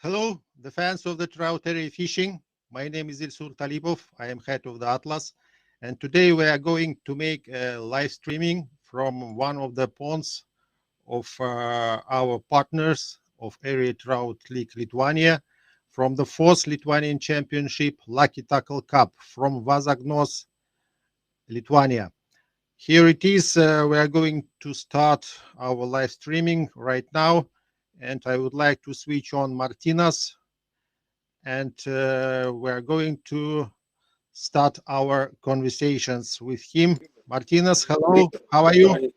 Hello, the fans of the trout area fishing. My name is Ilsur Talipov. I am head of the Atlas. And today we are going to make a live streaming from one of the ponds of our partners of Area Trout League Lithuania, from the 4th Lithuanian Championship Luckytackle Cup from Vazagnos, Lithuania. Here it is. We are going to start our live streaming right now. And I would like to switch on Martinas. And we're going to start our conversations with him. Martinez, hello. How are you?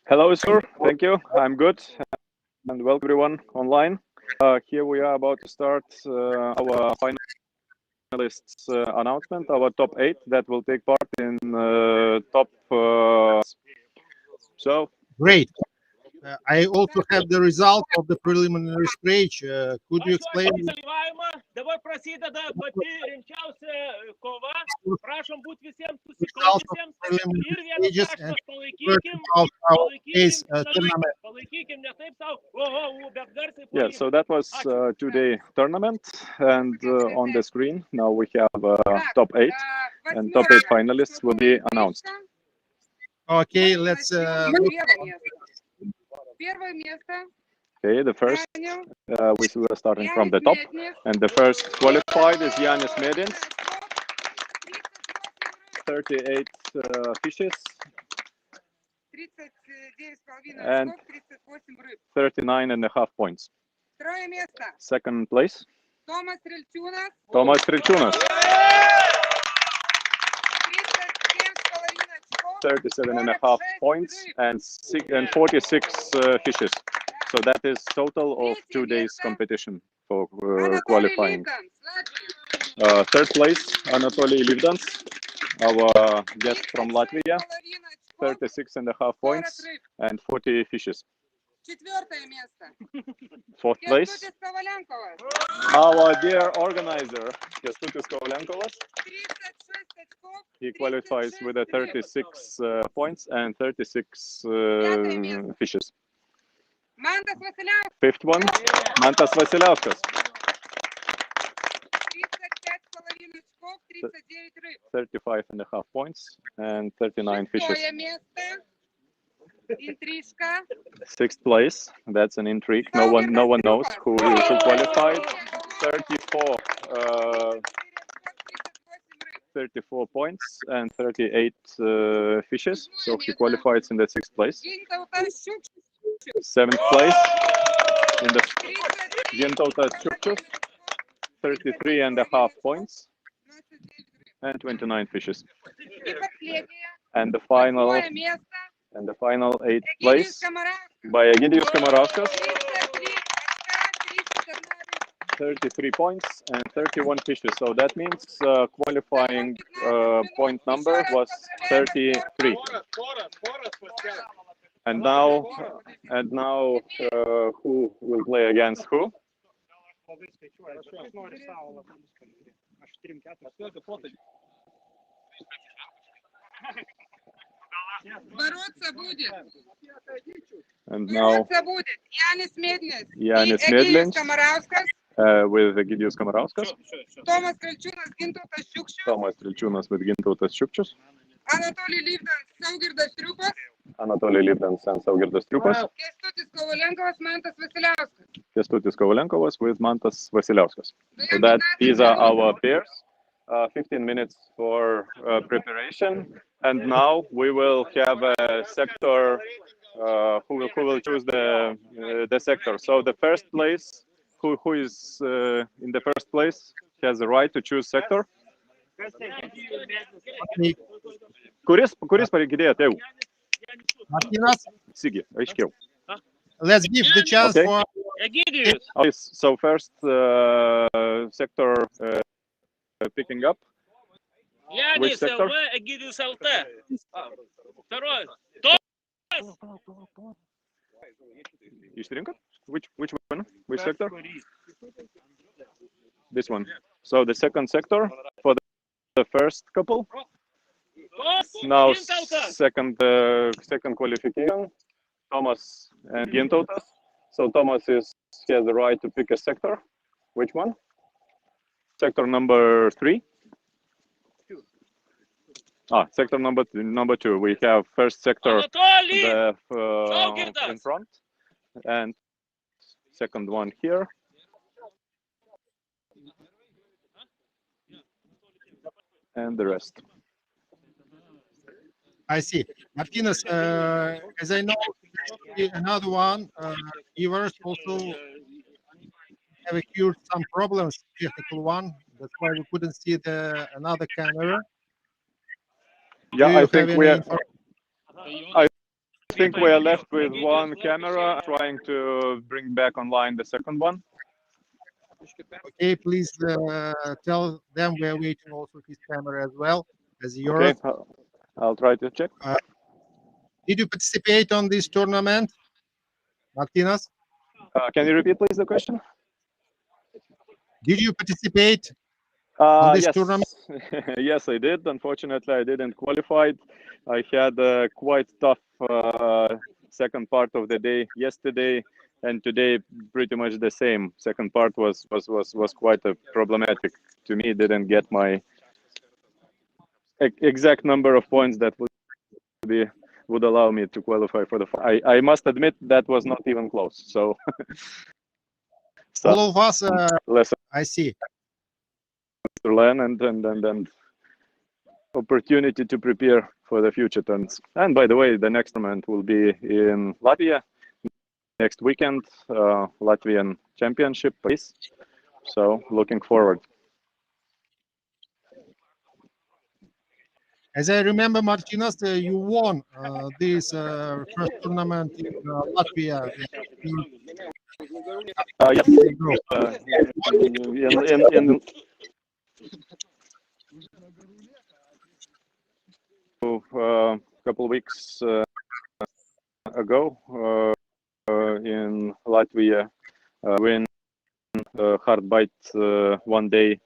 Hello, sir. Thank you. I'm good. And welcome everyone online. Here we are about to start our finalists announcement, our top 8 that will take part in top. So great. I also have the result of the preliminary stage. Could you explain? Dabar prasideda pati rimčiausia kova. Prašom būti visiems susikaupusiems ir vienas taškas palaikykim ne taip sau, bet garsiai. Yeah, so that was a 2-day tournament, and on the screen now we have top 8, and top 8 finalists will be announced. Okay, let's look. Okay, the first, we were starting from the top, and the first qualified is Yanis Medins, 38 fishes, and 39.5 points. Second place, Tomas Trilčiūnas, 37.5 points and 46 fishes. So that is total of 2 days competition for qualifying. Third place, Anatoly Livdans, our guest from Latvia, 36.5 points and 40 fishes. Fourth place, our dear organizer, Kestutis Kovalenkovas. He qualifies with a 36 points and 36 fishes. Fifth one, Mantas Vasiliauskas, 35.5 points and 39 fishes. Sixth place, that's an intrigue. No one knows who qualified. 34 points and 38 fishes. So he qualifies in the 6th place. 7th place in the Gintautas Čukčius, 33.5 points and 29 fishes. And the final 8th place by Egidijus Kamarauskas, 33 points and 31 fishes. So that means qualifying point number was 33. And now, who will play against who? And now, Yanis Medins with Egidijus Kamarauskas. Tomas Trilčiūnas with Gintautas Čukčius. Anatoly Livdans and Saugirdas Triupas. Kestutis Kovalenkovas with Mantas Vasiliauskas. So that these are our pairs. 15 minutes for preparation, and now we will have a sector. Who will choose the sector? So the first place, who is in the first place, has the right to choose sector. Kuris pareigidėjo tėvų? Martinas? Sigi, aiškiau. Let's give the chance for Egidijus. So first sector picking up. Which Yanis sector? LV, Egidijus LT. Второй. Išsirinkat? Which one? Which sector? This one. So the second sector for the first couple. Now second qualification, Tomas and Gintautas. So Tomas has the right to pick a sector. Which one? Sector number 3? Sector number 2. We have first sector Анатолій! in front, and second one here. And the rest. I see. Martinez, as I know, another one, viewers also have occurred some problems, technical one. That's why we couldn't see another camera. Yeah, I think we are left with one camera, trying to bring back online the second one. Okay, please tell them we're waiting also his camera as well as yours. Okay, I'll try to check. Did you participate on this tournament, Martinez? Can you repeat, please, the question? Did you participate on this yes. tournament? Yes, I did. Unfortunately, I didn't qualify. I had a quite tough second part of the day yesterday, and today pretty much the same. Second part was quite problematic to me. Didn't get my exact number of points that would allow me to qualify for the. I must admit that was not even close. So, all of us. Lesson I see. to learn and opportunity to prepare for the future turns. And by the way, the next tournament will be in Latvia next weekend, Latvian Championship race. So looking forward. As I remember, Martinez, you won this first tournament in Latvia. Yes. In a couple of weeks ago in Latvia, win hard bite one day,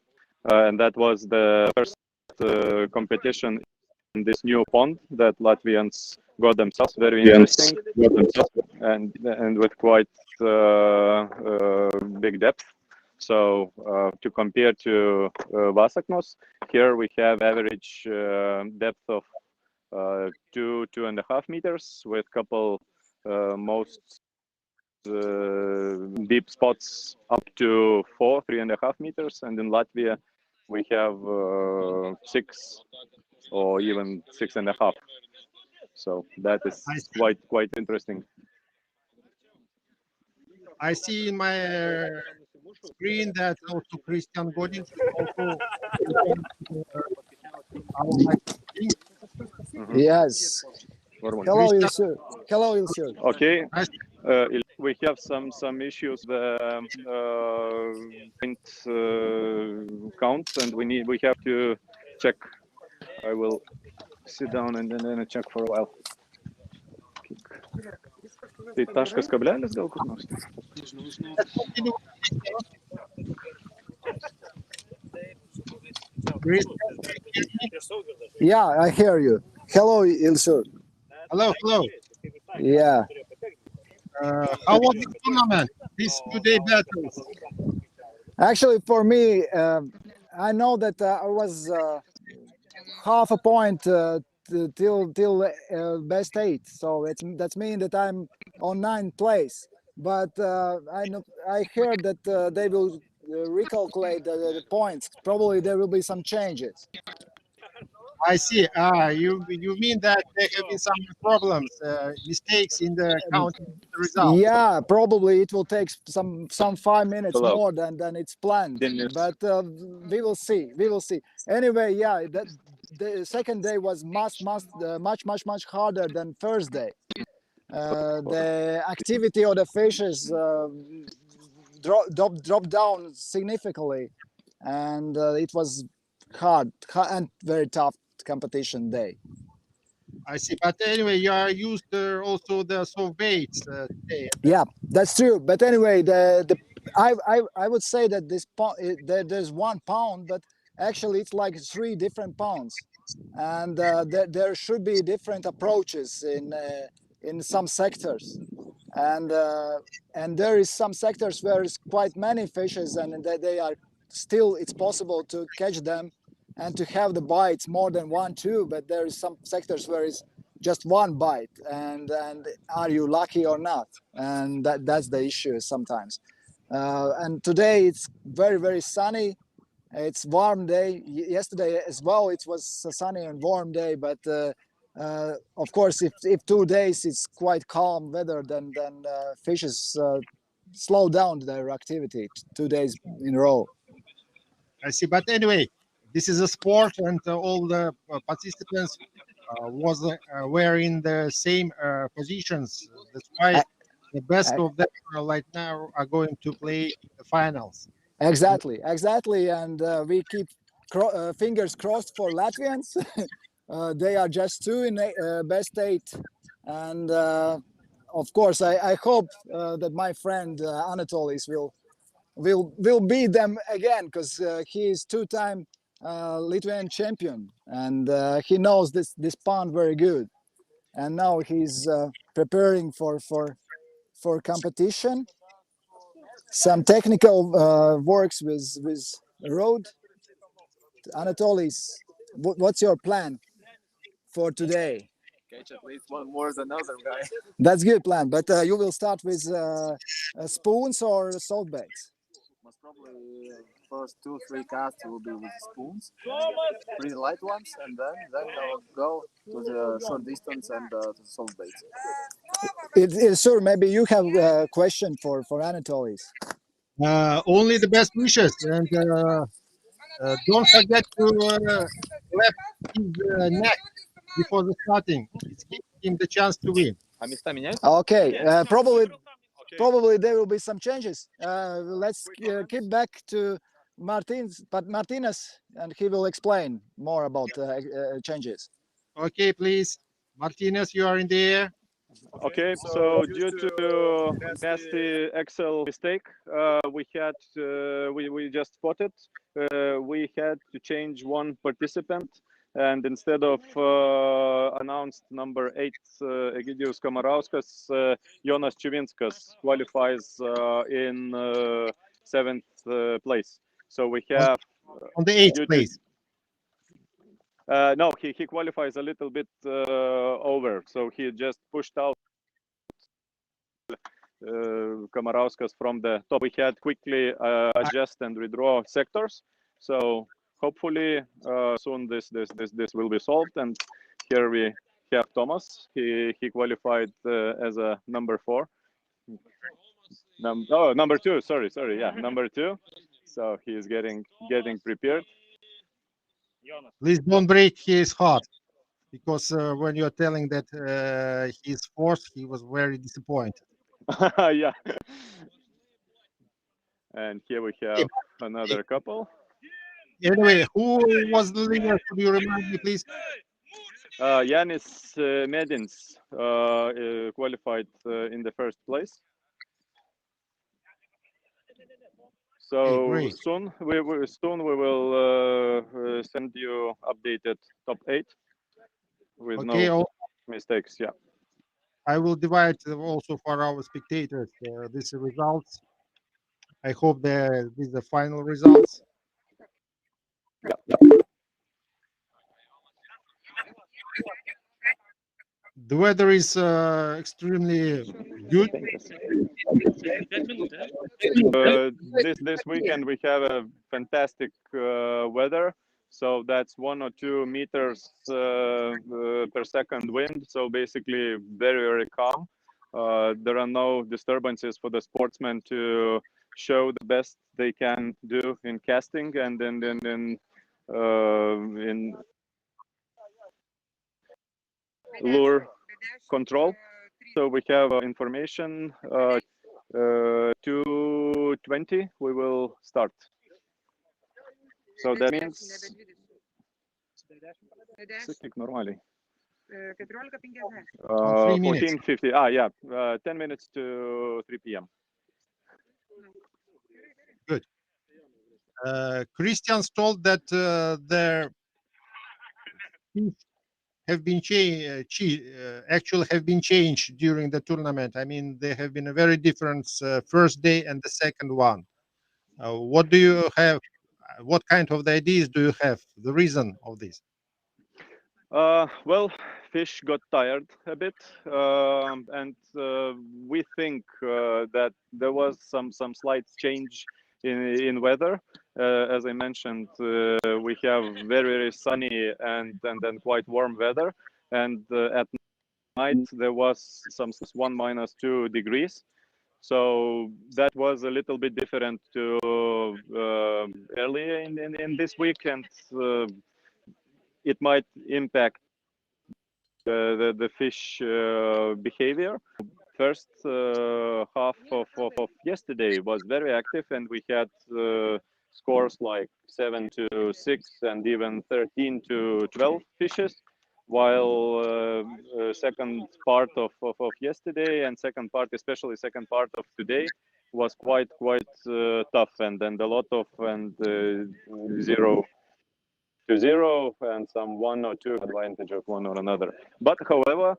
and that was the first competition in this new pond that Latvians got themselves. Very interesting, and with quite big depth. So to compare to Vasaknos, here we have average depth of 2.5 meters, with couple most deep spots up to 3.5 meters, and in Latvia we have 6 or even 6.5. So that is quite interesting. I see in my screen that also Christian Godin also. Yes. Hello, Ilsur. Hello, Ilsur. Okay. We have some issues point counts, and we have to check. I will sit down and then check for a while. Tai taškas kablelis gal kur nors? Yeah, I hear you. Hello, Ilsur. Hello. Yeah. How was the tournament? These 2-day battles. Actually, for me, I know that I was half a point till best 8. So that's mean that I'm on 9th place. But I heard that they will recalculate the points. Probably there will be some changes. I see. You mean that there have been some problems, mistakes in the counting the results? Yeah, probably it will take some 5 minutes Hello. more than it's planned. Yes. But we will see. Anyway, yeah, the second day was much harder than first day. The activity of the fishes dropped down significantly, and it was hard and very tough competition day. I see. But anyway, you are used also the soft baits today. Yeah, that's true. But anyway, I would say that there's 1 pound, but actually it's like 3 different pounds, and there should be different approaches in some sectors. and there is some sectors where it's quite many fishes, and they are still, it's possible to catch them and to have the bites more than 1, 2, but there is some sectors where it's just one bite, and are you lucky or not? And that's the issue sometimes. And today it's very, very sunny. It's warm day. Yesterday as well, it was a sunny and warm day, but of course, if 2 days it's quite calm weather, then fishes slow down their activity 2 days in a row. I see. But anyway, this is a sport, and all the participants were in the same positions. That's why the best of them right now are going to play the finals. Exactly, and we keep fingers crossed for Latvians. They are just 2 in best 8, and of course, I hope that my friend Anatolis will beat them again, because he is 2-time Lithuanian champion, and he knows this pond very good. And now he's preparing for competition. Some technical works with road. Anatolis, what's your plan for today? Catch at least one more than other guy. That's good plan, but you will start with spoons or salt baits? Most probably first 2-3 casts will be with spoons, pretty light ones, and then I'll go to the short distance and to the salt baits. Sir, maybe you have a question for Anatolis. Only the best wishes, and don't forget to clap his neck before the starting. It's giving him the chance to win. Okay, probably there will be some changes. Let's keep back to Martinez, and he will explain more about changes. Okay, please, Martinez, you are in the air. Okay, so due to nasty Excel mistake, we just spotted. We had to change one participant, and instead of announced number 8 Egidijus Kamarauskas, Jonas Čivinskas qualifies in 7th place. So we have on the 8th place. No, he qualifies a little bit over, so he just pushed out Kamarauskas from the top. We had quickly adjust and withdraw sectors, so hopefully soon this will be solved. And here we have Thomas. He qualified as a number 4. Number 2. Sorry, yeah, number 2. So he is getting prepared. Please don't break his heart, because when you're telling that he's 4th, he was very disappointed. Yeah. And here we have another couple. Anyway, who was the leader? Could you remind me, please? Yanis Medins qualified in the 1st place. So soon we will send you updated top 8 with no mistakes. Yeah. I will divide also for our spectators these results. I hope these are the final results. Yeah. The weather is extremely good. This weekend we have a fantastic weather. So that's 1 or 2 meters per second wind. So basically very, very calm. There are no disturbances for the sportsmen to show the best they can do in casting and in lure control. So we have information 2:20 we will start. So that means 14:50. Yeah, 10 minutes to 3 p.m. Good. Christians told that their fish have been actually have been changed during the tournament? I mean, there have been a very different first day and the second one. What do you have? What kind of the ideas do you have? The reason of this? Well, fish got tired a bit, and we think that there was some slight change in weather. As I mentioned, we have very sunny and then quite warm weather, and at night there was some 1 - 2 degrees. So that was a little bit different to earlier in this week, and it might impact the fish behavior. First half of yesterday was very active, and we had scores like 7-6 and even 13-12 fishes, while second part of yesterday and second part, especially second part of today, was quite tough, and a lot of 0-0 and some 1 or 2 advantage of one or another. But however,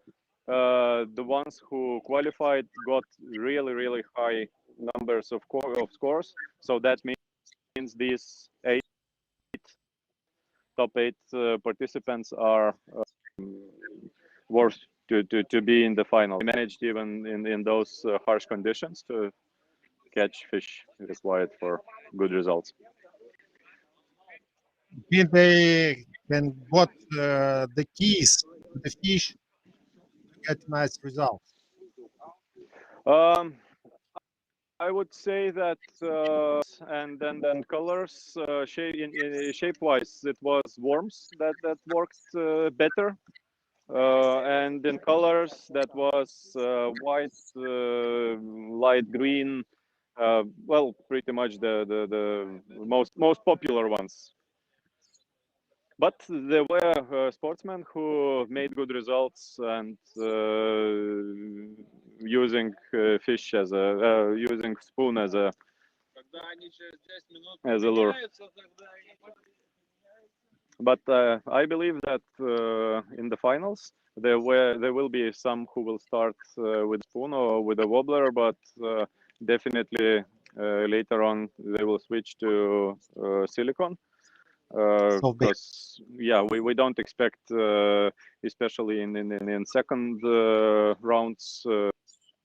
the ones who qualified got really high numbers of scores. So that means these top 8 participants are worth to be in the final. We managed even in those harsh conditions to catch fish required for good results. Did they can got the keys to the fish to get nice results? I would say that and then colors shape-wise it was worms that worked better, and in colors that was white, light green, well, pretty much the most popular ones. But there were sportsmen who made good results and using fish as a using spoon as a lure. But I believe that in the finals there will be some who will start with spoon or with a wobbler, but definitely later on they will switch to silicone. Because yeah, we don't expect, especially in second rounds,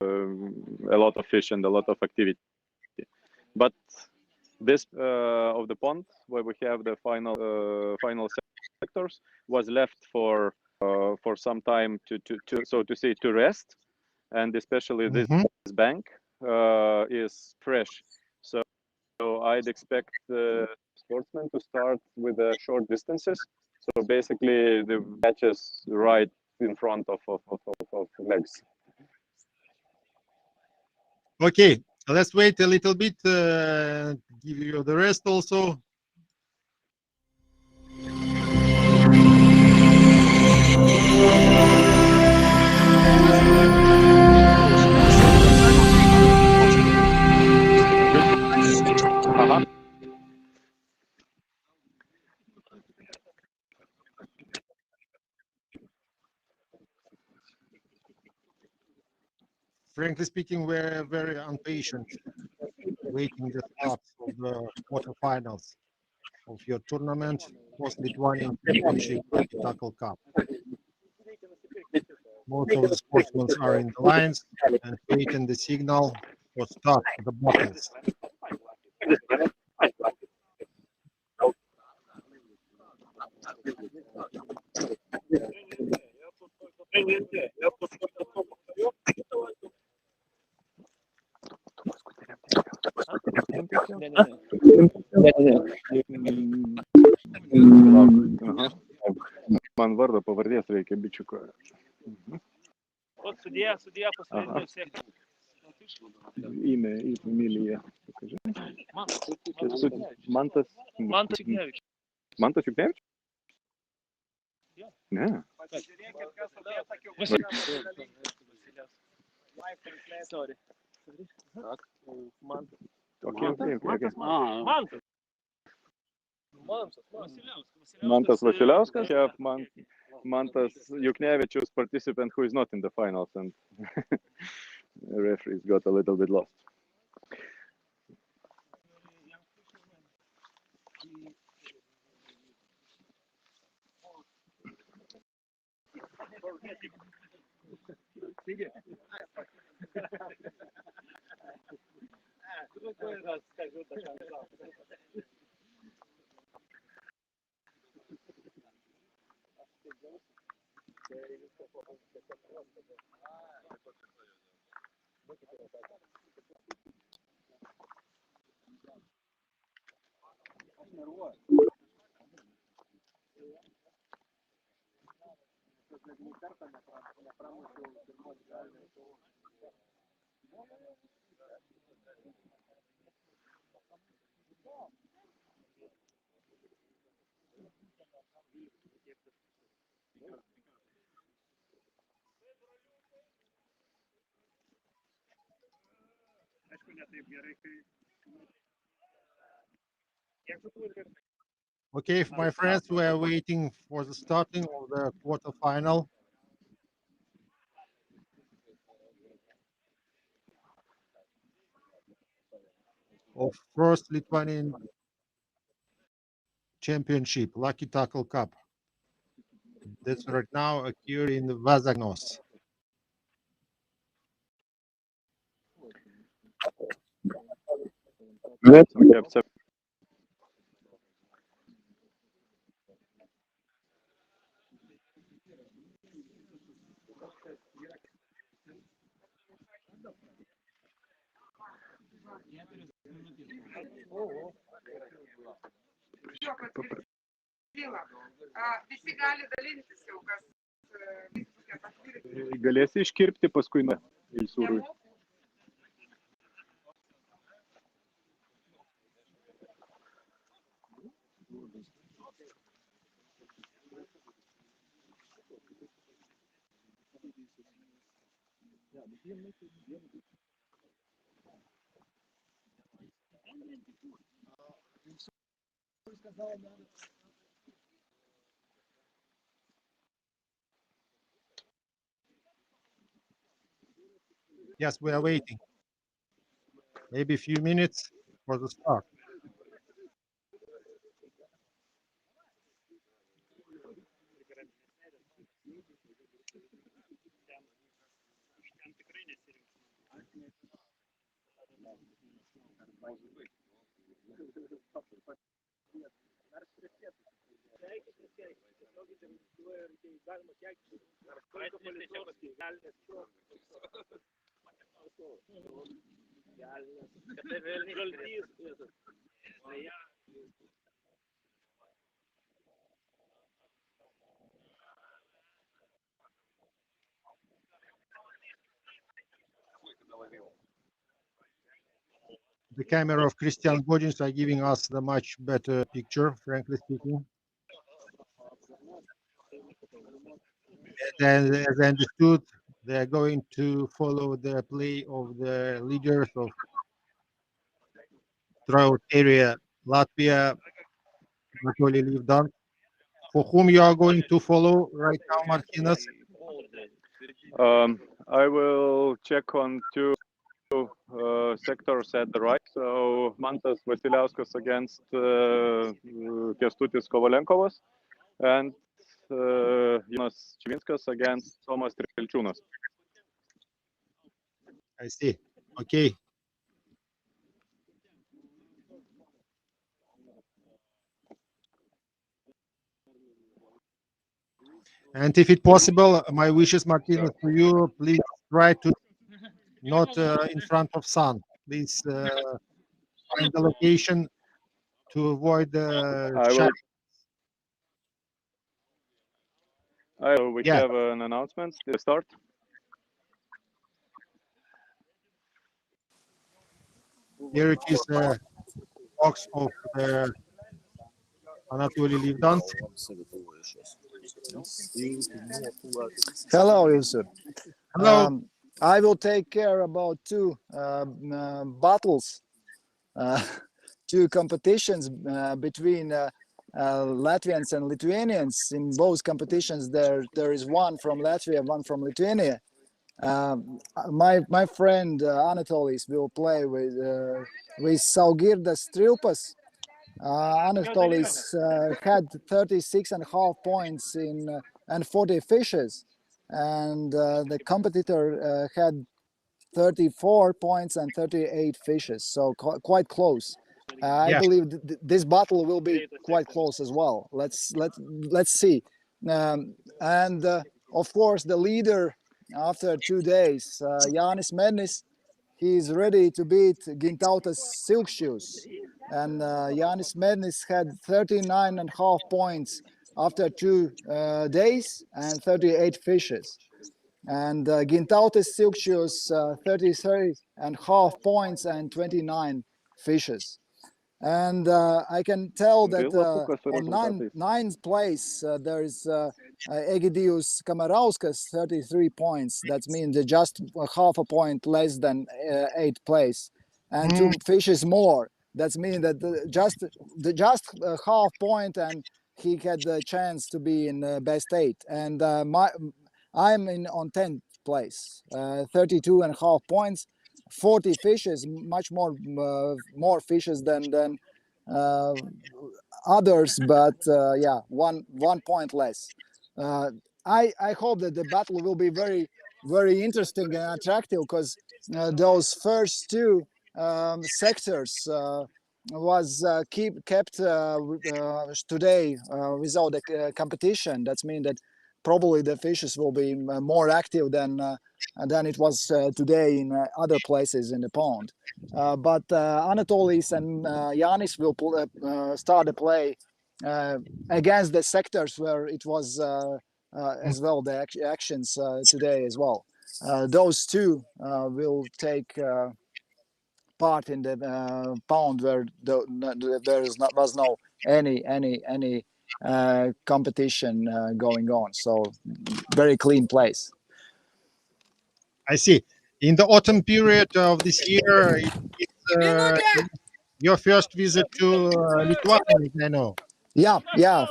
a lot of fish and a lot of activity. But this of the pond where we have the final sectors was left for some time to so to say to rest, and especially this bank is fresh. So I'd expect the sportsmen to start with the short distances. So basically the catches right in front of legs. Okay, let's wait a little bit, give you the rest also. Frankly speaking, we're very impatient waiting the starts of the quarterfinals of your tournament, IV Lithuanian Championship Luckytackle Cup. Most of the sportsmen are in the lines and waiting the signal for start of the battles. Man vardo pavardės reikia bičiuko. Вот судья посмотрел всех. Имя и фамилия. Покажи. Mantas Юкневич. Mantas Юкневич? Ne. Mantas. Mantas Vasiliauskas. Mantas Juknevičius participant who is not in the finals, and the referees got a little bit lost. Okay, my friends, we are waiting for the starting of the quarterfinal. Of first Lithuanian championship, Luckytackle Cup. That's right now occur in Vazagnos. We have seven. Galėsi iškirpti paskui Ilsūrui. Yes, we are waiting. Maybe a few minutes for the start. The camera of Christian Godins are giving us the much better picture, frankly speaking. And as I understood, they are going to follow the play of the leaders of throughout area, Latvia, Anatoly Livdan. For whom you are going to follow right now, Martinas? I will check on two sectors at the right. So Mantas Vasiliauskas against Kęstutis Kovalenkovas, and Jonas Čivinskas against Tomas Trilčiūnas. I see. Okay. And if it's possible, my wishes, Martinez, to you, please try to not in front of sun. Please find the location to avoid the shadow. We have an announcement to start. Here it is the box of the Anatoly Livdan. Hello, Yusuf. Hello. I will take care about two battles, two competitions between Latvians and Lithuanians in both competitions. There is one from Latvia, one from Lithuania. My friend Anatolis will play with Saugirdas Trilpas. Anatolis had 36.5 points in and 40 fishes, and the competitor had 34 points and 38 fishes, so quite close. I Yes. believe this battle will be quite close as well. Let's see. And of course, the leader after 2 days, Jānis Mednis, he is ready to beat Gintautas Silk Shoes. And Jānis Mednis had 39.5 points after 2 days and 38 fishes. And Gintautas Silk Shoes, 33.5 points and 29 fishes. And I can tell that on ninth place there is Egidijus Kamarauskas, 33 points. That means just half a point less than 8th place, and 2 fishes more. That means that just half point, and he had the chance to be in best 8. And I'm on 10th place, 32.5 points. 40 fishes, much more fishes than others, but yeah, one point less. I hope that the battle will be very interesting and attractive, because those first 2 sectors was kept today without the competition. That means that probably the fishes will be more active than it was today in other places in the pond. But Anatolis and Jānis will start the play against the sectors where it was as well the actions today as well. Those 2 will take part in the pond where there was no any competition going on. So very clean place. I see. In the autumn period of this year, it's your first visit to Lithuania, I know. Yeah.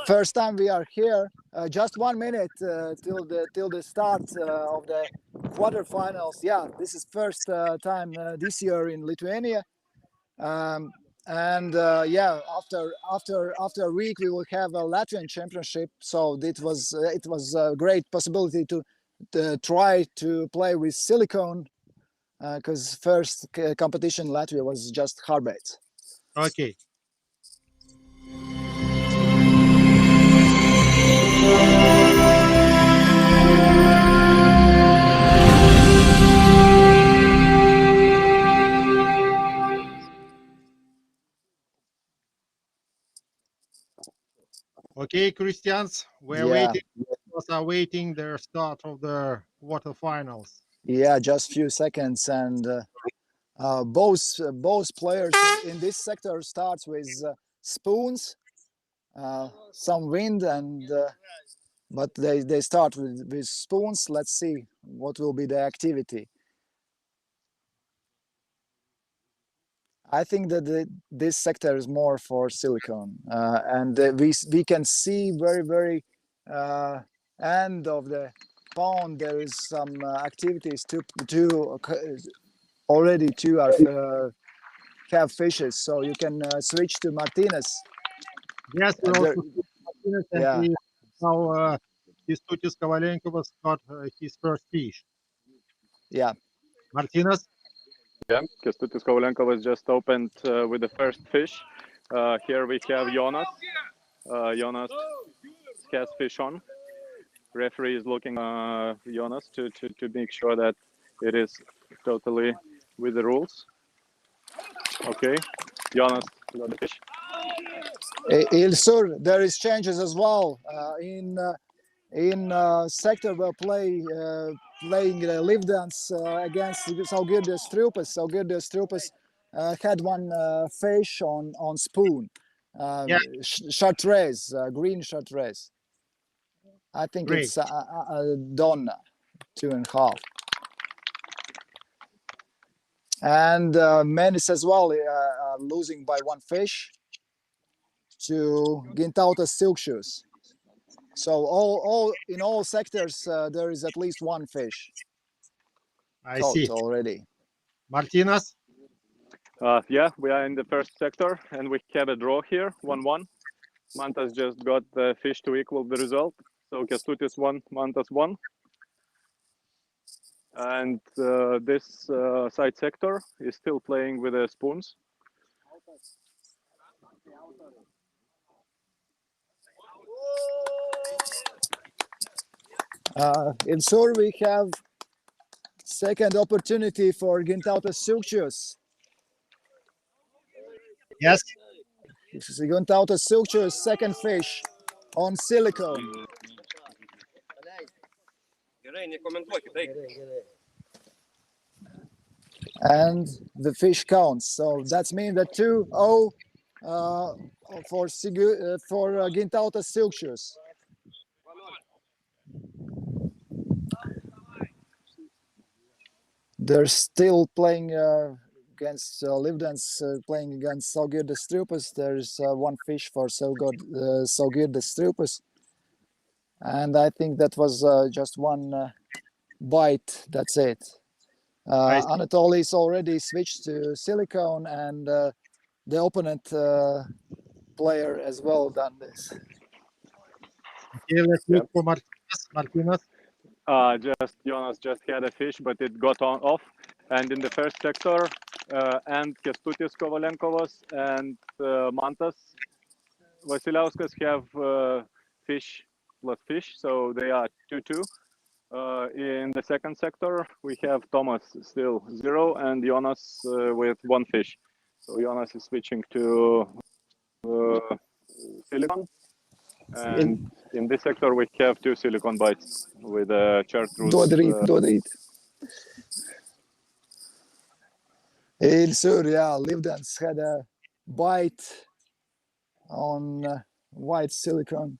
First time we are here. Just 1 minute till the start of the quarterfinals. Yeah, this is first time this year in Lithuania. And yeah, after a week we will have a Latvian championship. So it was a great possibility to try to play with silicone, because first competition in Latvia was just hard baits. Okay. Okay, Christians, we're waiting. Are waiting the start of the quarterfinals. Yeah, just few seconds, and both players in this sector starts with spoons, some wind, and but they start with spoons. Let's see what will be the activity. I think that this sector is more for silicone, and we can see very end of the pond there is some activities. Already 2 are have fishes, so you can switch to Martinez. Yes, we also see Martinez, and Yeah. now Kęstutis Kovalenkovas got his first fish. Yeah. Martinez. Yeah, Kęstutis Kovalenkovas just opened with the first fish. Here we have Jonas. Jonas has fish on. Referee is looking Jonas to make sure that it is totally with the rules. Okay, Jonas got the fish. Ilsur, there is changes as well in sector where playing live dance against Saugirdas Trilpas. Saugirdas Trilpas had 1 fish on spoon, chartreuse, green chartreuse. I think Great. it's Donna, 2.5. And Menis as well losing by 1 fish. to Gintautas silk shoes. So in all sectors there is at least one fish I caught see. already. Martinas? Yeah, we are in the first sector and we have a draw here, 1-1. Mantas just got the fish to equal the result. So Kęstutis 1, Mantas 1. And this side sector is still playing with the spoons. In Sur we have second opportunity for Gintautas silk shoes. Yes. This is Gintautas silk shoes, second fish on silicone. And the fish counts. So that's mean that 2-0 for Gintautas silk shoes. They're still playing against Livdens, playing against Saugirdas Strūpas. There's one fish for Saugirdas Strūpas. And I think that was just one bite, that's it. Anatoly's already switched to silicone, and the opponent player as well done this. Okay, let's look for Martinas. Just Jonas just had a fish, but it got off. And in the first sector, and Kęstutis Kovalenkovas and Mantas Vasiliauskas have fish plus fish, so they are 2-2. In the second sector, we have Thomas still 0 and Jonas with 1 fish. So Jonas is switching to silicon. And in this sector, we have 2 silicon bites with a chartreuse. In Sur, yeah, Livdens had a bite on white silicone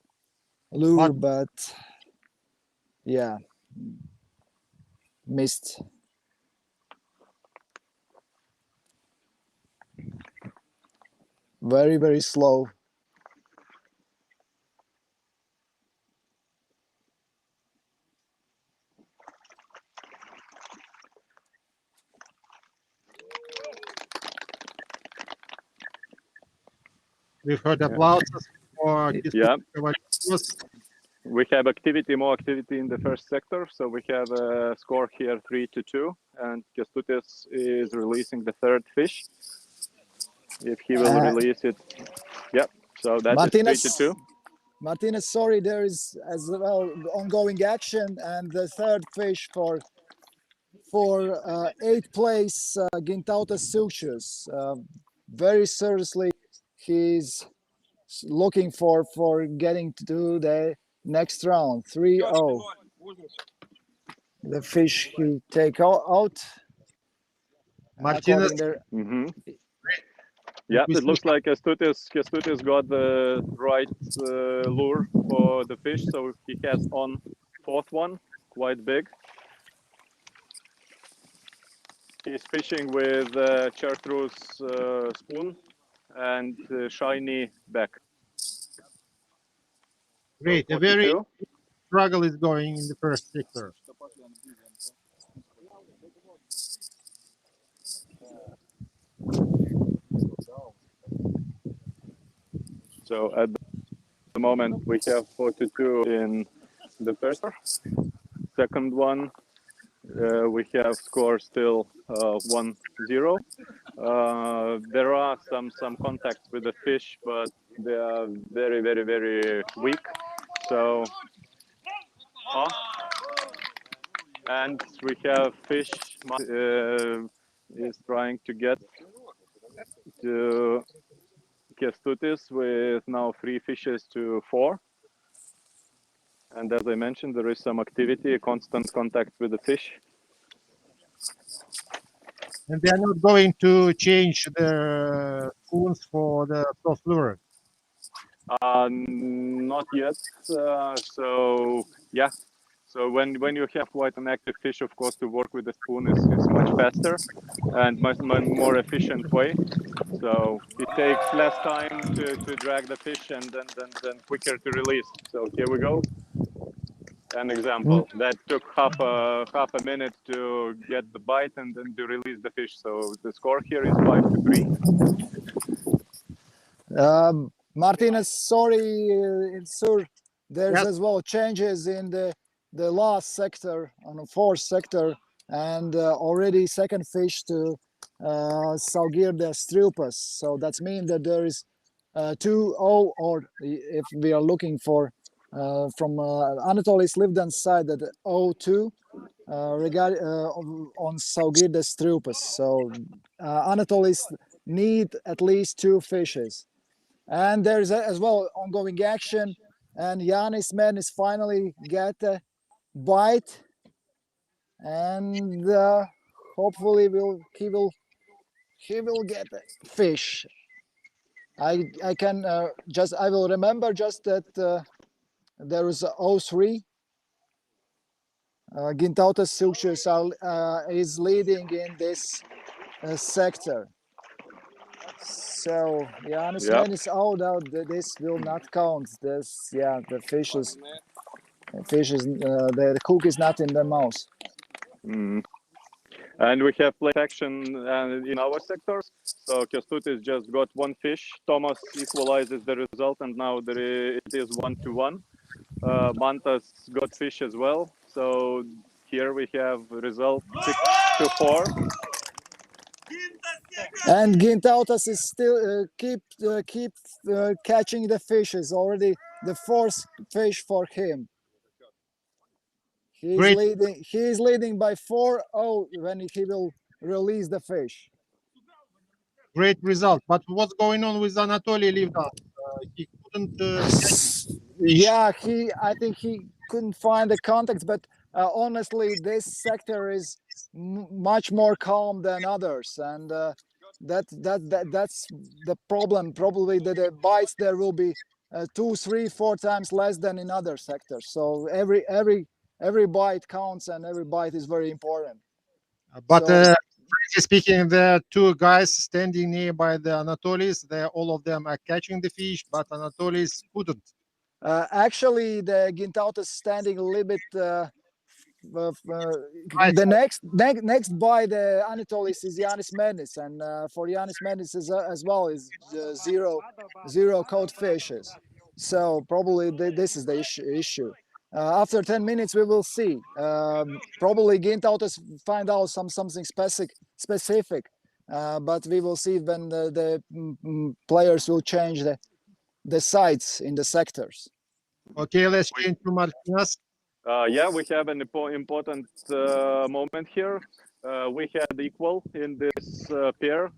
lure, but yeah, missed. Very, very slow. We've heard applauses for Yeah. Kęstutis. We have more activity in the first sector. So we have a score here 3-2, and Kęstutis is releasing the third fish. If he will release it, yeah. So that Martinas, is 3-2. Martinez, sorry, there is as well ongoing action, and the third fish for 8th place Gintautas silk shoes. Very seriously, he's looking for getting to the next round. 3-0. The fish he take out. Martinez. Yeah, it looks like Kęstutis got the right lure for the fish, so he has on 4th one, quite big. He's fishing with chartreuse spoon and shiny back. Great, So a very 42. struggle is going in the first sector. So at the moment we have 42 in the first. Second one, we have score still 1-0. There are some contacts with the fish, but they are very, very, very weak. So, and we have fish is trying to get to Kęstutis with now 3 fishes to 4. And as I mentioned, there is some activity, constant contact with the fish. And they are not going to change the spoons for the soft lure. Not yet. So yeah, So when you have quite an active fish, of course, to work with the spoon is much faster and much more efficient way. So it takes less time to drag the fish and then quicker to release. So here we go. An example that took half a minute to get the bite and then to release the fish. So the score here is 5-3. Martinez, sorry, sir. There's Yes. as well changes in the last sector, on the fourth sector, and already second fish to Saugirdas Striupas. So that means that there is 2-0, or if we are looking for from Anatolis Livdan's side, that 0-2 on Saugirdas Striupas. So Anatolis need at least 2 fishes. And there's as well ongoing action, and Yanis Menis finally get a bite, and hopefully he will get a fish. I will remember just that there is 0-3. Gintautas Silčius is leading in this sector. So Yanis Menis out. This will not count. The fish is the hook is not in the mouth. And we have play action in our sectors. So Kęstutis just got 1 fish. Tomas equalizes the result, and now it is 1-1. Mantas got fish as well. So here we have result 6-4. And Gintautas is still keep catching the fishes. Already the 4th fish for him. He's leading by 4-0 when he will release the fish. Great result. But what's going on with Anatoly Livdan? He couldn't. I think he couldn't find the contacts, but honestly, this sector is much more calm than others, and that's the problem. Probably the bites there will be 2, 3, 4 times less than in other sectors. So every bite counts, and every bite is very important. But frankly speaking, the 2 guys standing nearby the Anatolis, all of them are catching the fish, but Anatolis couldn't. Actually, the Gintautas standing a little bit. The next by the Anatolis is Yanis Menis, and for Yanis Menis as well is 0 caught fishes. So probably this is the issue. After 10 minutes, we will see. Probably Gintautas find out something specific, but we will see when the players will change the sides in the sectors. Okay, let's change to Martinez. We have an important moment here. We had equal in this pair.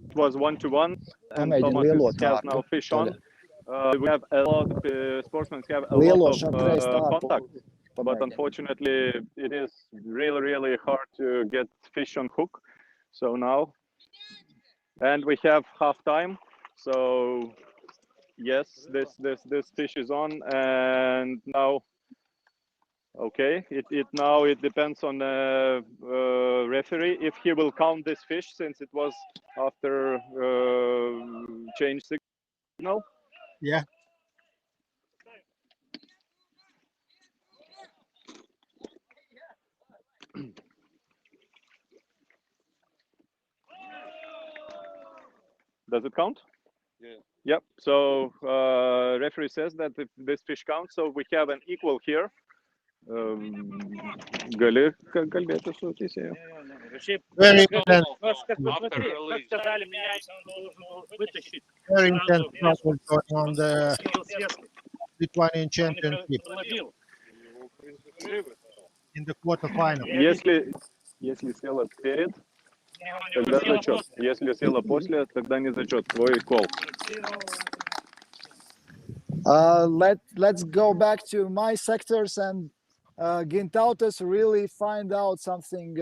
It was 1-1, and Thomas has now fish on. We have a lot of sportsmen have a lot of contact, but unfortunately, it is really hard to get fish on hook. So now, and we have half time. So yes, this fish is on, and now, okay, it depends on the referee if he will count this fish, since it was after change signal. Yeah. Does it count? Yeah. Yep. So referee says that if this fish counts, so we have an equal here. Gali kalbėti su teisėju. Very intense. Very intense trouble going on the Lithuanian Championship in the quarterfinal. Если села перед, тогда зачет. Если села после, тогда не зачет. Твой кол. Let's go back to my sectors, and Gintautas really find out something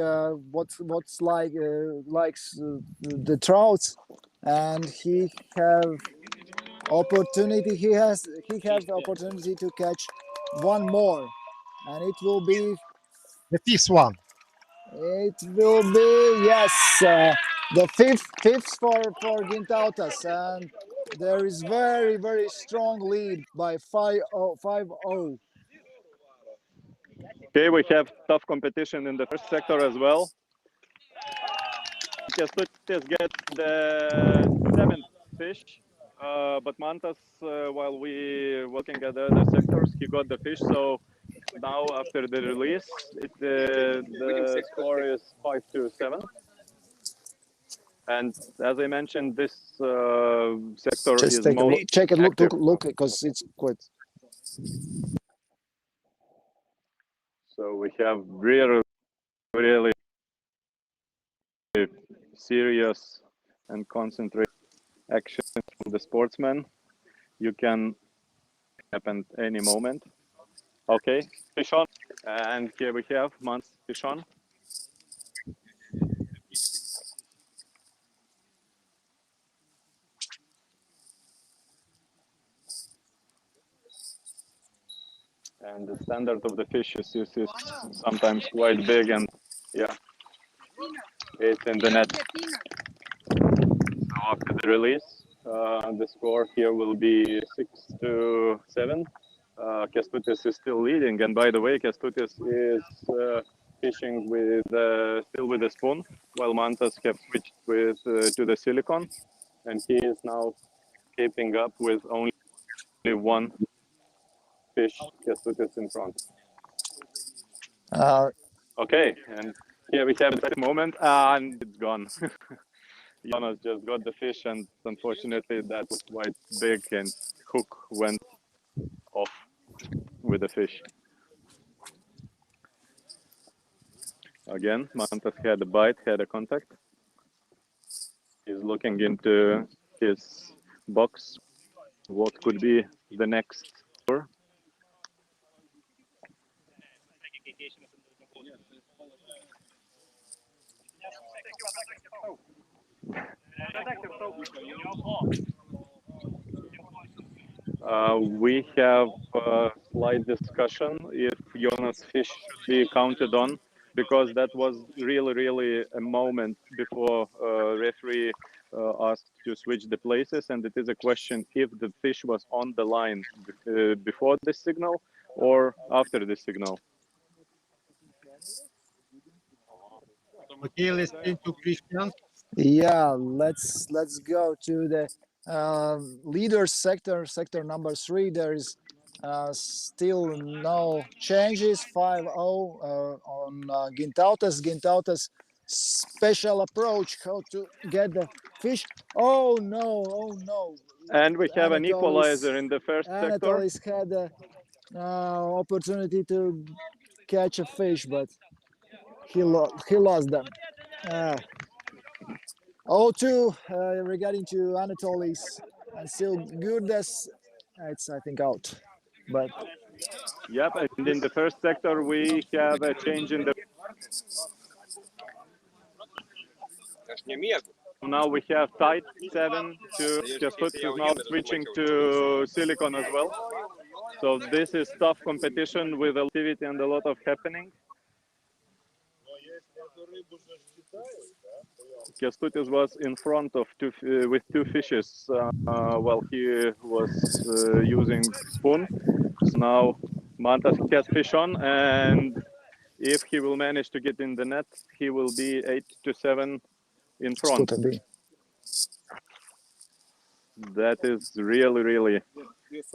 what's likes the trouts, and he have opportunity. He has the opportunity to catch one more, and it will be. The fifth one. It will be, yes, the fifth for Gintautas, and there is very strong lead by 5-0. Okay, we have tough competition in the first sector as well. Kęstutis get the 7th fish, but Mantas, while we looking at the other sectors, he got the fish. So now after the release, the score is 5-7. And as I mentioned, this sector Just is take a most look, check it, active. look, because it's quite. So we have really serious and concentrated action from the sportsman. You can happen any moment. Okay, fish on, and here we have Mans fish on. And the standard of the fish is sometimes quite big, and yeah, it's in the net. So after the release, the score here will be 6-7. Kęstutis is still leading, and by the way, Kęstutis is fishing with still with a spoon, while Mantas have switched with to the silicone, and he is now keeping up with only one fish. Kęstutis in front. Okay, and here we have that moment, and it's gone. Jonas just got the fish, and unfortunately that was quite big, and hook went off with the fish. Again, Mantas had a bite, had a contact. He's looking into his box. What could be the next lure? We have a slight discussion if Jonas' fish should be counted on, because that was really a moment before referee asked to switch the places, and it is a question if the fish was on the line before the signal or after the signal. Okay, let's turn to Christian. Yeah, let's go to the leaders sector number 3. There is still no changes. 5-0 on Gintautas special approach how to get the fish. Oh no, And we have an Anatolis- equalizer in the first sector. Anatolis had the opportunity to catch a fish, but he lost them. 0-2 regarding to Anatolis, and still Gurdas. It's, I think, out. But Yep, and in the first sector we have a change in the. Now we have tight 7 to Kęstutis is now switching to silicone as well. So this is tough competition with activity and a lot of happening. Kęstutis was in front of with 2 fishes while he was using spoon. So now Mantas has fish on, and if he will manage to get in the net, he will be 8-7 in front. That is really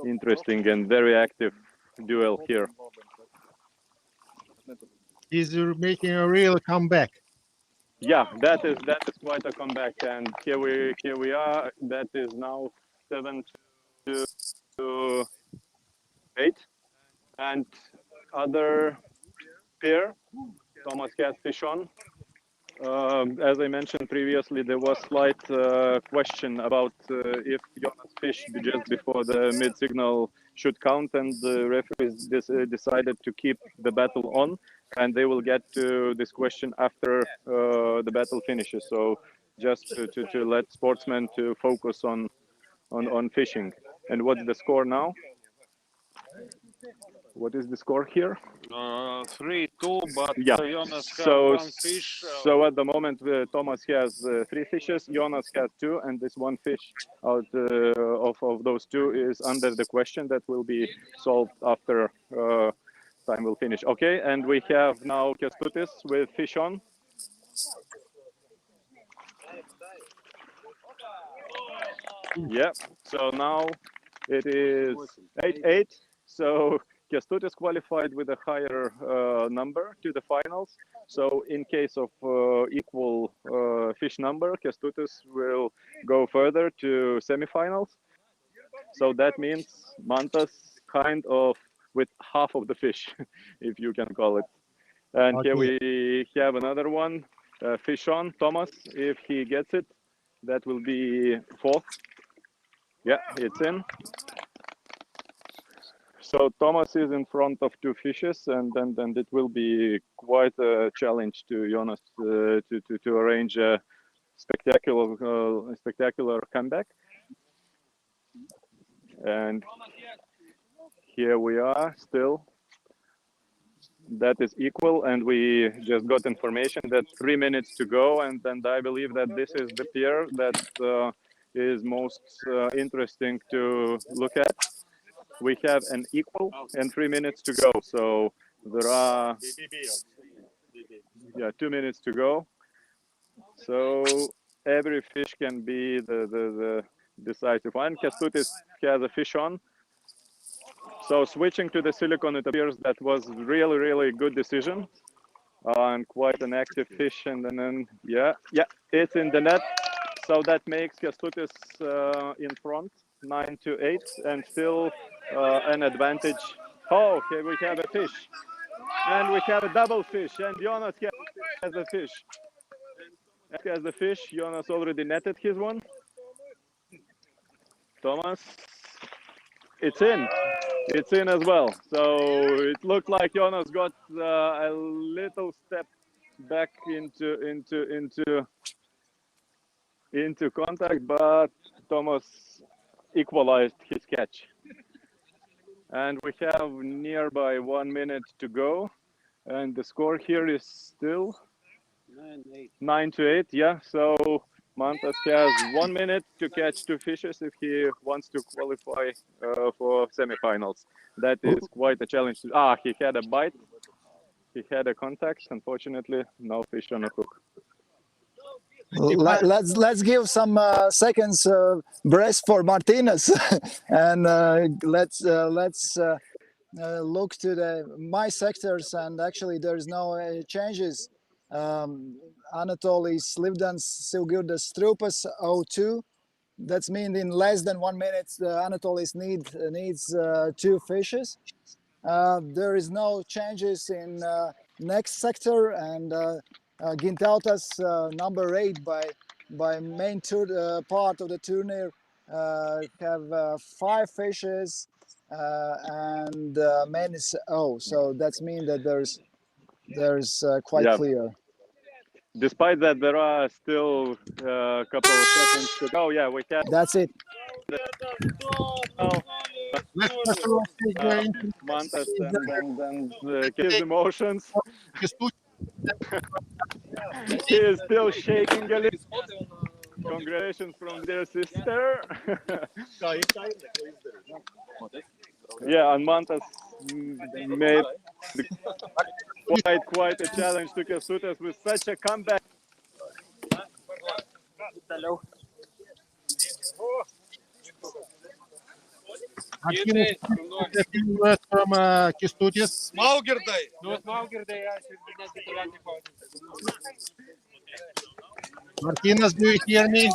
interesting and very active duel here. He's making a real comeback. Yeah, that is quite a comeback, and here we are. That is now 7-8, and other pair, Thomas has fish on. As I mentioned previously, there was slight question about if Jonas' fish just before the mid-signal should count, and the referees decided to keep the battle on, and they will get to this question after the battle finishes. So just to let sportsmen to focus on fishing. And what's the score now? What is the score here? 3-2, but Yeah. Jonas has So, one fish. so at the moment, Thomas has 3 fishes, Jonas has 2, and this one fish out of those 2 is under the question that will be solved after time will finish. Okay, and we have now Kęstutis with fish on. Yeah, so now it is 8-8. So Kęstutis qualified with a higher number to the finals. So in case of equal fish number, Kęstutis will go further to semifinals. So that means Mantas kind of with half of the fish, if you can call it. And Okay. here we have another one, fish on. Thomas, if he gets it, that will be 4th. Yeah, it's in. So Thomas is in front of 2 fishes, and then it will be quite a challenge to Jonas to arrange a spectacular comeback. And here we are still. That is equal, and we just got information that 3 minutes to go, and I believe that this is the pair that is most interesting to look at. We have an equal and 3 minutes to go, so there are 2 minutes to go. So every fish can be the decisive one. Kęstutis has a fish on. So switching to the silicone, it appears that was really good decision. And quite an active fish, and then it's in the net. So that makes Kęstutis in front, 9-8, and still an advantage. Oh, here we have a fish, and we have a double fish, and Jonas has the fish. Has the fish. Jonas already netted his one. Thomas, it's in. It's in as well. So it looked like Jonas got a little step back into contact, but Thomas equalized his catch. And we have nearby 1 minute to go, and the score here is still 9-8. Yeah, so Mantas has 1 minute to catch 2 fishes if he wants to qualify for semifinals. That is quite a challenge. He had a bite. He had a contact. Unfortunately, no fish on a hook. Let's give some seconds breath for Martinez, and let's look to my sectors. And actually, there's no changes. Anatolis Livdans Silgirdas Strupas 0-2. That's mean in less than 1 minute, Anatolis needs 2 fishes. There is no changes in next sector, and Gintautas number 8 by main part of the tournament have 5 fishes and men is 0. So that's mean that there's quite clear. Despite that, there are still a couple of seconds to go. Yeah, we can. That's it. Mantas and his emotions. He is still shaking a little. Congratulations from their sister. Yeah, and Mantas made quite a challenge to Kęstutis with such a comeback. From Kęstutis. Martinez, do you hear me?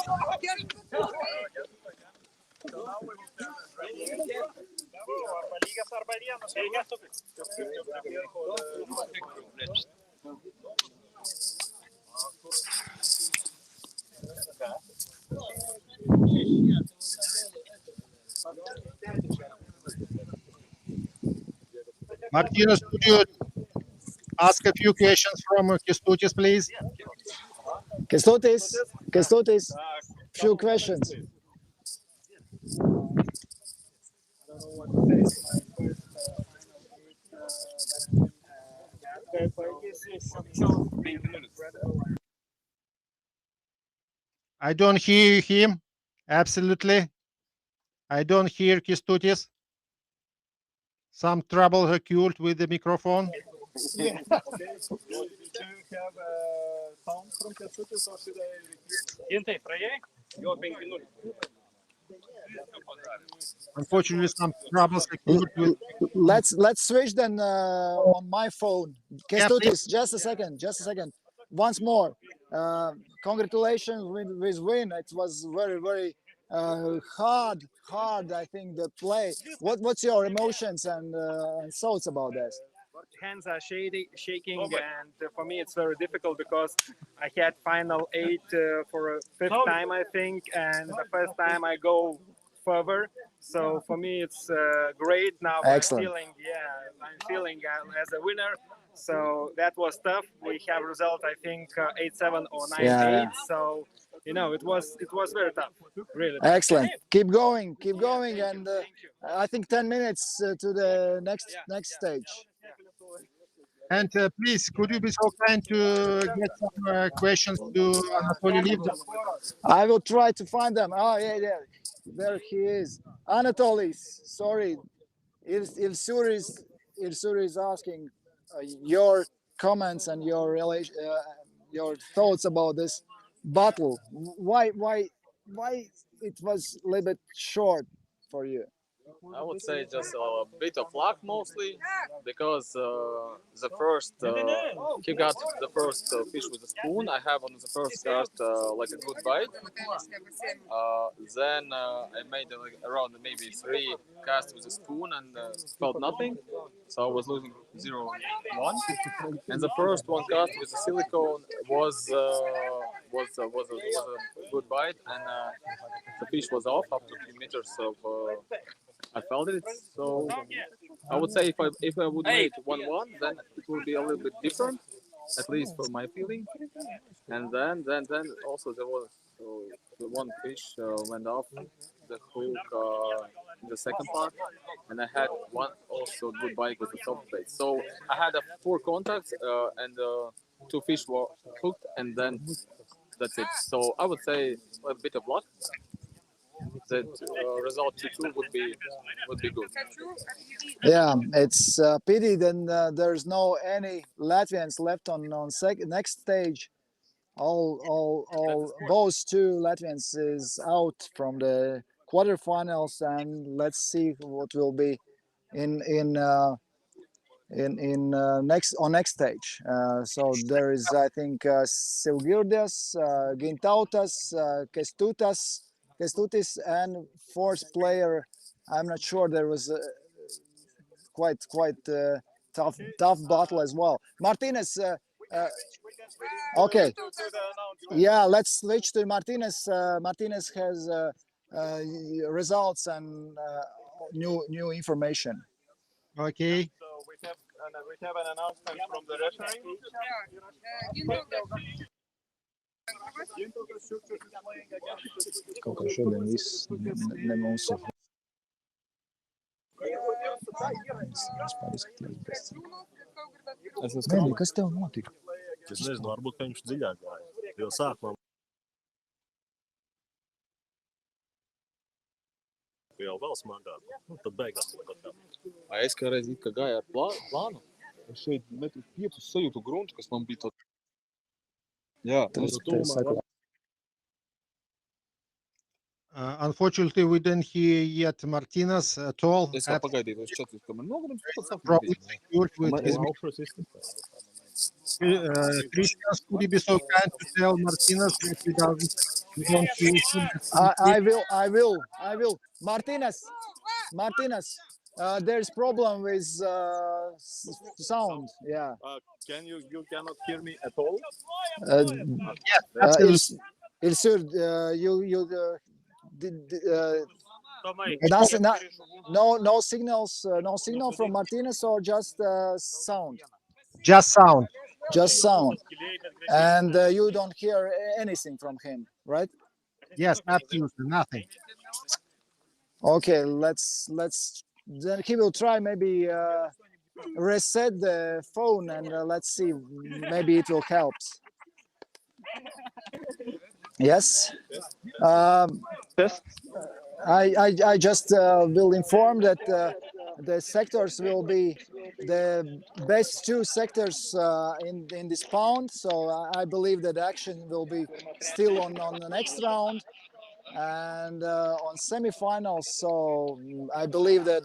Martinez, could you ask a few questions from Kęstutis, please? Kęstutis, few questions. I don't hear him. Absolutely. I don't hear Kestutis. Some trouble occurred with the microphone. Do you have sound from Kestutis or should I repeat? Gintai, praėjai? Jo 5-0. Unfortunately, some troubles occurred with. Let's switch then on my phone. Yeah, Kestutis, just a second. Once more, congratulations with win. It was very hard. I think the play. What's your emotions and thoughts about this? Hands are shaking, and for me it's very difficult because I had final 8 for a 5th time, I think, and the first time I go further. So for me it's great now. Excellent. I'm feeling as a winner. So that was tough. We have result, I think, 8-7 or 9-8. Yeah. So it was very tough. Really. Excellent. Keep going, and I think 10 minutes to the next stage. And please, could you be so kind to get some questions to Anatoly Livdov? I will try to find them. Oh, yeah. There he is. Anatoly, sorry. Ilsur is asking your comments and your thoughts about this battle. Why it was a little bit short for you? I would say just a bit of luck mostly, because the first he got the first fish with a spoon. I have on the first cast like a good bite. Then I made around maybe 3 casts with a spoon and felt nothing, so I was losing 0-1. And the first one cast with the silicone was a good bite, and the fish was off after 3 meters of. I felt it, so I would say if I would make 1-1, then it would be a little bit different, at least for my feeling. And then also there was the one fish went off the hook in the second part, and I had one also good bite with the soft bait. So I had 4 contacts and 2 fish were hooked, and then that's it. So I would say a bit of luck. That result 2-2 would be good. Yeah, it's pity then there's no any Latvians left on next stage. All those 2 Latvians is out from the quarterfinals, and let's see what will be in next stage. So there is, I think, Silgirdas, Gintautas, Kestutis, and 4th player. I'm not sure. There was quite tough battle as well. Martinez. Okay. Yeah, let's switch to Martinez. Martinez has results and new information. Okay. So we have an announcement from the referee. Kaut kā šodien viss ne mūsu. Mēģi, kas tev notika? Es nezinu, varbūt, ka viņš dziļāk gāja. Jo sākumā jau vēl smagāk. Tad beigās kaut kā. Es kādreiz it kā gāju ar plānu. Es šeit 5 metrus sajūtu gruntu, kas man bija tāds. Jā, Unfortunately, we didn't hear yet Martinez at all. Es vēl pagaidīju uz 4, ka man nogrims pats Problems apmēr. occurred with his Christian, could you be so kind to tell Martinez that we don't hear him? I will. Martinez. There's problem with sound. Yeah. You cannot hear me at all? Ilsur, no signals, no signal from Martinez, or just sound? Just sound. Just sound. And you don't hear anything from him, right? Yes, absolutely nothing. Okay, let's then he will try maybe reset the phone and let's see, maybe it will help. Yes. Test. I just will inform that the sectors will be the best two sectors in this pound. So I believe that action will be still on the next round and on semifinals. So I believe that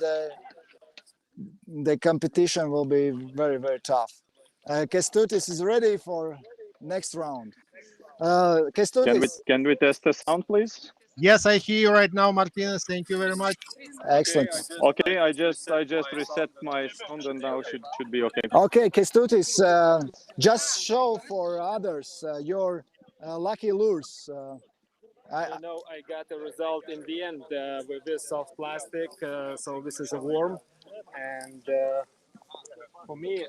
the competition will be very, very tough. Kestutis is ready for next round. Kestutis. Can we test the sound, please? Yes, I hear you right now, Martinez. Thank you very much. Excellent. Okay, I just reset my sound and now should be okay. Okay, Kestutis, just show for others your lucky lures. You know, I got a result in the end with this soft plastic. So this is a worm, and for me,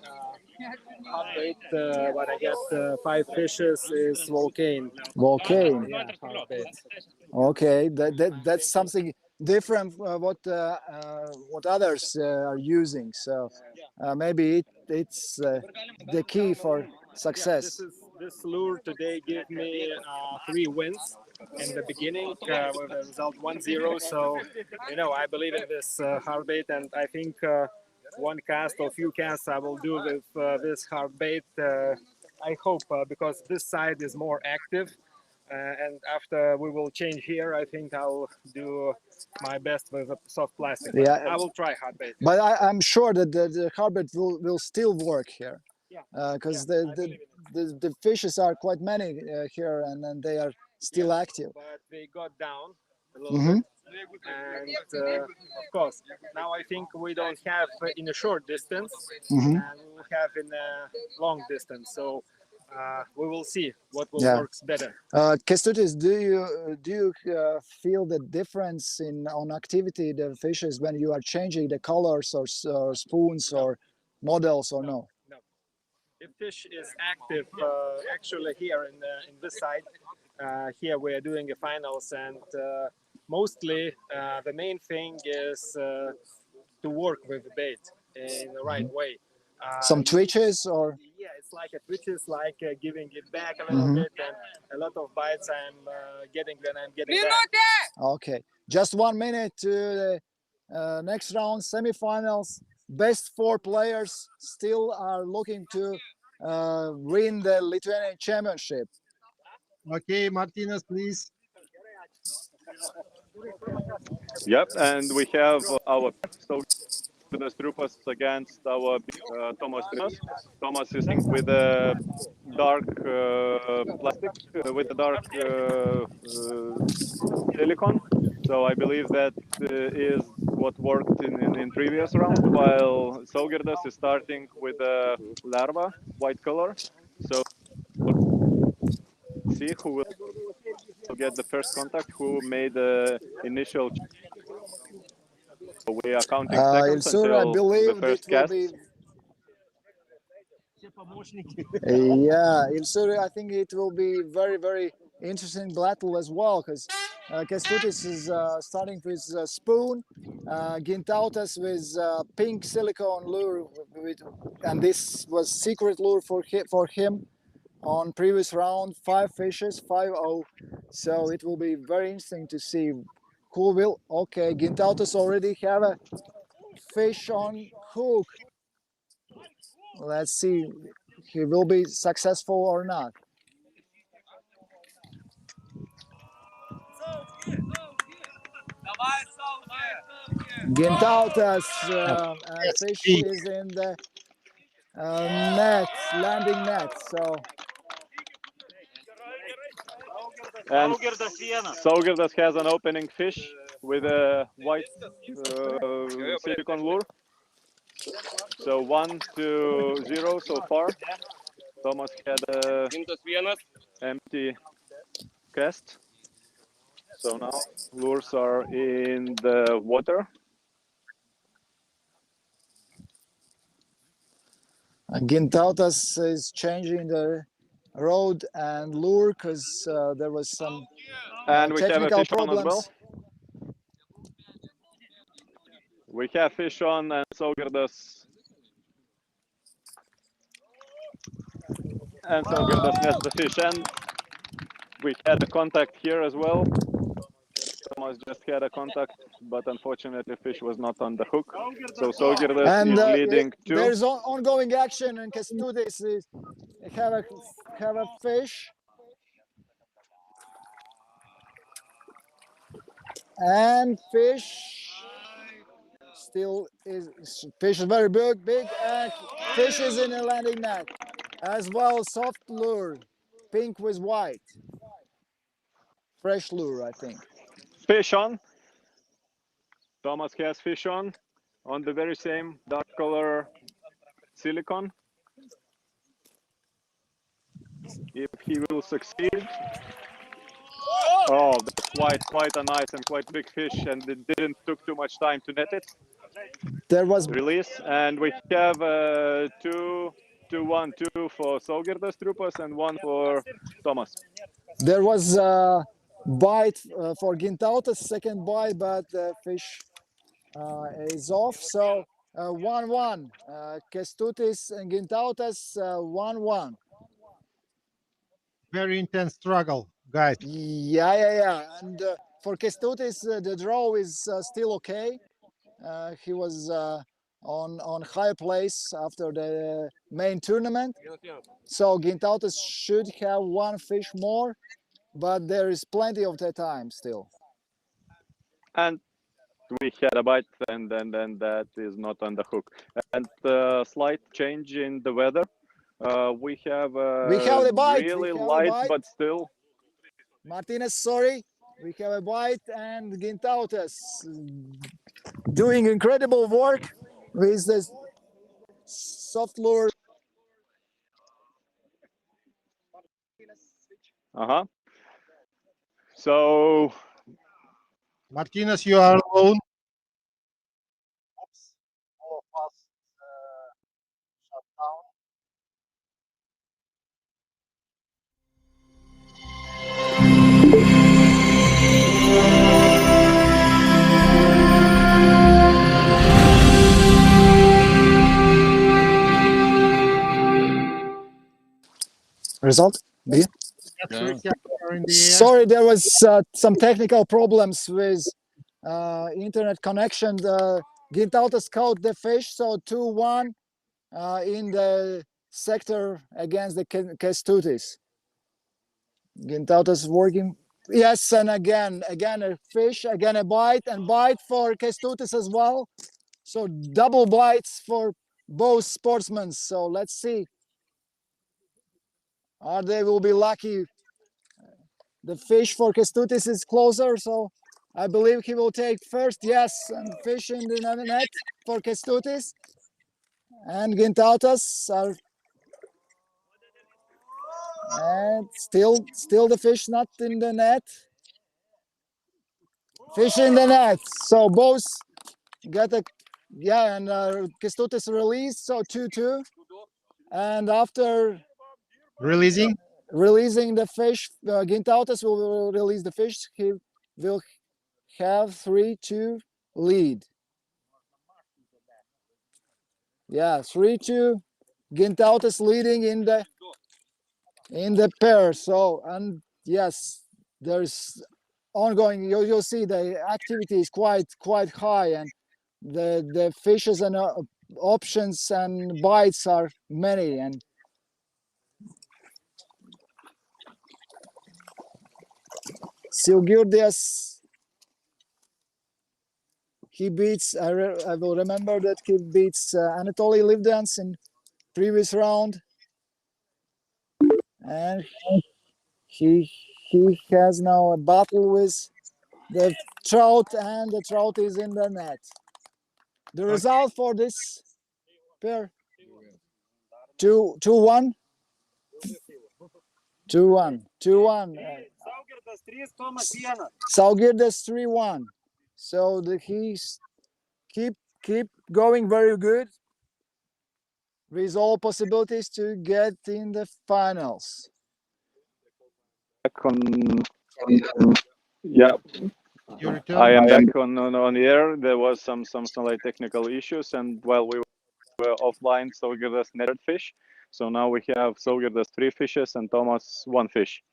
hot bait. What I get 5 fishes is volcane. Volcane. Yeah, hot bait. Okay, that's something different what others are using. So maybe it's the key for success. This lure today gave me 3 wins in the beginning with a result 1-0. So you know, I believe in this hard bait, and I think one cast or few casts I will do with this hard bait. I hope because this side is more active. And after we will change here, I think I'll do my best with a soft plastic. Yeah, I will try hard bait. but I'm sure that the hard bait will still work here, because the fishes are quite many here, and then they are still active. But they got down a little bit. And of course, now I think we don't have in a short distance, and we will have in a long distance. So we will see what works better. Kestutis, do you feel the difference on activity the fishes when you are changing the colors or spoons or models or no? No. If fish is active, actually here in this side, here we are doing the finals, and mostly the main thing is to work with the bait in the right way. Some twitches or? Yeah, it's like a twitches, like giving it back a little bit, and a lot of bites I'm getting when I'm getting back. Okay, just 1 minute to the next round, semifinals. Best 4 players still are looking to win the Lithuanian championship. Okay, Martinez, please. Yep, and we have our the Strupas against our Thomas Trinas. Thomas is with a dark plastic, with a dark silicone. So I believe that is what worked in previous round, while Saugirdas is starting with a larva, white color. So see who will get the first contact, who made the initial. So we are counting seconds until the first cast. Yeah, Ilsuri, I think it will be very, very interesting battle as well, because Kestutis is starting with a spoon, Gintautas with pink silicone lure, and this was secret lure for him on previous round, 5 fishes, 5-0. So it will be very interesting to see who will. Okay, Gintautas already have a fish on hook. Let's see, he will be successful or not. Gintautas and fish is in the net, landing net. So. And Saugirdas has an opening fish with a white silicone lure. So 1-0 so far. Thomas had a empty cast. So now lures are in the water. Gintautas is changing the road and lure because there was some and we have a fish problems. on as well. We have fish on, and Saugirdas And so Girdas nets the fish, and we had a contact here as well. Thomas just had a contact, but unfortunately fish was not on the hook. So Girdas And is leading two. there's ongoing action, and Kęstutis is have a fish. And fish still is very big, and fish is in a landing net as well. Soft lure, pink with white, fresh lure, I think. Fish on. Thomas has fish on the very same dark color silicone. If he will succeed. Oh, that's quite a nice and quite big fish, and it didn't took too much time to net it. There was release, and we have 2-1-2 for Saugirdas Trupas and 1 for Thomas. There was a bite for Gintautas, second bite, but the fish is off. So 1-1. Kęstutis and Gintautas 1-1. Very intense struggle, guys. Yeah. And for Kęstutis, the draw is still okay. He was on high place after the main tournament. So Gintautas should have one fish more, but there is plenty of the time still. And we had a bite, and then that is not on the hook. And slight change in the weather. We have the bite. really light, but still. Martinez, sorry. We have a bite, and Gintautas doing incredible work with this soft lure. So Martinez, you are alone. Oops. All of us shut down. Result? B. Sorry, there was some technical problems with internet connection. Gintautas caught the fish, so 2-1 in the sector against the Kęstutis. Gintautas working. Yes, and again a fish, again a bite, and bite for Kęstutis as well. So double bites for both sportsmen. So let's see. Or they will be lucky. The fish for Kęstutis is closer, so I believe he will take first. Yes, and fish in the net for Kęstutis. And Gintautas are, and still the fish not in the net. Fish in the net. So both get a, and Kęstutis released, so 2-2. And after Releasing the fish, Gintautas will release the fish. He will have 3-2 lead. Yeah, 3-2. Gintautas leading in the pair. So, and yes, there's ongoing. You'll see the activity is quite high, and the fishes and options and bites are many. And Silgirdas, he beats. I will remember that he beats Anatoly Livdans in previous round, and he has now a battle with the trout, and the trout is in the net. The result for this pair: 2-1. 2-1. Saugirdas 3-1. So he's keep going very good with all possibilities to get in the finals. Yeah, you return. I am back on the air. There was some slight technical issues, and while we were offline, Saugirdas netted fish. So now we have Saugirdas 3 fishes and Tomas 1 fish.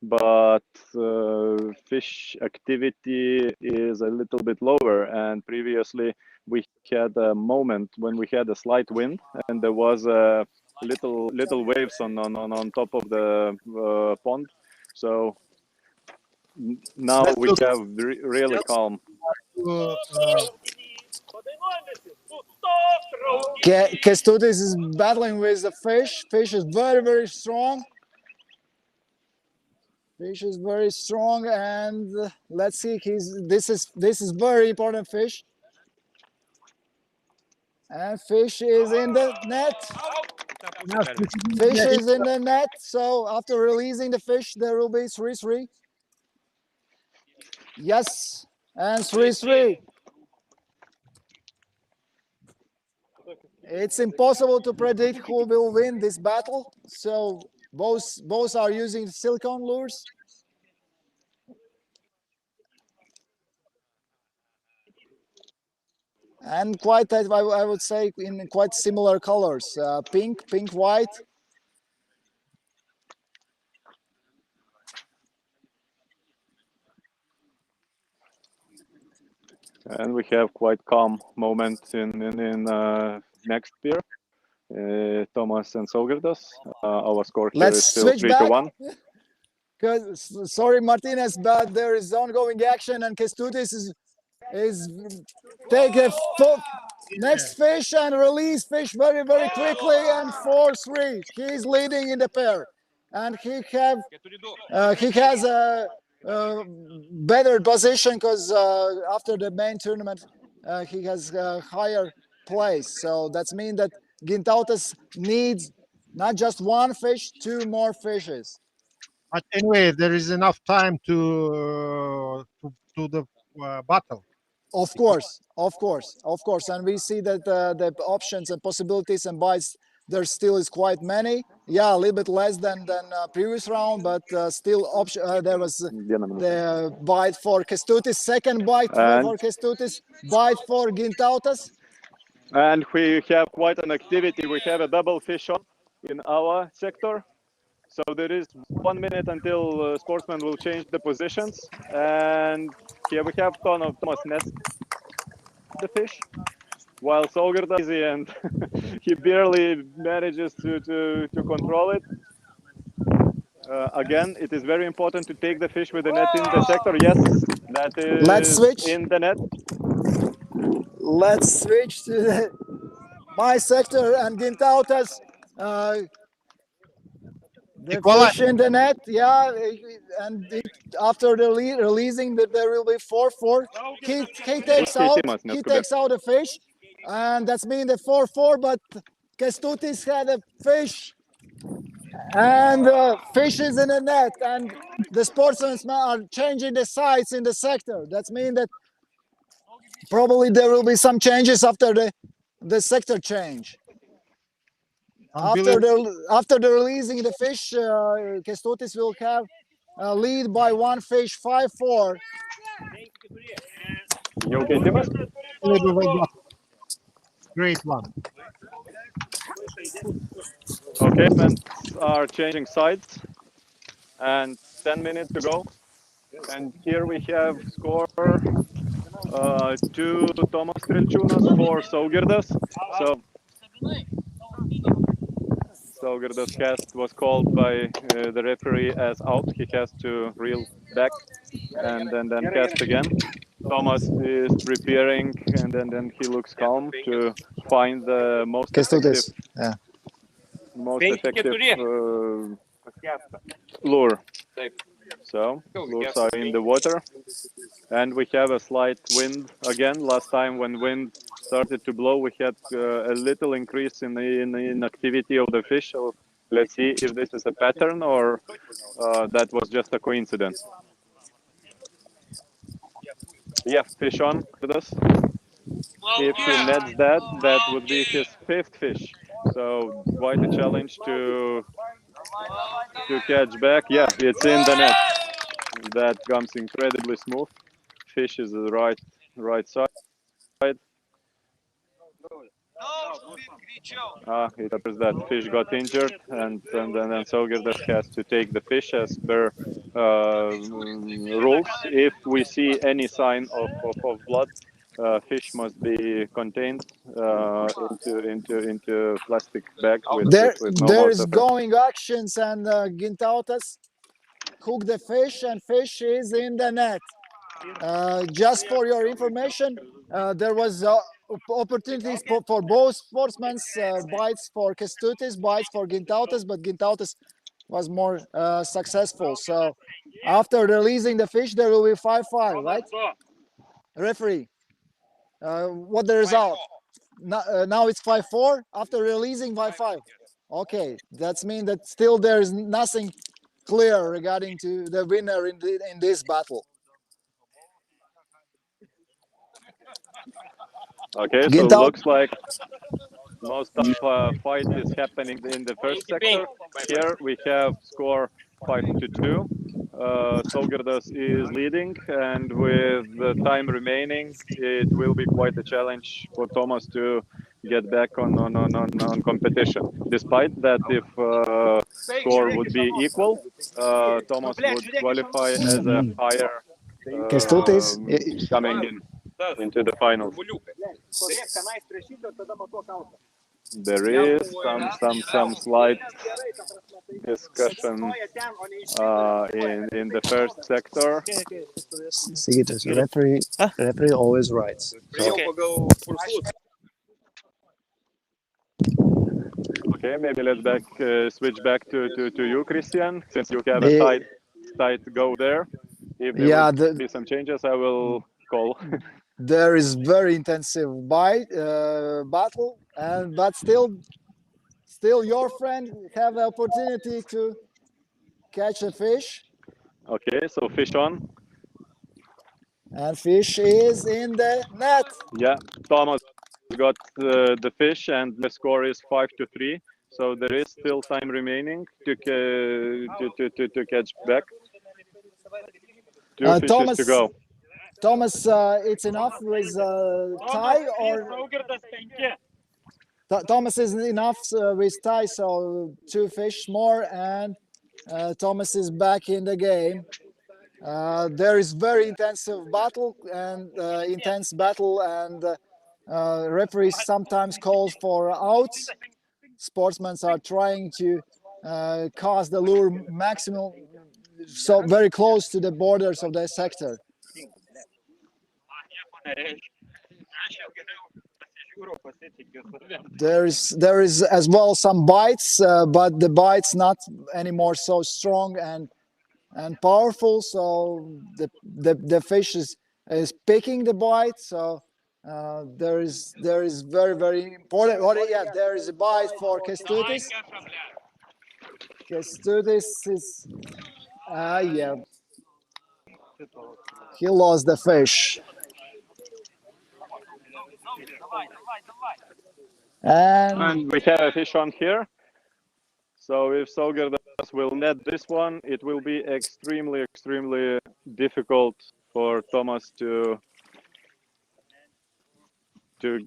But fish activity is a little bit lower, and previously we had a moment when we had a slight wind and there was a little waves on top of the pond. So now we have really calm. Kestutis is battling with the fish. Fish is very, very strong. Fish is very strong, and let's see. This is very important fish. And fish is in the net. Fish is in the net. So after releasing the fish, there will be 3-3. Yes, and 3-3. It's impossible to predict who will win this battle. So both are using silicone lures. And quite, I would say, in quite similar colors, pink, white. And we have quite calm moment in next pair. Tomas and Saugirdas. Our score here is still 3-1. Sorry, Martinez, but there is ongoing action, and Kestutis is take a next fish and release fish very, very quickly, and 4-3. He's leading in the pair, and he has a better position because after the main tournament he has a higher place. So that means that Gintautas needs not just one fish, 2 more fishes. But anyway, there is enough time to the battle. Of course, and we see that the options and possibilities and bites there still is quite many. Yeah, a little bit less than previous round, but still there was the bite for Kestutis, second bite for Kestutis, bite for Gintautas. And we have quite an activity. We have a double fish on in our sector. So there is 1 minute until sportsmen will change the positions. And here we have Tomas nets the fish, while Saugirdas is easy and he barely manages to control it. Again, it is very important to take the fish with the net in the sector. Yes, that is Let's switch. In the net. Let's switch to my sector and Gintautas. The fish in the net, yeah, and after the releasing, there will be 4-4. He takes out a fish, and that's mean the 4-4. But Kestutis had a fish, and fish is in the net, and the sportsmen are changing the sides in the sector. That's mean that probably there will be some changes after the sector change. After the releasing the fish, Kestutis will have a lead by 1 fish, 5-4. You okay, Timas? Great one. Okay, men are changing sides, and 10 minutes to go. And here we have score 2 Tomas Trilčiūnas, 4 Saugirdas. So Saugirdas' cast was called by the referee as out. He has to reel back and then cast again. Tomas is preparing, and then he looks calm to find the most effective lure. So lures are in the water, and we have a slight wind again. Last time when wind started to blow, we had a little increase in the activity of the fish. So let's see if this is a pattern or that was just a coincidence. Yeah, fish on with us. If he nets that would be his 5th fish. So quite a challenge to catch back. Yeah, it's in the net. That comes incredibly smooth. Fish is the right side. It appears that fish got injured, and then Saugirdas has to take the fish as per rules. If we see any sign of blood, fish must be contained into plastic bag with no There more is suffering. going actions, and Gintautas hook the fish, and fish is in the net. Just for your information, there was opportunities for both sportsmen, bites for Kestutis, bites for Gintautas, but Gintautas was more successful. So after releasing the fish, there will be 5-5, right? Referee, what the result? Now it's 5-4 after releasing 5-5. Okay, that means that still there is nothing clear regarding to the winner in this battle. Okay, so Gintaut, looks like most of fight is happening in the first sector. Here we have score 5-2. Saugirdas is leading, and with the time remaining, it will be quite a challenge for Thomas to get back on competition. Despite that, if score would be equal, Thomas would qualify as a higher Kestutis, coming into the finals. There is some slight discussion in the first sector. Sigitas, referee always writes. Okay, maybe let's switch back to you, Christian, since you have a tight go there. If there will be some changes, I will call. There is very intensive battle, but still your friend have the opportunity to catch a fish. Okay, so fish on. And fish is in the net. Yeah, Thomas got the fish, and the score is 5-3. So there is still time remaining to catch back. Two fishes to go. Thomas, it's enough with tie, or Thomas is enough with tie, so 2 fish more, and Thomas is back in the game. There is very intensive battle and referees sometimes calls for outs. Sportsmen are trying to cast the lure maximum, so very close to the borders of the sector. There is as well some bites, but the bites not anymore so strong and powerful. So the fish is picking the bite. So there is very important. There is a bite for Kestutis. Kestutis is he lost the fish. And we have a fish on here. So if Saugirdas will net this one, it will be extremely difficult for Thomas to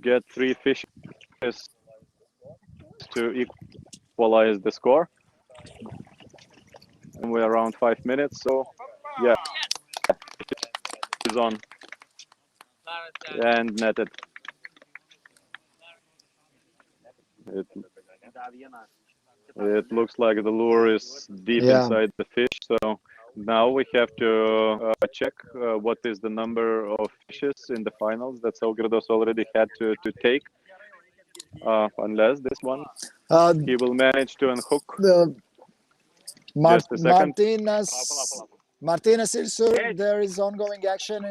get 3 fishes to equalize the score. And we're around 5 minutes, so yeah, he's on and netted. It looks like the lure is deep inside the fish, so now we have to check what is the number of fishes in the finals that Saugirdas already had to take. Unless this one, he will manage to unhook. Just a second. Martinez Ilsur, there is ongoing action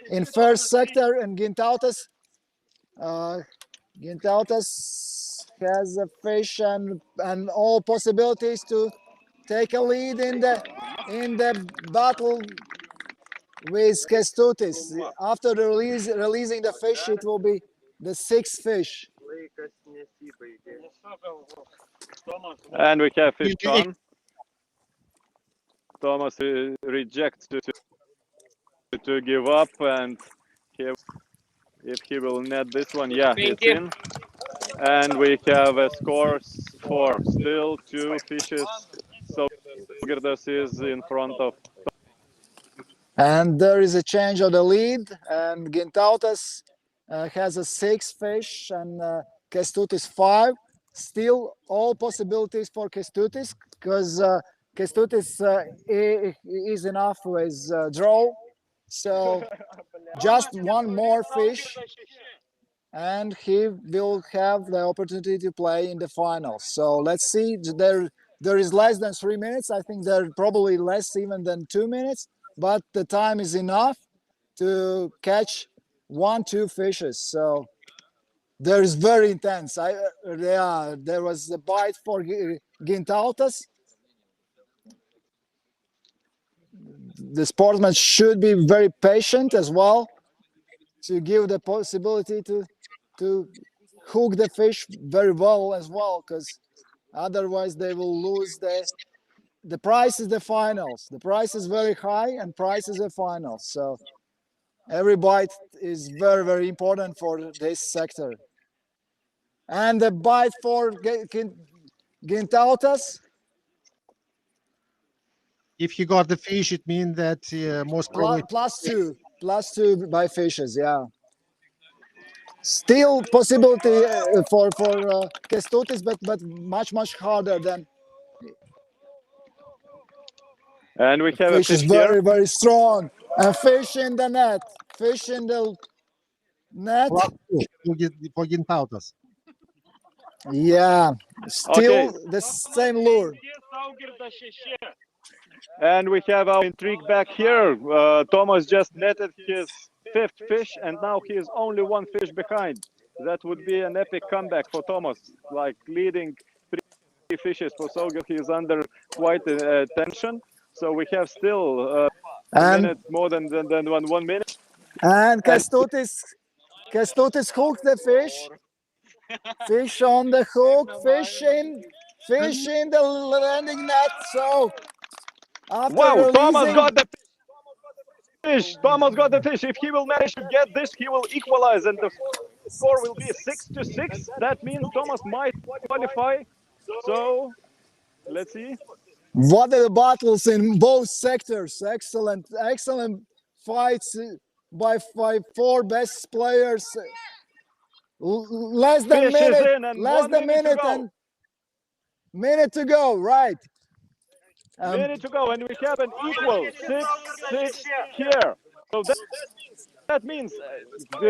in first sector, and Gintautas. Gintautas has a fish and all possibilities to take a lead in the battle with Kestutis. After releasing the fish, it will be the 6th fish. And we have fish on. Thomas rejects to give up, and if he will net this one, yeah, it's in. And we have a score 4. Still 2 fishes. So Girdas is in front of. And there is a change of the lead, and Gintautas has a 6 fish, and Kęstutis 5. Still all possibilities for Kęstutis, because Kęstutis is enough with draw. So just one more fish, and he will have the opportunity to play in the finals. So let's see. There is less than 3 minutes. I think there probably less even than 2 minutes, but the time is enough to catch 1-2 fishes. So there is very intense. There was a bite for Gintautas. The sportsman should be very patient as well to give the possibility to hook the fish very well as well, because otherwise they will lose the price is the finals. The price is very high and price is the finals. So every bite is very, very important for this sector. And the bite for Gintautas. If he got the fish, it means that most probably +2 by fishes, yeah. Still possibility for Kęstutis, but much harder than. And we have Fish a is fish very, here. very strong. A fish in the net. Fish in the net. +2 for Gintautas. Yeah, still Okay. the same lure. And we have our intrigue back here. Thomas just netted his 5th fish, and now he is only 1 fish behind. That would be an epic comeback for Thomas, like leading 3 fishes for Sauger. He is under quite tension. So we have still a minute, more than 1 minute. And Kęstutis hooked the fish. Fish on the hook, fish in the landing net. So after Wow, Thomas releasing, got the fish. Thomas got the fish. If he will manage to get this, he will equalize, and the score will be 6-6. That means Thomas might qualify. So let's see. what are the battles in both sectors? Excellent fights by 4 best players. Less than Fish is minute, in and less 1 than minute to go. and minute to go, right? Minute to go, and we have an equal 6-6 here. So that means,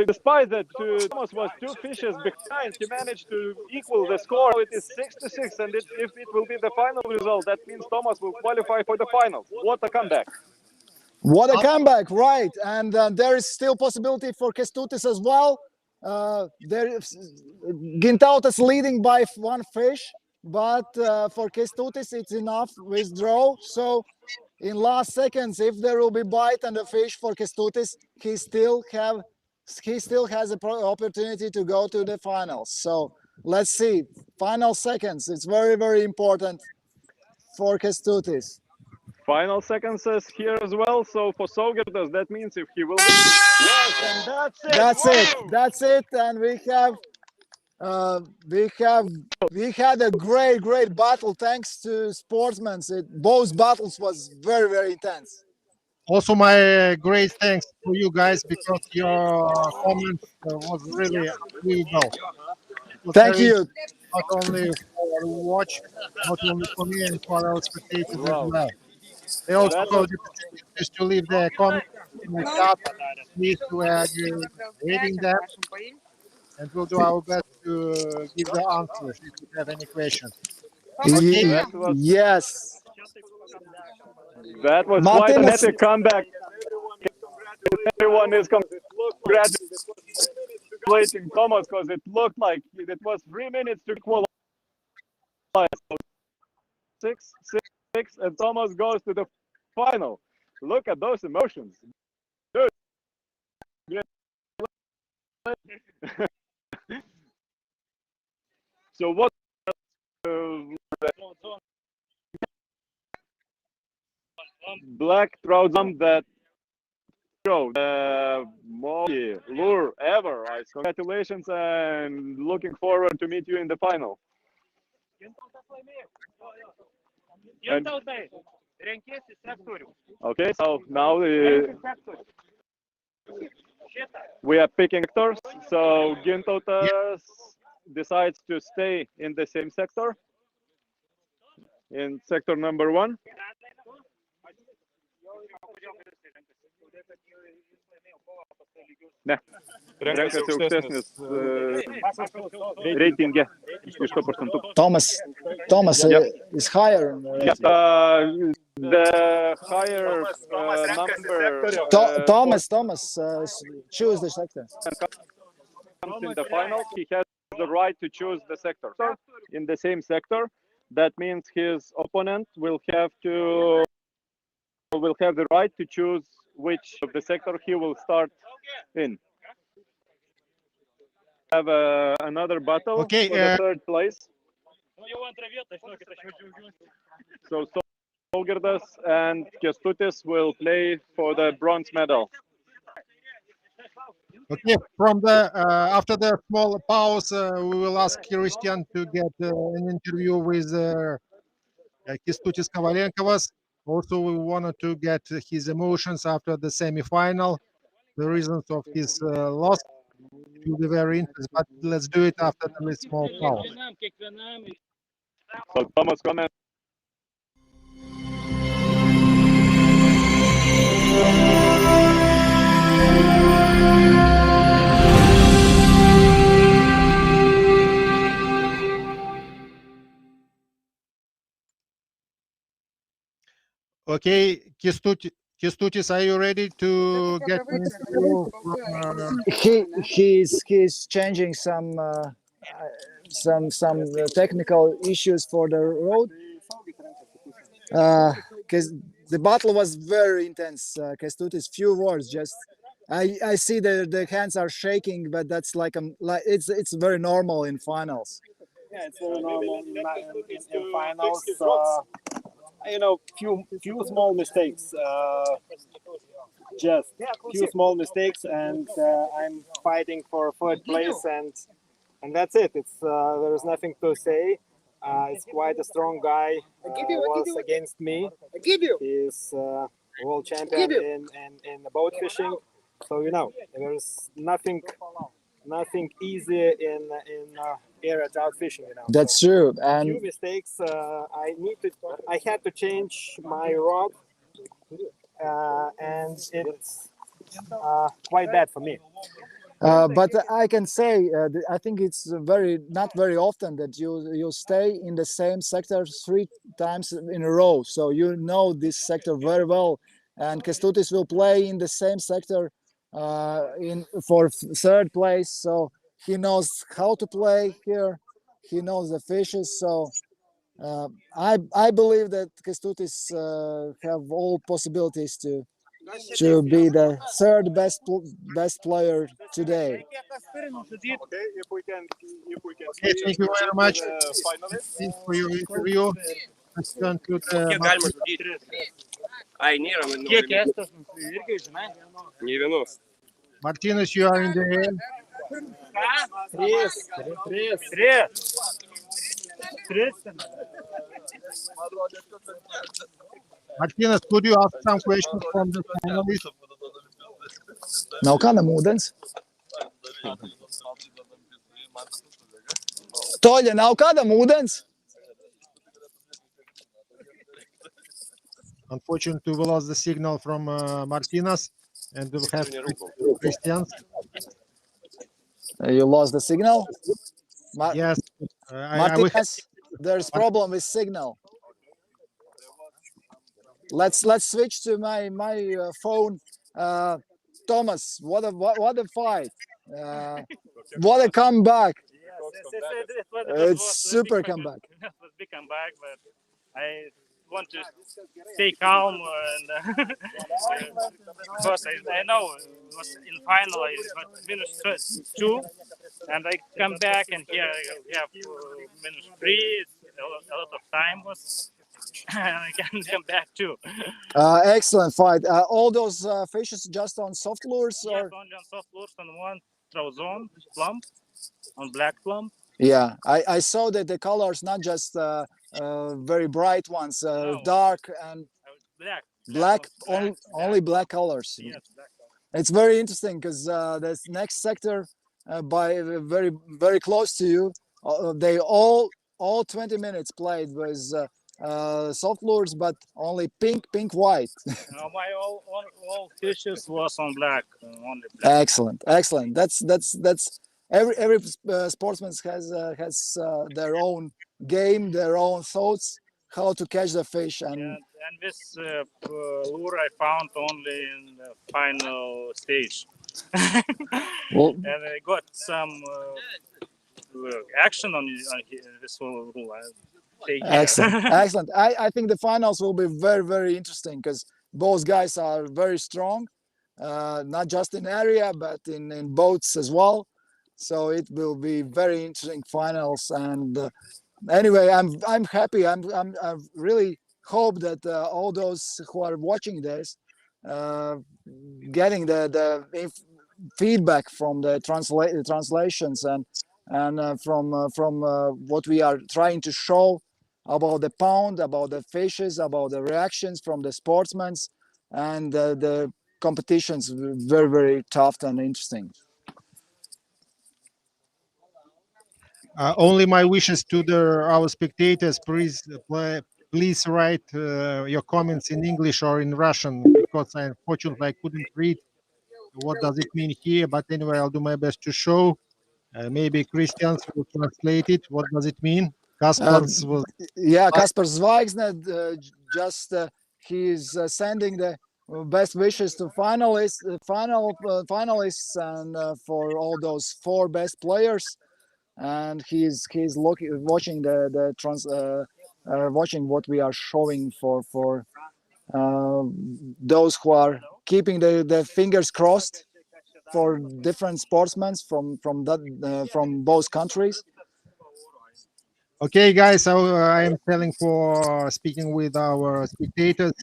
despite that Thomas was 2 fishes behind, he managed to equal the score. It is 6-6, and if it will be the final result, that means Thomas will qualify for the finals. What a comeback! What a comeback, right? And there is still possibility for Kęstutis as well. Gintautas leading by 1 fish, but for Kęstutis it's enough withdraw. So in last seconds, if there will be bite and a fish for Kęstutis, he still has an opportunity to go to the finals. So let's see, final seconds. It's very, very important for Kęstutis. Final seconds is here as well. So for Saugertas, that means if he will win. Yes, and that's it. That's it. And we had a great battle thanks to sportsmen. Both battles was very, very intense. Also, my great thanks to you guys, because your comments was really well. Thank you. Not only for watch, not only for me and for our spectators as well. They also just to leave the comments in the chat. Please, we are reading them, and we'll do our best to give the answers if you have any questions. Okay. Yes. That was quite an epic comeback. Everyone is congratulating Thomas, because it looked like it was 3 minutes to equalize. 6-6, and Thomas goes to the final. Look at those emotions. Dude. So what black trout that show the most lure ever. Congratulations and looking forward to meet you in the final. Gintautai, renkiesi sektorių. Okay, so now we are picking sectors. So Gintautas decides to stay in the same sector, in sector number 1. Ne, renkasi aukštesnis reitinge iš to procentų. Thomas is higher. The higher number Thomas choose the sector. Comes in the final, he has the right to choose the sector. In the same sector, that means his opponent will have the right to choose which of the sector he will start in. Have another battle for the third place. So Saugirdas and Kęstutis will play for the bronze medal. Okay, from the after the small pause, we will ask Christian to get an interview with Kęstutis Kovalenkovas. Also, we wanted to get his emotions after the semi-final, the reasons of his loss. It will be very interesting, but let's do it after the small pause. So Thomas, comment. Okay, Kęstutis, are you ready to get an interview from, He's changing some technical issues for the road. Because the battle was very intense. Kęstutis, few words. Just I see the hands are shaking, but that's like it's very normal in finals. Yeah, it's very normal in finals. Few small mistakes. Just few small mistakes, and I'm fighting for third place, and that's it. It's there is nothing to say. It's quite a strong guy. Was against me. He's world champion in boat fishing. So there's nothing easy in area trout fishing. That's true. And few mistakes. I had to change my rod, and it's quite bad for me. But I can say I think it's not very often that you stay in the same sector 3 times in a row. So you know this sector very well, and Kęstutis will play in the same sector for third place. So he knows how to play here. He knows the fishes. So I believe that Kęstutis have all possibilities to be the third best player today. Okay, if we can Okay, thank you very much for your interview. Let's turn to the Kiek Estas irgi, žinai? Nė vienos. Martinez, you are in the air. Tris. Martinez, could you ask some questions from the finalists? Nav kādam ūdens? Toļa, nav kādam ūdens? Unfortunately, we lost the signal from Martinez, and we have Christian. You lost the signal? Yes, Martinez, there's problem with signal. Let's switch to my phone. Thomas, what a fight! What a comeback! It's super comeback. It was big comeback, but I want to stay calm and because I know it was in final I was -2 and I come back and here I have -3. A lot of time was I can come back too. Excellent fight. All those fishes just on soft lures, Yes, or only on soft lures and one trout plump, on black plump. yeah, I saw that the colors not just very bright ones, No. dark and Black. black, Black. only black colors. Yes, black. It's very interesting because this next sector, by very close to you, they all 20 minutes played with soft lures, but only pink, white. My all fishes was on black, only black. Excellent. That's every sportsman has their own game, their own thoughts, how to catch the fish, and this lure I found only in the final stage. well, And I got some action on this rule. excellent, excellent. I think the finals will be very interesting because both guys are very strong, not just in area but in boats as well. So it will be very interesting finals. And anyway, I'm happy. I really hope that all those who are watching this, getting the feedback from the translations and from what we are trying to show about the pound, about the fishes, about the reactions from the sportsmen, and the competitions very tough and interesting. Only my wishes to our spectators. Please write your comments in English or in Russian, because unfortunately I couldn't read what does it mean here. But anyway, I'll do my best to show. Maybe Christians will translate it. What does it mean? Kaspar's was Yeah, Kasper Zweigsner just he's sending the best wishes to finalists, and for all those 4 best players. And he's watching watching what we are showing for those who are keeping the fingers crossed for different sportsmen from both countries. okay, guys. So I am telling for speaking with our spectators.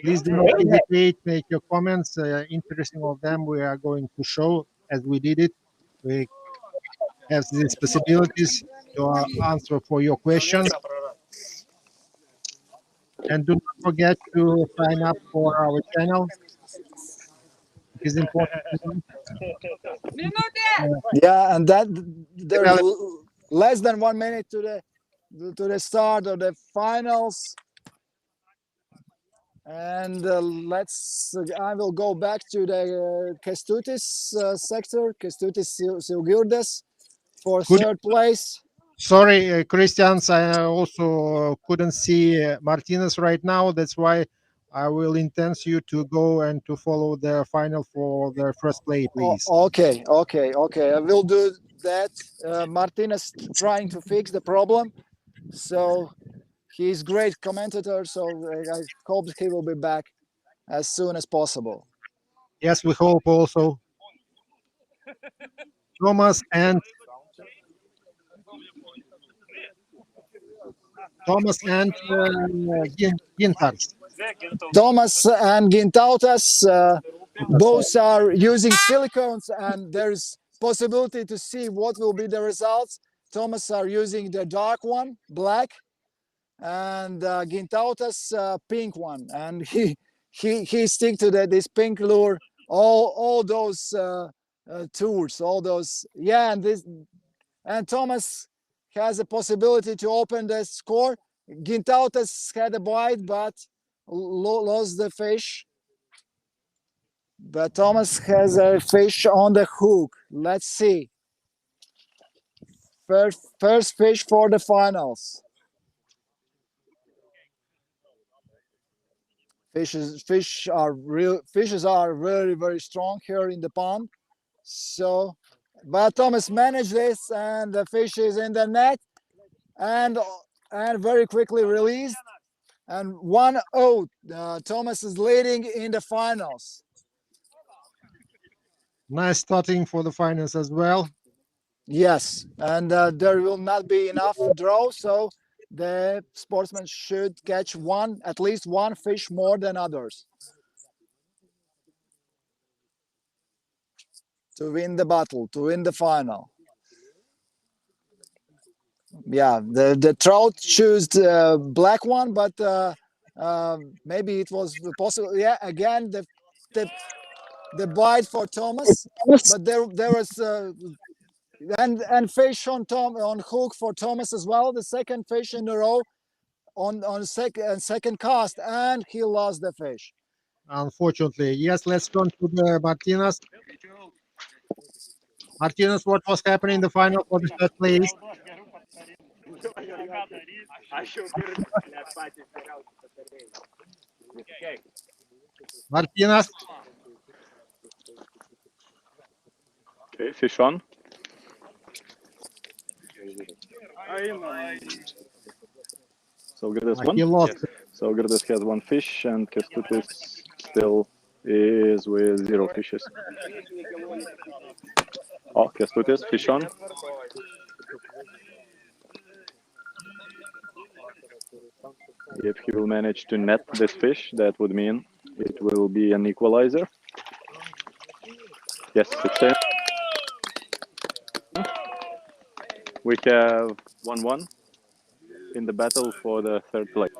Please do not hesitate. Make your comments. Interesting of them. We are going to show as we did it. We have these possibilities to answer for your questions. And do not forget to sign up for our channel. It is important. Yeah, and that there's less than 1 minute to the start of the finals. And I will go back to the Kęstutis sector, Kęstutis Silgirdas for third place. Sorry, Christians, I also couldn't see Martinez right now. That's why I will intend you to go and to follow the final for the first play, please. Okay. I will do that. Martinez trying to fix the problem. So he's great commentator. So I hope he will be back as soon as possible. Yes, we hope also. Thomas and Gintars. Thomas and Gintautas, both are using silicones, and there's possibility to see what will be the results. Thomas are using the dark one, black, and Gintautas pink one, and he stick to this pink lure all those tours, all those, yeah. And Thomas has a possibility to open the score. Gintautas had a bite but lost the fish. But Thomas has a fish on the hook. Let's see. First fish for the finals. Fishes are very strong here in the pond. So, but Thomas managed this, and the fish is in the net, and very quickly released. And 1-0. Thomas is leading in the finals. Nice starting for the finals as well. Yes, and there will not be enough draw, so the sportsman should catch at least one fish more than others to win the battle, to win the final. Yeah, the trout chose black one, but maybe it was possible. Yeah, again the bite for Thomas, but there was and fish on hook for Thomas as well. The second fish in a row on second cast, and he lost the fish. Unfortunately, yes. Let's turn to the Martinez. Martinez, what was happening in the final for the third place? Martinez. Okay, fish on. Saugirdas won. He lost. Yes. Saugirdas has one fish, and Kęstutis still is with 0 fishes. Oh, Kęstutis, fish on. If he will manage to net this fish, that would mean it will be an equalizer. Yes, it's in. We have 1-1 in the battle for the third place.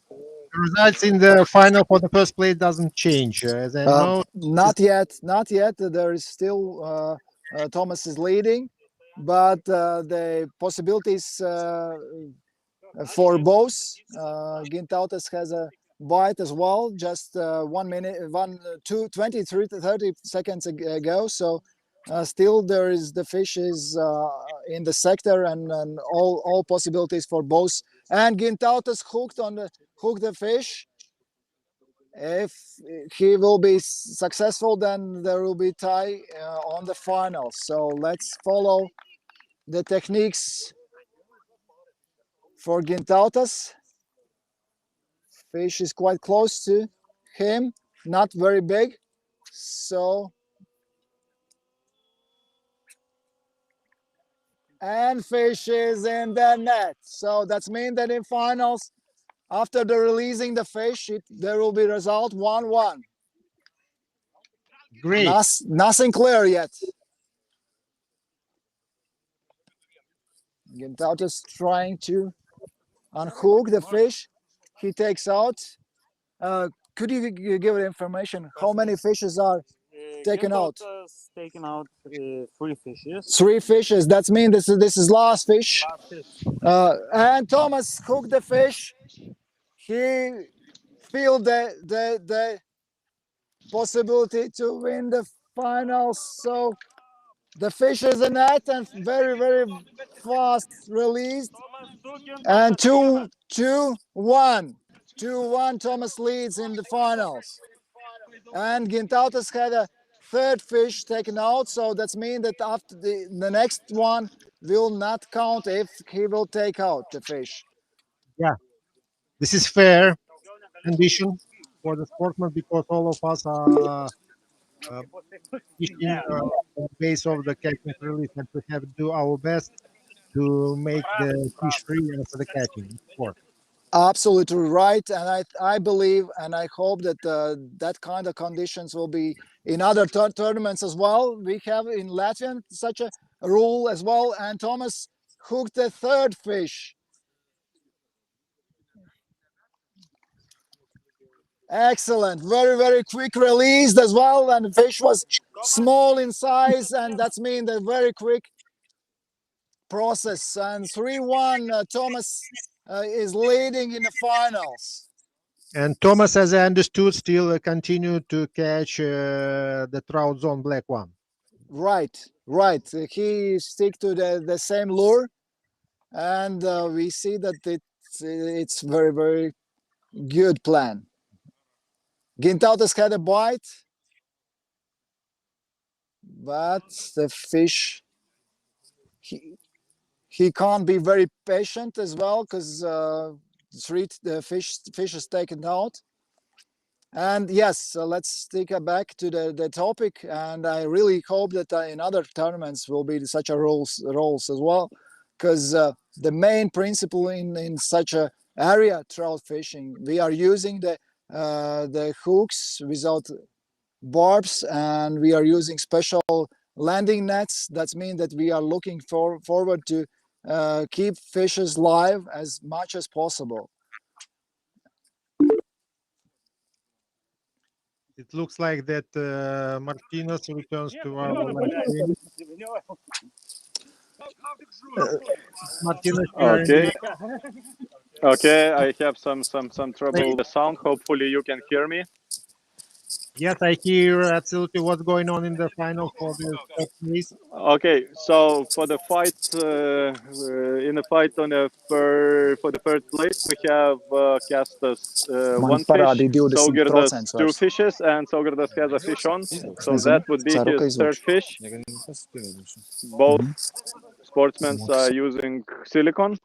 The results in the final for the first place doesn't change. As I know, Not yet. There is still Thomas is leading, but the possibilities for both. Gintautas has a bite as well, just 1 minute, 23 to 30 seconds ago. So still there is the fish is in the sector, and all possibilities for both. And Gintautas hooked the fish. If he will be successful, then there will be tie on the final. So let's follow the techniques for Gintautas. Fish is quite close to him, not very big. So, and fish is in the net. So that means that in finals, after the releasing the fish, there will be result 1-1. great. Nothing clear yet. Gintautas trying to unhook the fish. He takes out. Could you give information how many fishes are taken out? Taken out 3 fishes. 3 fishes. That means this is last fish. And Thomas hooked the fish. He feel the possibility to win the finals. So the fish is in net and very, very fast released. And 2-1. 2-1, Thomas leads in the finals. And Gintautas had a third fish taken out, so that means that after the next one will not count if he will take out the fish. Yeah, this is fair condition for the sportsman, because all of us are fishing on the base of the catching release, and we have to do our best to make the fish free after the catching, of course. Absolutely right, and I believe and I hope that that kind of conditions will be in other tournaments as well. We have in Latvia such a rule as well, and Thomas hooked the third fish. Excellent, very, very quick release as well, and the fish was small in size, and that's mean the very quick process. And 3-1, Thomas is leading in the finals. And Thomas, as I understood, still continue to catch the trout zone black one. Right. He stick to the same lure, and we see that it's very, very good plan. Gintautas had a bite, but the fish he can't be very patient as well, because the fish is taken out. And yes, let's stick back to the topic. And I really hope that in other tournaments will be such a rules as well, because the main principle in such a area trout fishing, we are using the hooks without barbs, and we are using special landing nets. That means that we are looking forward to keep fishes live as much as possible. It looks like that Martinez returns to our live stream. Martinez, you are in Okay. the- Okay, I have some trouble with the sound. Hopefully you can hear me. Yes, I hear absolutely what's going on in the final for the third place. Okay, so for the fight, in the fight on for the third place, we have Kestas one fish, parādīja 20% Saugirdas two vairs. fishes, and Saugirdas has a fish on. So that would be Ceru, ka his third izvilkšu. fish. Both sportsmen are using silicone,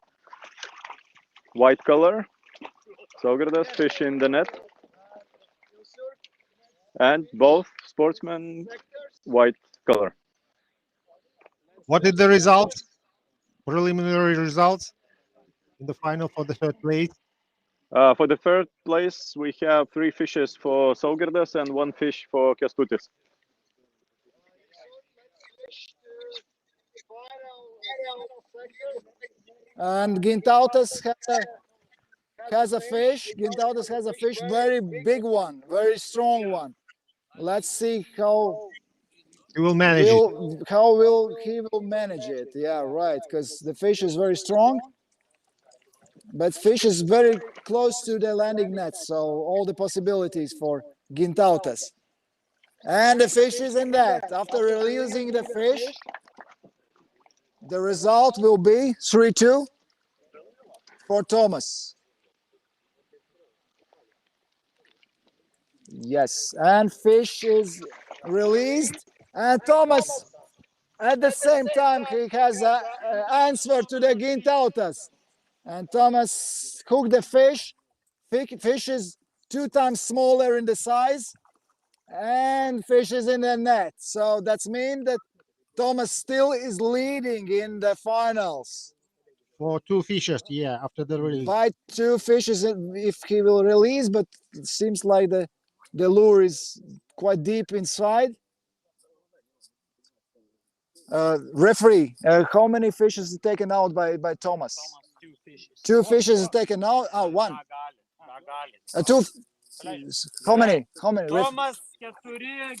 white color. Saugirdas fish in the net, and both sportsmen white color. What is the results? Preliminary results in the final for the third place. For the third place, we have 3 fishes for Saugirdas and 1 fish for Kęstutis. And Gintautas has a fish. Gintautas has a fish, very big one, very strong one. Let's see how He will manage it. he will manage it. Yeah, right. Because the fish is very strong, but fish is very close to the landing net, so all the possibilities for Gintautas. And the fish is in that. After releasing the fish, the result will be 3-2 for Thomas. Yes, and fish is released, and Thomas, at the same time, he has an answer to the Gintautas. And Thomas hooked the fish. Fish is 2 times smaller in the size, and fish is in the net. So that means that Thomas still is leading in the finals. For 2 fishes, yeah, after the release. By 2 fishes if he will release, but it seems like the lure is quite deep inside. Referee, how many fishes is taken out by Thomas? 2 fishes is taken out. Oh, 1. 2. How many? Thomas, 4,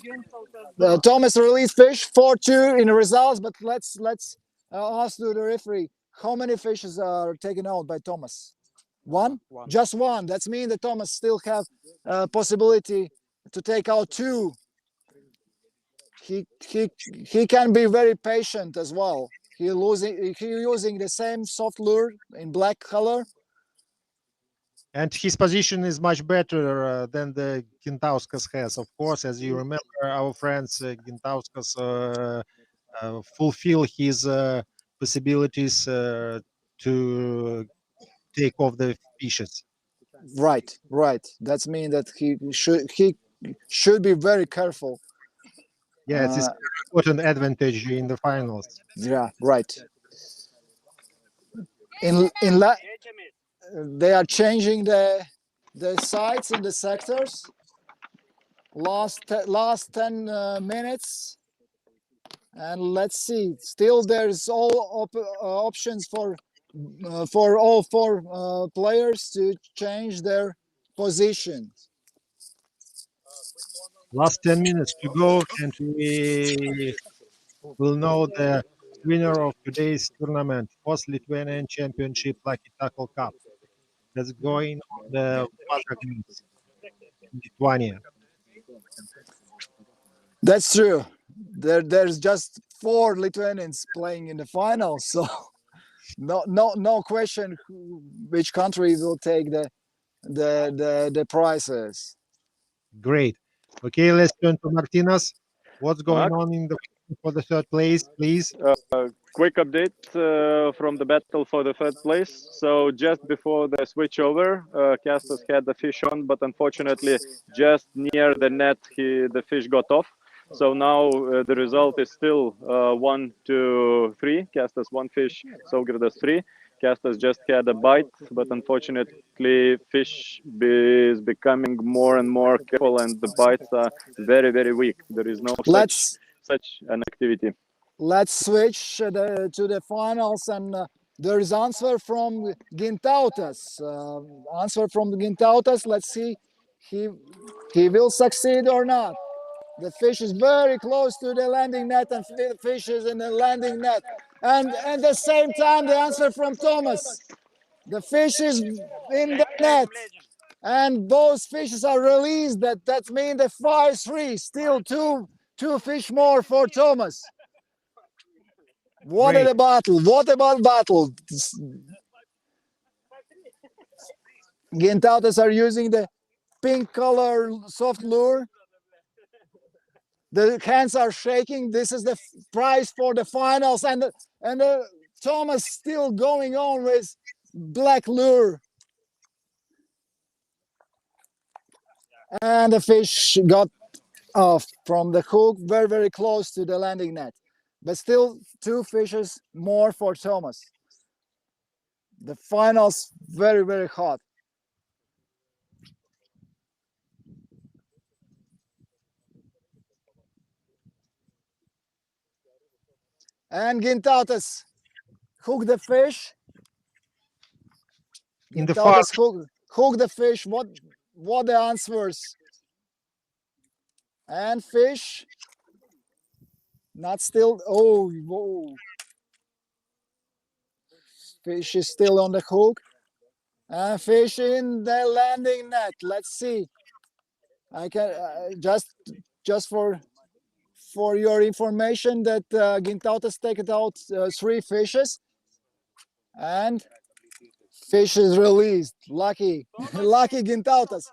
Gintautas. Thomas released fish 4-2 in the results, but let's ask to the referee how many fishes are taken out by Thomas. 1? Just 1. That means that Thomas still have possibility to take out 2. He can be very patient as well. He using the same soft lure in black color. And his position is much better than the Gintauskas has. Of course, as you remember, our friends Gintauskas fulfill his possibilities to take off the fishes. Right. That means that he should be very careful. Yes, it's an important advantage in the finals. Yeah, right. They are changing the sides in the sectors. Last 10 minutes, and let's see. Still, there's all options for all 4 players to change their position. Last 10 minutes to go, and we will know the winner of today's tournament, IV Lithuanian Championship Luckytackle Cup. That's going on the Vasaras in Lithuania. That's true. There's just 4 Lithuanians playing in the final, so no question which country will take the prizes. Great. Okay, let's turn to Martinez. What's going on in the for the third place, please. Quick update from the battle for the third place. So just before the switchover, Castas had the fish on, but unfortunately, just near the net, the fish got off. So now the result is still 1-3. Castas 1 fish, Saugirdas 3. Castas just had a bite, but unfortunately, fish is becoming more and more careful, and the bites are very, very weak. There is no such an activity. Let's switch to the finals, and there is answer from Gintautas. Answer from Gintautas. Let's see, he will succeed or not. The fish is very close to the landing net, and the fish is in the landing net. And at the same time, the answer from Thomas. The fish is in the net, and both fishes are released. That means the 5-3. Still two fish more for Thomas. What a battle! What about battle? Gintautas are using the pink color soft lure. The hands are shaking. This is the prize for the finals, and Thomas still going on with black lure. And the fish got off from the hook, very, very close to the landing net. But still, two fishes more for Thomas. The finals very, very hot. And Gintautas hook the fish. In the far hook the fish. What the answers? And fish. Not still. Oh, whoa. Fish is still on the hook. And fish in the landing net. Let's see. I can just for your information that Gintautas taken out 3 fishes, and fish is released. Lucky Gintautas.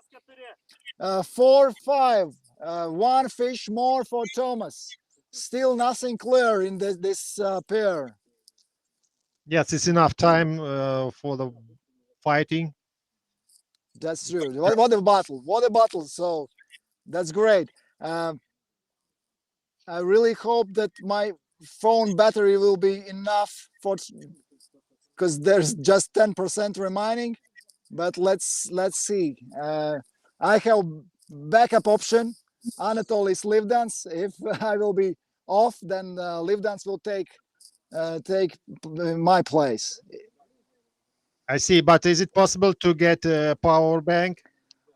4-5. 1 fish more for Thomas. Still nothing clear in this pair. Yes, it's enough time for the fighting. That's true. What a battle! What a battle! So that's great. I really hope that my phone battery will be enough because there's just 10% remaining. But let's see. I have backup option. Anatol is Livdans. If I will be off, then Livdans will take my place. I see, but is it possible to get a power bank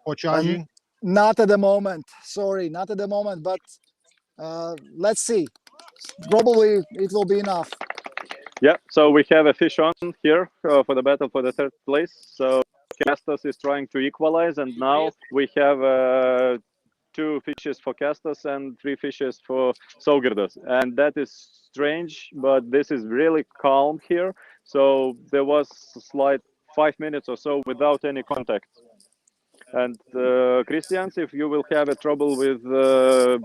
for charging? Not at the moment. Sorry, not at the moment. But let's see. Probably it will be enough. Yeah, so we have a fish on here for the battle for the third place. So Castas is trying to equalize, and now we have 2 fishes for Castas and 3 fishes for Saugirdas. And that is strange, but this is really calm here. So there was a slight 5 minutes or so without any contact. And Christians, if you will have a trouble with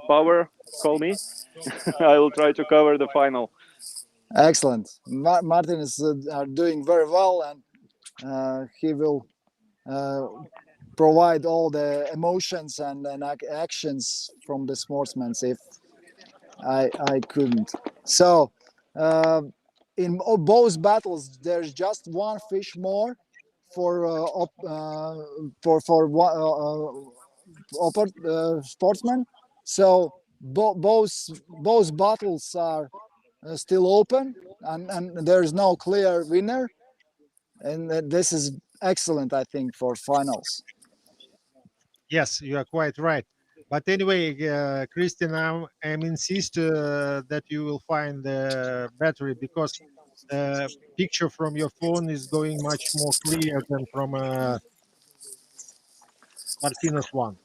power, call me. I will try to cover the final. Excellent. Martin is doing very well, and he will provide all the emotions and actions from the sportsmen if I couldn't. So in both battles, there's just 1 fish more for sportsmen. So both battles are still open, and there's no clear winner, and this is excellent, I think, for finals. Yes, you are quite right. But anyway, Christian, I insist that you will find the battery, because the picture from your phone is going much more clear than from Martina's one.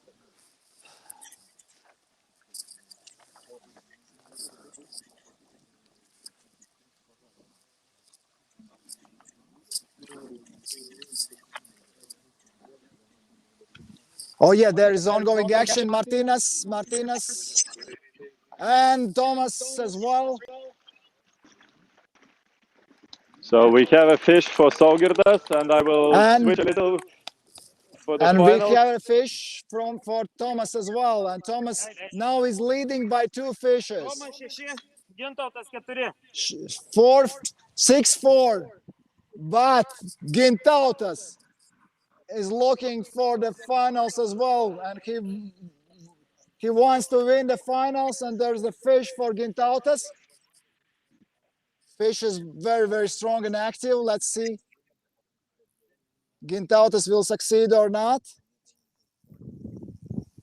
Oh yeah, there is ongoing action. Martinez. And Thomas as well. So we have a fish for Saugirdas, and I will And- switch a little for the And final. we have a fish for Thomas as well. And Thomas now is leading by 2 fishes. Tomas 6, Gintautas 4. 6-4. But Gintautas is looking for the finals as well. And he wants to win the finals. And there's a fish for Gintautas. Fish is very, very strong and active. Let's see. Gintautas will succeed or not.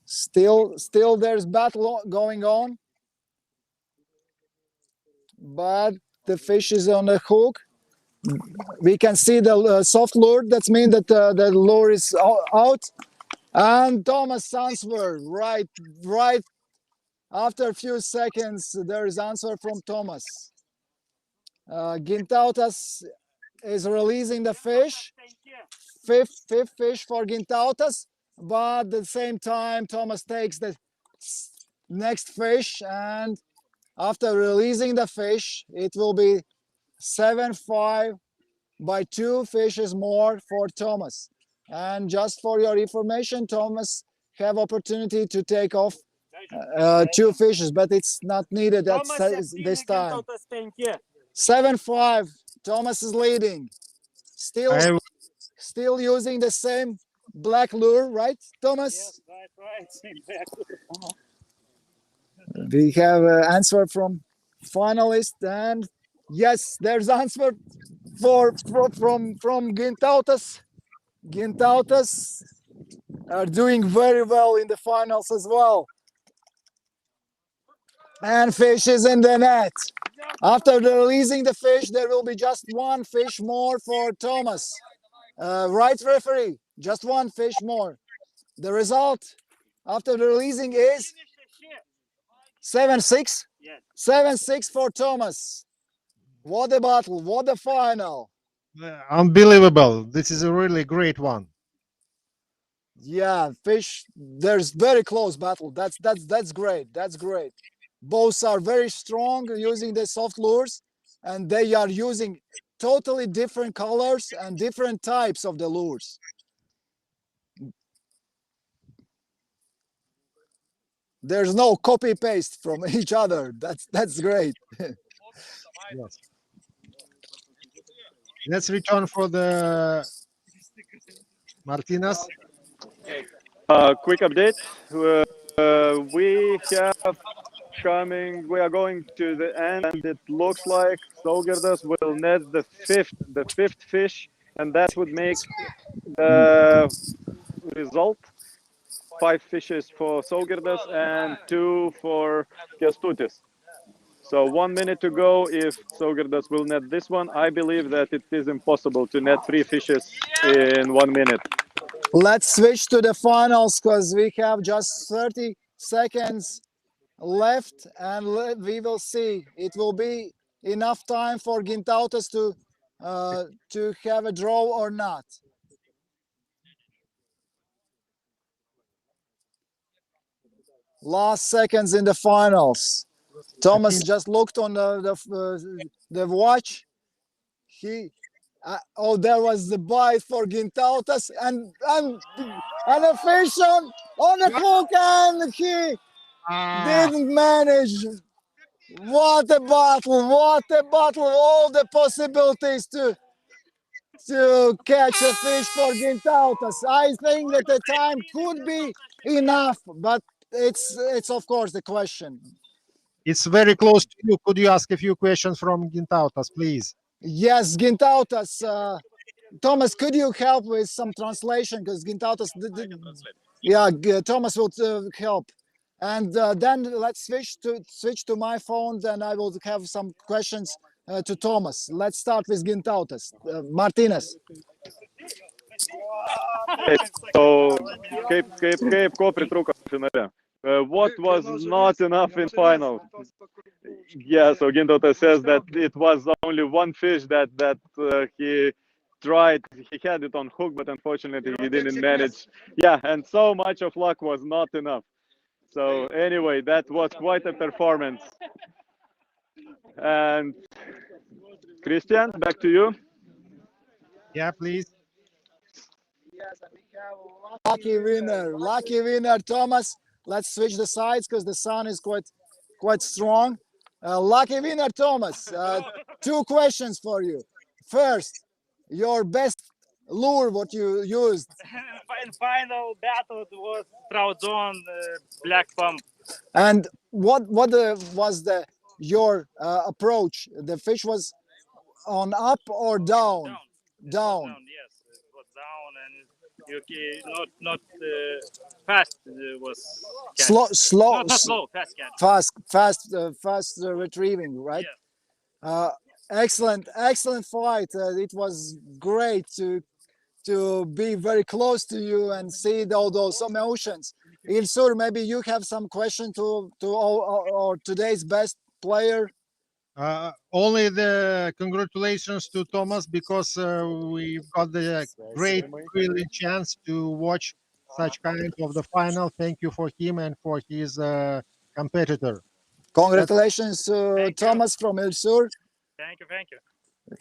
Still there's battle going on. But the fish is on the hook. We can see the soft lure. That means that the lure is out. And Thomas answered right after a few seconds. There is answer from Thomas. Gintautas is releasing the fish. Fifth fish for Gintautas. But at the same time, Thomas takes the next fish, and after releasing the fish, it will be 7-5 by 2 fishes more for Thomas. And just for your information, Thomas have opportunity to take off 2 fishes, but it's not needed at this time. 7-5. Thomas is leading. Still using the same black lure, right, Thomas? Yes, right, exactly. We have an answer from finalist, and yes, there's answer from Gintautas. Gintautas are doing very well in the finals as well. And fish is in the net. After releasing the fish, there will be just 1 fish more for Thomas. Right, referee? Just 1 fish more. The result after the releasing is 7-6. Yes. 7-6 for Thomas. What a battle! What a final! Unbelievable. This is a really great one. Yeah, fish. There's very close battle. That's great. That's great. Both are very strong using the soft lures, and they are using totally different colors and different types of the lures. There's no copy paste from each other. That's great. Yes. Let's return for the Martinez. Quick update. We have coming. We are going to the end, and it looks like Saugirdas will net the fifth fish, and that would make the result 5 fishes for Saugirdas and 2 for Kęstutis. So 1 minute to go. If Saugirdas will net this one, I believe that it is impossible to net 3 fishes in 1 minute. Let's switch to the finals because we have just 30 seconds left, and we will see. It will be enough time for Gintautas to have a draw or not. Last seconds in the finals. Thomas just looked on the watch. There was the bite for Gintautas, and a fish on the hook, and he didn't manage. What a battle! What a battle! All the possibilities to catch a fish for Gintautas. I think that the time could be enough, but it's of course the question. It's very close to you. Could you ask a few questions from Gintautas, please? Yes, Gintautas. Thomas, could you help with some translation? Because Gintautas, Thomas will help. And then let's switch to my phone. Then I will have some questions to Thomas. Let's start with Gintautas. Martinez. So, kaip ko pritrūko finale? What was not enough in final? Yeah, so Gintautas says that it was only 1 fish that he tried. He had it on hook, but unfortunately he didn't manage. Yeah, and so much of luck was not enough. So anyway, that was quite a performance. And Christian, back to you. Yeah, please. Lucky winner, Thomas. Let's switch the sides because the sun is quite strong. Lucky winner, Thomas. Two questions for you. First, your best lure, what you used. In final battle, it was trout zone, black pump. And what was your approach? The fish was on up or down? Down. Down. Down, yes, it was down, and not fast. Was catch. Slow, Not slow, fast catch. fast retrieving, right? Yes. Excellent fight. It was great to be very close to you and see all those emotions. Ilsur, maybe you have some question to our today's best player. Only the congratulations to Thomas because we've got the great thrilling chance to watch such kind of the final. Thank you for him and for his competitor. Congratulations to Thank you. Thomas from Ilsur. Thank you.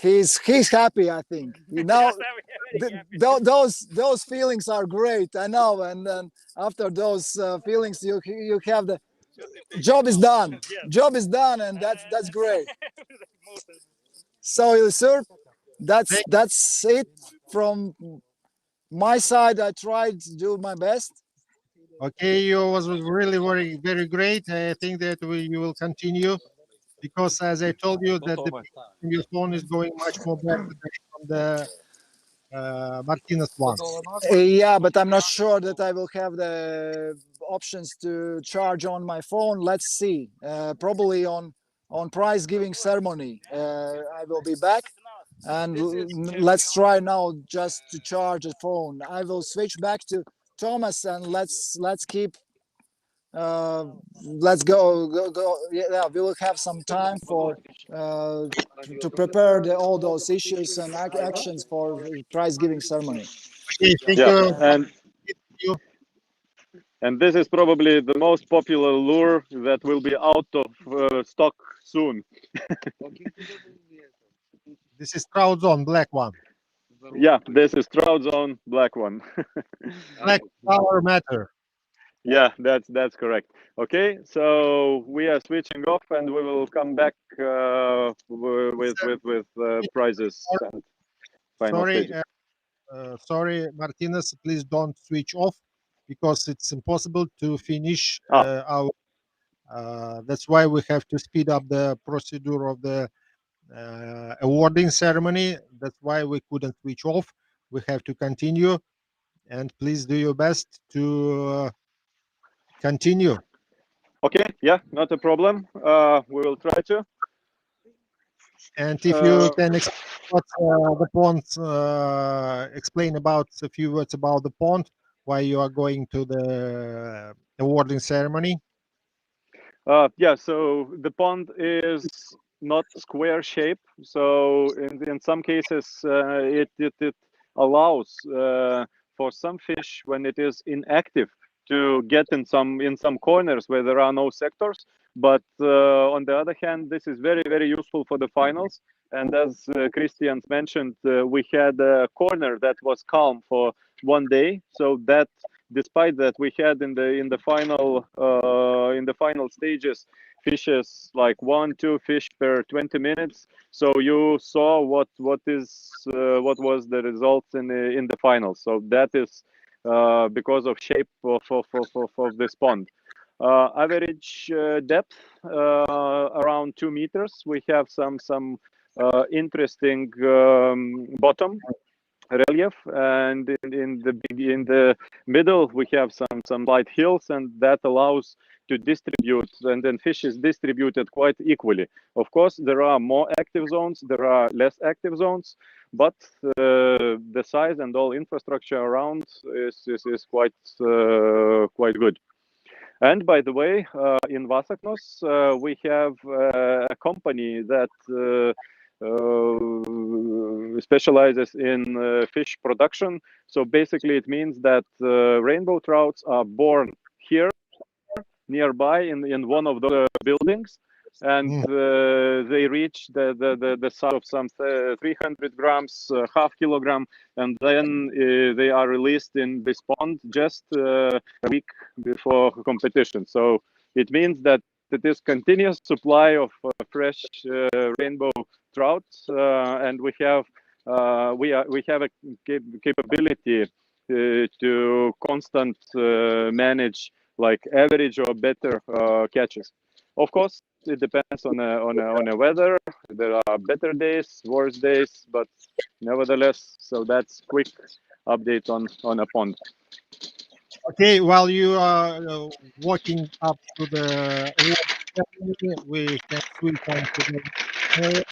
He's happy, I think. You know, Yes, I'm very happy. those feelings are great. I know, and then after those feelings, you have the job is done. Yes. Job is done, and that's great. So, sir, that's it from my side. I tried to do my best. Okay, you was really very great. I think that you will continue because, as I told you, that the your phone is going much more better than from the Martinez one. Yeah, but I'm not sure that I will have the options to charge on my phone. Let's see. Probably on prize giving ceremony. I will be back, and let's try now just to charge the phone. I will switch back to Thomas, and let's keep. Let's go. Yeah, we will have some time for to prepare all those issues and actions for prize giving ceremony. Okay, thank Yeah, you. and this is probably the most popular lure that will be out of stock soon. This is Trout Zone, black one. Yeah, this is Trout Zone, black one. Black power matter. Yeah, that's correct. Okay, so we are switching off, and we will come back with prizes and final Sorry, stages. sorry, Martinez. Please don't switch off because it's impossible to finish our. That's why we have to speed up the procedure of the awarding ceremony. That's why we couldn't switch off. We have to continue, and please do your best to continue. Okay, yeah, not a problem. We will try to. And if you can explain what the pond, explain about a few words about the pond, why you are going to the awarding ceremony. Yeah, so the pond is not square shape. So in some cases, it allows for some fish when it is inactive to get in some corners where there are no sectors. But on the other hand, this is very useful for the finals. And as Christian mentioned, we had a corner that was calm for one day, so that despite that we had in the final stages fishes like 1-2 fish per 20 minutes. So you saw what was the results in the finals. So that is because of shape of this pond. Average depth around 2 meters. We have some interesting bottom relief, and in the middle we have some light hills, and that allows to distribute, and then fish is distributed quite equally. Of course, there are more active zones, there are less active zones, but the size and all infrastructure around is quite good. And by the way, in Vasaknos, we have a company that specializes in fish production. So basically it means that rainbow trouts are born here nearby in one of the buildings, and they reach the size of some 300 grams, half kilogram, and then they are released in this pond just a week before competition. So it means that it is continuous supply of fresh rainbow trout, and we have a capability to constant manage like average or better catches. Of course, it depends on a weather. There are better days, worse days, but nevertheless, so that's quick update on a pond. Okay, while you are walking up to the we can switch on to the area.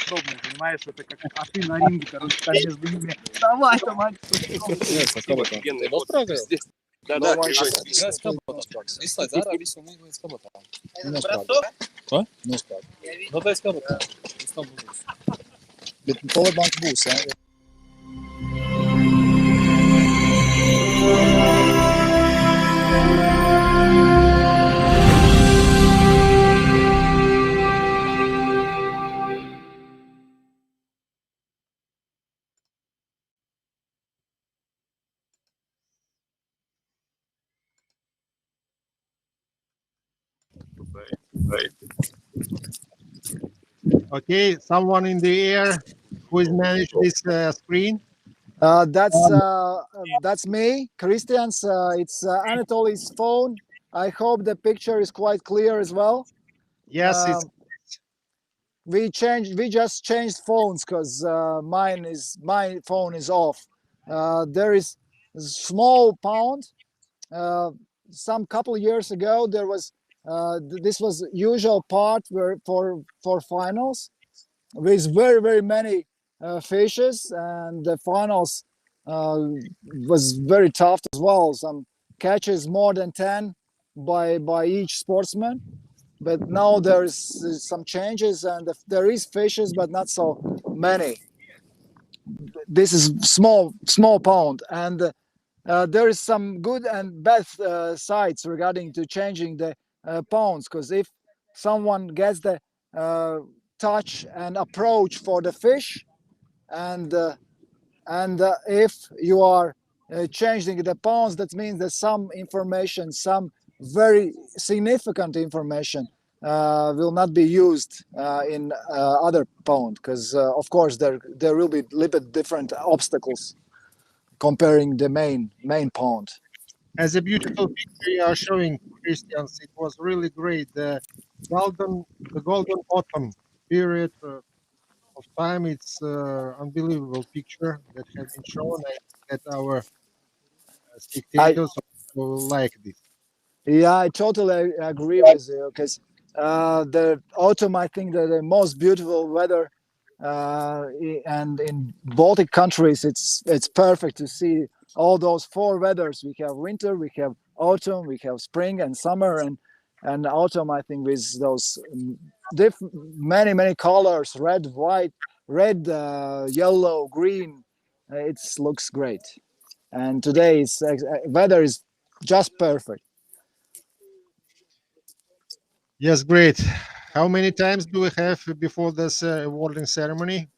Удобно, понимаешь, это как, а ты на ринге, короче, там между ними. Давай, там, Da, Bet powerbank būs, ja? Okay, someone in the air who has managed this screen. That's me, Christians. It's Anatoly's phone. I hope the picture is quite clear as well. Yes, it's We just changed phones because my phone is off. There is a small pond. Some couple years ago, there was this was usual part where for finals with very many fishes, and the finals was very tough as well. Some catches more than 10 by each sportsman. But now there's some changes, and there is fishes, but not so many. This is small pond, and there is some good and bad sides regarding to changing the ponds. Because if someone gets the touch and approach for the fish, and if you are changing the ponds, that means that some information, some very significant information will not be used in other pond, because of course there will be a little bit different obstacles comparing the main pond. as a beautiful picture you are showing, Christians. It was really great. The golden autumn period of time. It's unbelievable picture that has been shown. I think that our spectators will like this. Yeah, I totally agree with you, because the autumn, I think that the most beautiful weather, and in Baltic countries, it's perfect to see all those four weathers. We have winter, we have autumn, we have spring and summer, and autumn. I think with those many colors, red, white, yellow, green, it looks great. And today's weather is just perfect. Yes, great. How many times do we have before this awarding ceremony?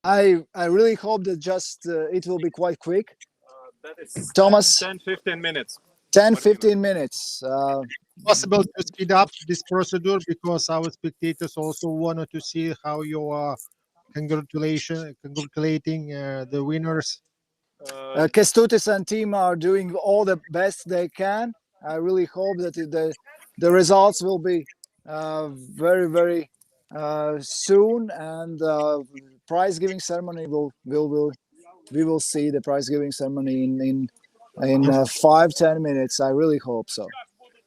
I really hope that just it will be quite quick. That is Thomas? 10-15 minutes. 10-15 minutes. Possible to speed up this procedure, because our spectators also wanted to see how you are congratulating the winners. Kestutis and team are doing all the best they can. I really hope that the results will be very soon, and prize giving ceremony we will see the prize giving ceremony in 5-10 minutes. I really hope so.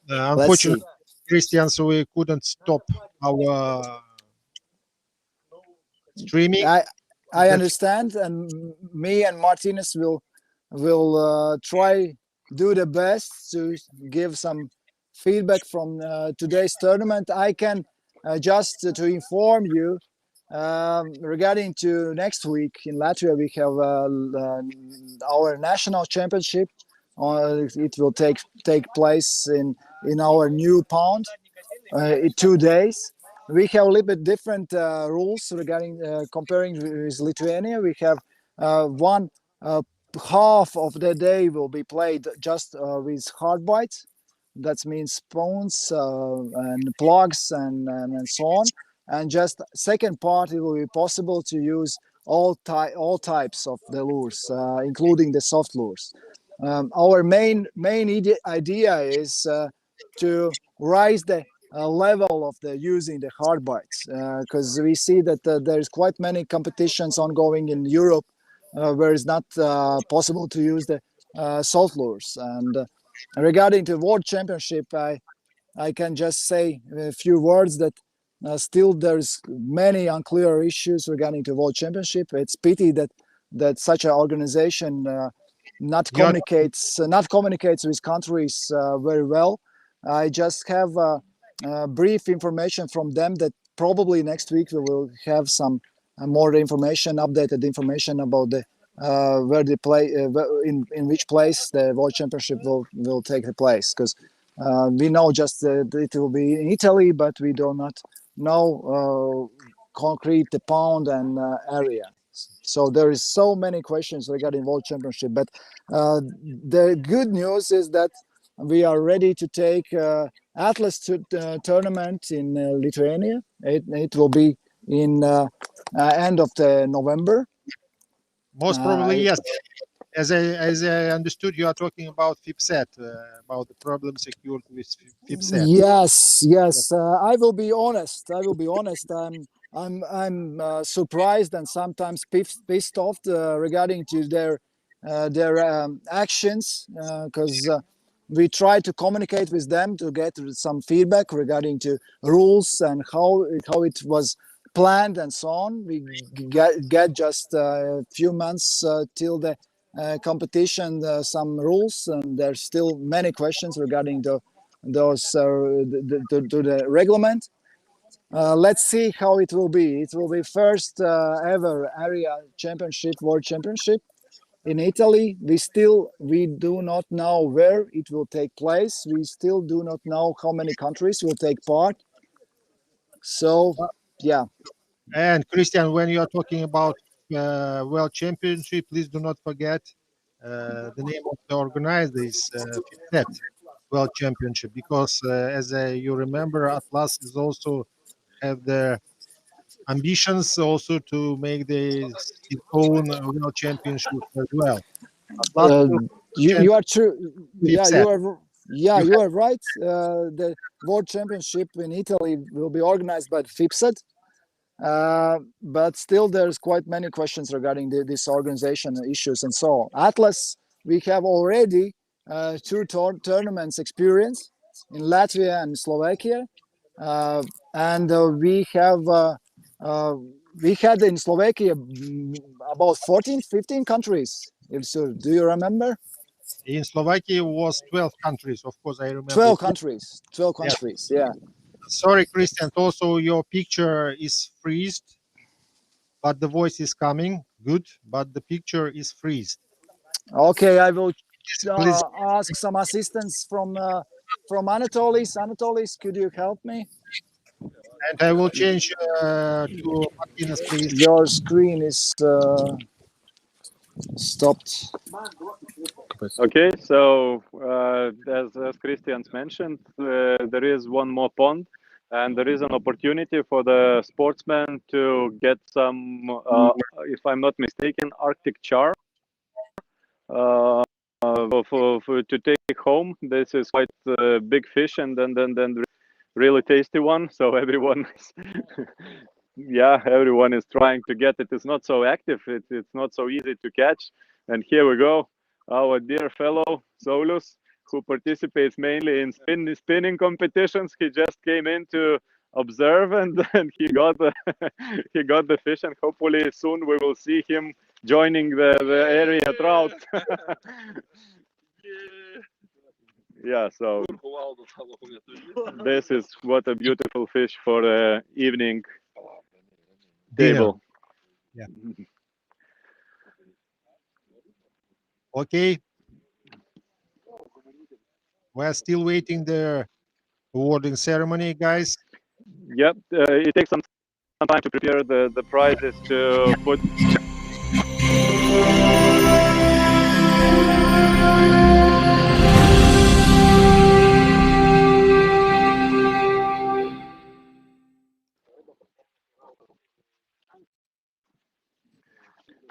Unfortunately, Christians, we couldn't stop our streaming. I understand, and me and Martinez will try do the best to give some feedback from today's tournament. I can just to inform you regarding to next week in Latvia. We have our national championship. It will take place in in our new pond in 2 days. We have a little bit different rules regarding comparing with Lithuania. We have one half of the day will be played just with hard bites. That means spoons and plugs and so on. And just second part, it will be possible to use all types of the lures, including the soft lures. Our main idea is to raise the level of the using the hard bites, because we see that there's quite many competitions ongoing in Europe where it's not possible to use the soft lures. And regarding the World Championship, I can just say a few words that still there's many unclear issues regarding the World Championship. It's pity that such an organization not communicates with countries very well. I just have brief information from them that probably next week we will have some more information, updated information about the where they play, in which place the World Championship will take the place. Because we know just that it will be in Italy, but we do not know concrete the pond and area. So there is so many questions regarding World Championship. But the good news is that we are ready to take Atlas tournament in Lithuania. It will be in end of the November. Most probably, yes. As I understood, you are talking about FIPSET, about the problem secured with FIPSET. Yes. I will be honest. I'm surprised and sometimes pissed off regarding to their actions, because we try to communicate with them to get some feedback regarding to rules and how it was planned and so on. We get just a few months till the competition, some rules, and there's still many questions regarding those to the reglement. Let's see how it will be. It will be first ever area championship, World Championship in Italy. We do not know where it will take place. We still do not know how many countries will take part. So, yeah. And Christian, when you are talking about World Championship, please do not forget the name of the organizer is FIPSET World Championship, because as you remember, Atlas is also have the ambitions also to make its own World Championship as well. Atlas You are true. Yeah, FIPSET. you are right. The World Championship in Italy will be organized by FIPSET. But still there's quite many questions regarding this organization issues and so on. Atlas, we have already two tournaments experience in Latvia and Slovakia, and we had in Slovakia about 14-15 countries. Do you remember? In Slovakia was 12 countries, of course I remember. 12 countries, yeah. Sorry, Christian, also your picture is freezed, but the voice is coming. Good, but the picture is freezed. Okay, I will ask some assistance from Anatolis. Anatolis, could you help me? And I will change to Martinez, please. Your screen is stopped. Okay, so as Christian's mentioned, there is one more pond, and there is an opportunity for the sportsmen to get some, if I'm not mistaken, Arctic char to take home. This is quite a big fish, and then really tasty one. So everyone is everyone is trying to get it. It's not so active. It's not so easy to catch. And here we go, our dear fellow Solus, who participates mainly in spinning competitions. He just came in to observe, and he got the fish, and hopefully soon we will see him joining the area trout. Yeah, so this is what a beautiful fish for the evening table. Yeah. Okay. We're still waiting the awarding ceremony, guys. Yep, it takes some time to prepare the prizes to put.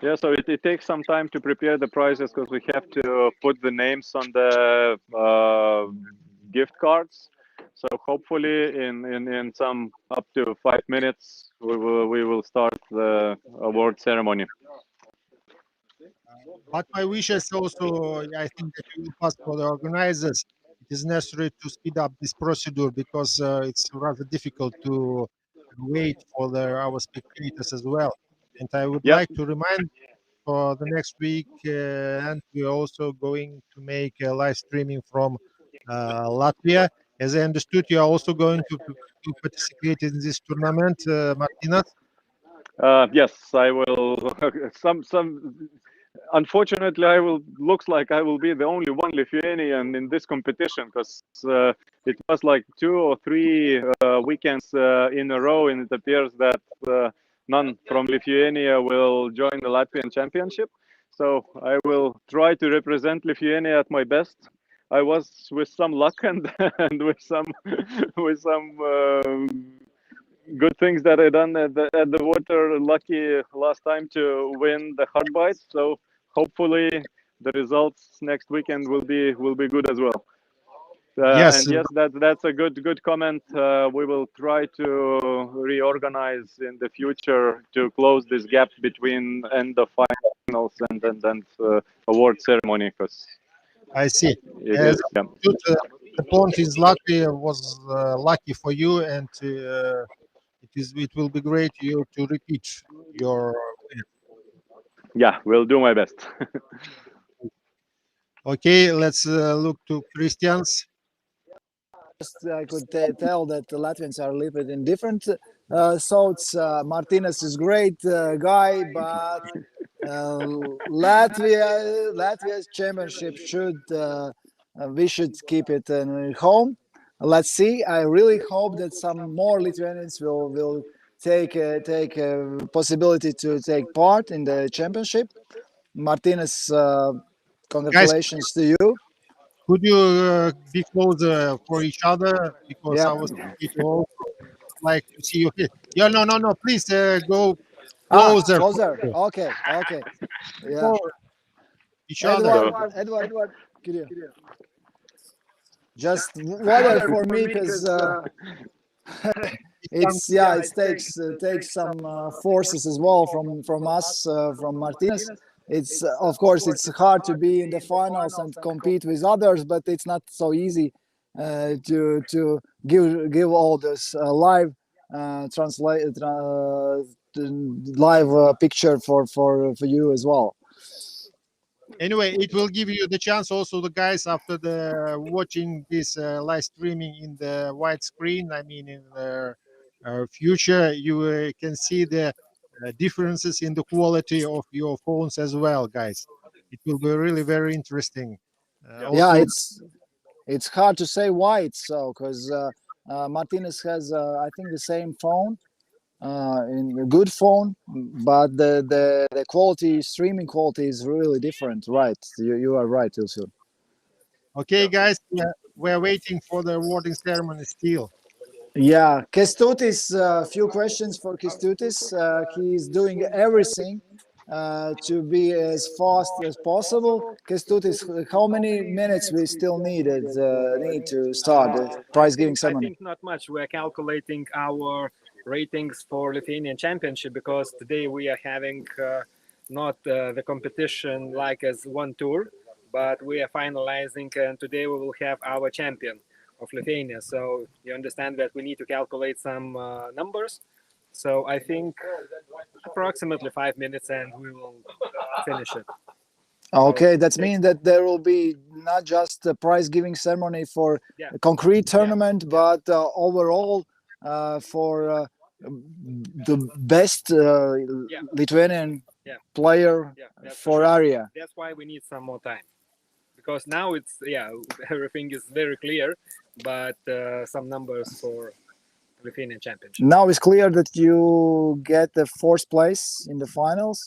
Yeah, so it takes some time to prepare the prizes because we have to put the names on the gift cards. So hopefully in some up to 5 minutes we will start the award ceremony. But my wish is also, I think that you will pass for the organizers. It is necessary to speed up this procedure because it's rather difficult to wait for our spectators as well. And I would Yep. like to remind for the next week, and we're also going to make a live streaming from Latvia. As I understood, you are also going to participate in this tournament, Martinas. Yes, I will. Some. Unfortunately, I will. Looks like I will be the only one Lithuanian in this competition because it was like 2 or 3 weekends in a row, and it appears that none from Lithuania will join the Latvian championship. So I will try to represent Lithuania at my best. I was with some luck and and with some with some good things that I done at the water. Lucky last time to win the hard bites. So hopefully the results next weekend will be good as well. Yes, And yes, that's a good comment. We will try to reorganize in the future to close this gap between end of finals and award ceremony because I see. it As is. Yeah. the point is Latvia was lucky for you, and it will be great you to repeat your. Yeah, we'll do my best. Okay, let's look to Christians. I could tell that the Latvians are a little bit indifferent. So it's Martinez is great guy, but Latvia's championship should we should keep it home. Let's see. I really hope that some more Lithuanians will take a possibility to take part in the championship. Martinez, Guys, congratulations to you. could you be closer for each other because Yeah. I was also like to see you here. Yeah, no. Please go Ah, closer closer. Okay. Yeah. for each other. Edward, could you just water for me because it takes some forces as well from us from Martinez. It's of course it's hard to be in the finals and compete with others, but it's not so easy to give all this live translate live picture for you as well. Anyway, it will give you the chance also the guys after the watching this live streaming in the wide screen. I mean, in the future, you can see the differences in the quality of your phones as well, guys. It will be really very interesting. Yeah, Also, it's hard to say why it's so because Martinez has I think the same phone in a good phone, but the quality streaming quality is really different. Right, you are right, also. okay, guys, we're waiting for the awarding ceremony still. Yeah, Kestutis. A few questions for Kestutis. He's doing everything to be as fast as possible. Kestutis, how many minutes we still need to start the prize giving I ceremony? think not much. We're calculating our ratings for Lithuanian Championship because today we are having not the competition like as one tour, but we are finalizing, and today we will have our champion of Lithuania. So you understand that we need to calculate some numbers. So I think approximately 5 minutes, and we will finish it. Okay, that means that there will be not just a prize giving ceremony for a concrete tournament, but overall for the best Lithuanian player for area. That's why we need some more time because now it's everything is very clear, but some numbers for Lithuanian championship. Now it's clear that you get the fourth place in the finals.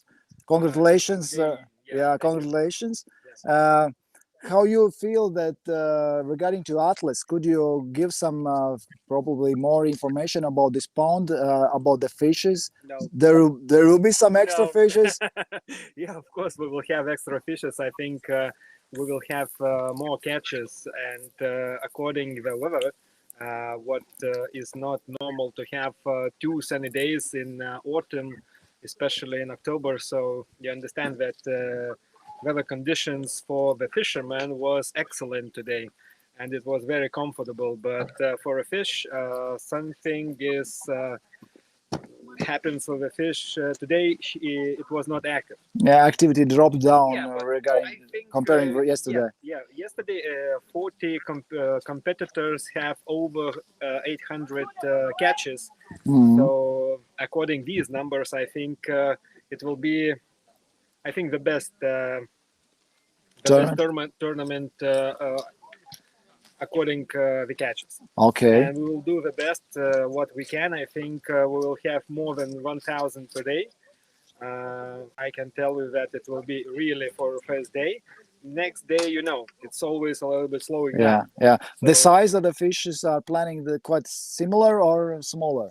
Congratulations! Congratulations. Yes. How you feel that regarding to Atlas? Could you give some probably more information about this pond, about the fishes? No. There will be some extra No. fishes. Yeah, of course we will have extra fishes. I think we will have more catches, and according the weather, what is not normal to have 2 sunny days in autumn, especially in October. So you understand that weather conditions for the fishermen was excellent today, and it was very comfortable. But for a fish, something is happens with the fish today. It was not active. Yeah, activity dropped down But regarding I think, comparing with yesterday. Yesterday 40 competitors have over 800 catches. Mhm. So according these numbers, I think it will be, I think the best tournament according the catches. Okay. And we will do the best what we can. I think we will have more than 1,000 per day. I can tell you that it will be really for first day. Next day, it's always a little bit slowing down. Yeah. The So- size of the fishes are planning quite similar or smaller?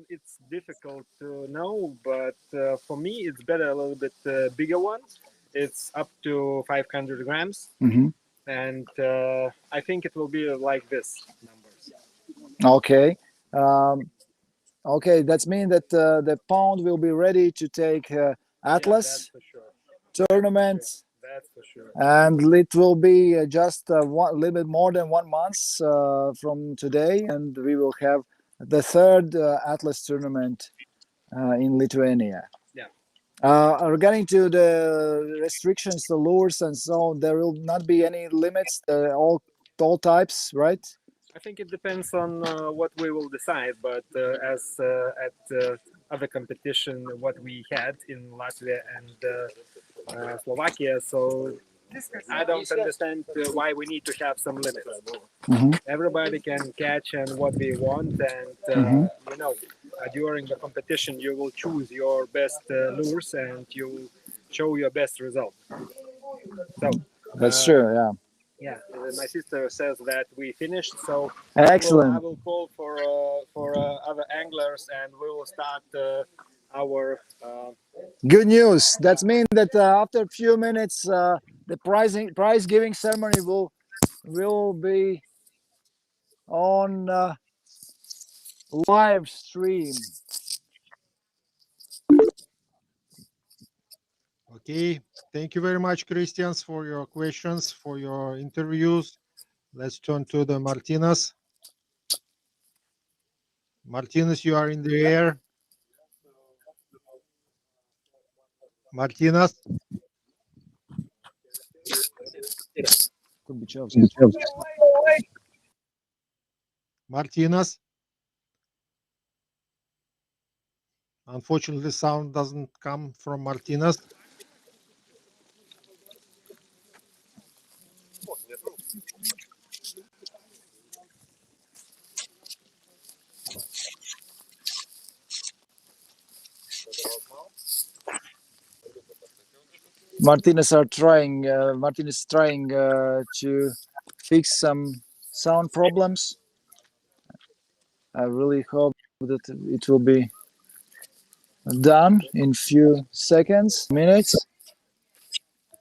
It's difficult to know, but for me, it's better a little bit bigger one. It's up to 500 grams, Mhm. and I think it will be like this numbers. Okay. Okay, that means that the pond will be ready to take Atlas That's for sure. tournament, That's for sure. and it will be just a little bit more than 1 month from today, and we will have the third Atlas tournament in Lithuania. Yeah. Regarding to the restrictions, the lures, and so on, there will not be any limits. All types, right? I think it depends on what we will decide, but as at other competition, what we had in Latvia and Slovakia, so I don't understand why we need to have some limits. Mhm. Everybody can catch and what they want, and during the competition, you will choose your best lures and you show your best result. So That's true. Yeah. yeah, my sister says that we finished, so Excellent. I will call for other anglers, and we will start our. Good news. That means that after a few minutes, the prize giving ceremony will be on live stream. Okay, thank you very much, Christians, for your questions, for your interviews. Let's turn to the Martinez. Martinez, you are in the air. Martinez. Could be Chelsea. Martinez. Unfortunately, sound doesn't come from Martinez. Martinez is trying to fix some sound problems. I really hope that it will be done in few seconds, minutes.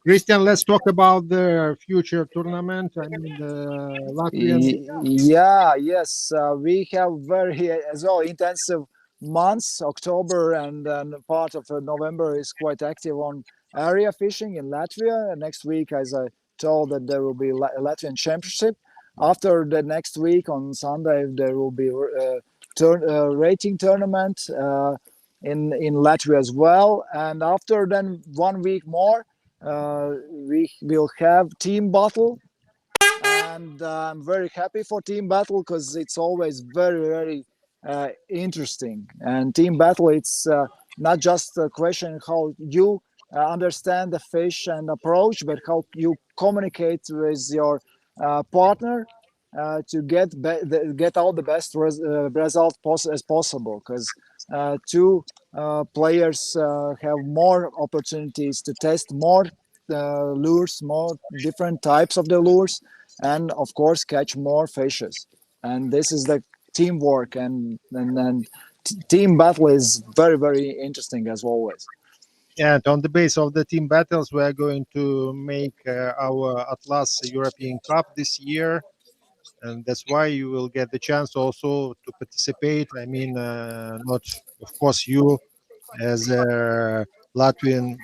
Christian, let's talk about the future tournament. I mean, the Latvians. Yes, we have very as well intensive months. October and part of November is quite active on area fishing in Latvia. Next week, as I told, that there will be Latvian Championship. After the next week on Sunday, there will be rating tournament in Latvia as well. And after then 1 week more, we will have team battle, and I'm very happy for team battle because it's always very interesting. And team battle, it's not just a question how you understand the fish and approach, but how you communicate with your partner to get out the best result as possible. Because two players have more opportunities to test more lures, more different types of the lures, and of course catch more fishes. And this is the teamwork and team battle is very, very interesting as always. And on the base of the team battles, we are going to make our Atlas European Cup this year. And that's why you will get the chance also to participate. I mean, not, of course, you as a Latvian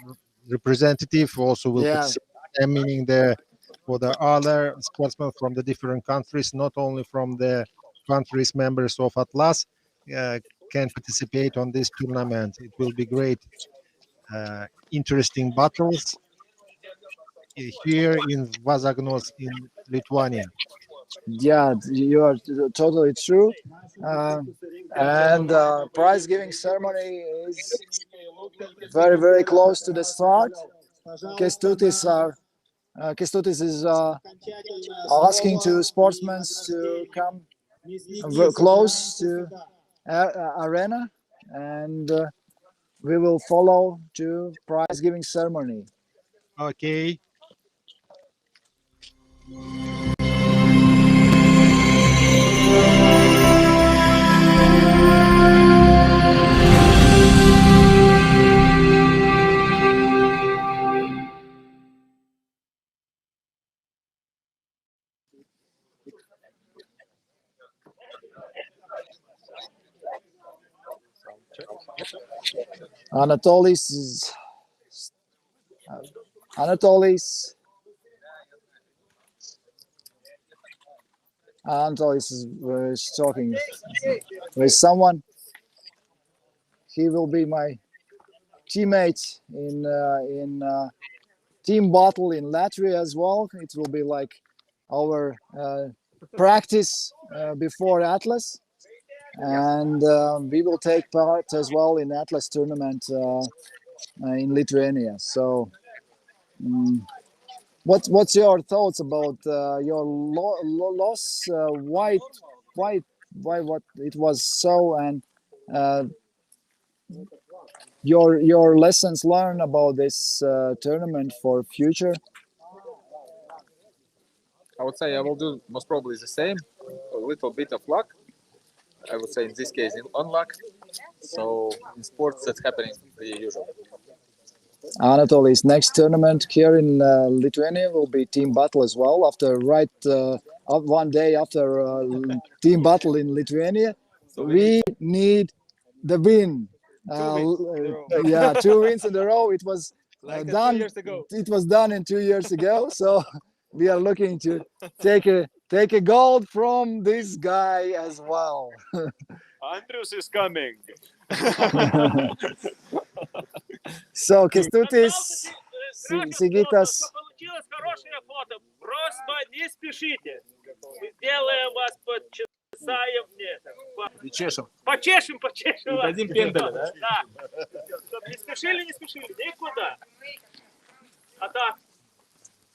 representative also will Yeah. participate, meaning for the other sportsmen from the different countries, not only from the countries members of Atlas, can participate on this tournament. It will be great, interesting battles here in Vazagnos in Lithuania. Yeah, you are totally true. And prize giving ceremony is very, very close to the start. Kestutis is asking to sportsmen to come close to arena, and we will follow to prize giving ceremony. Okay. Anatolis is Anatolis is talking with someone. He will be my teammate in team battle in Latvia as well. It will be like our practice before Atlas, and we will take part as well in Atlas tournament in Lithuania. So, what's your thoughts about your loss? Why what it was so, and your lessons learned about this tournament for future? I would say I will do most probably the same, a little bit of luck. I would say in this case in unluck. So in sports that's happening pretty usual. Anatoly's next tournament here in Lithuania will be team battle as well. After one day after team battle in Lithuania, we need the win. Yeah, 2 wins in a row. It was done. 2 years ago. It was done in 2 years ago. So we are looking to take a gold from this guy as well. Andrews is coming. So Kestutis, Sigitas. Получилось хорошее фото. Просто не спешите. Сделаем вас почесаем. Чешем. Почешем. Дадим пенделя, да? Да. Чтоб не спешили, никуда. А так.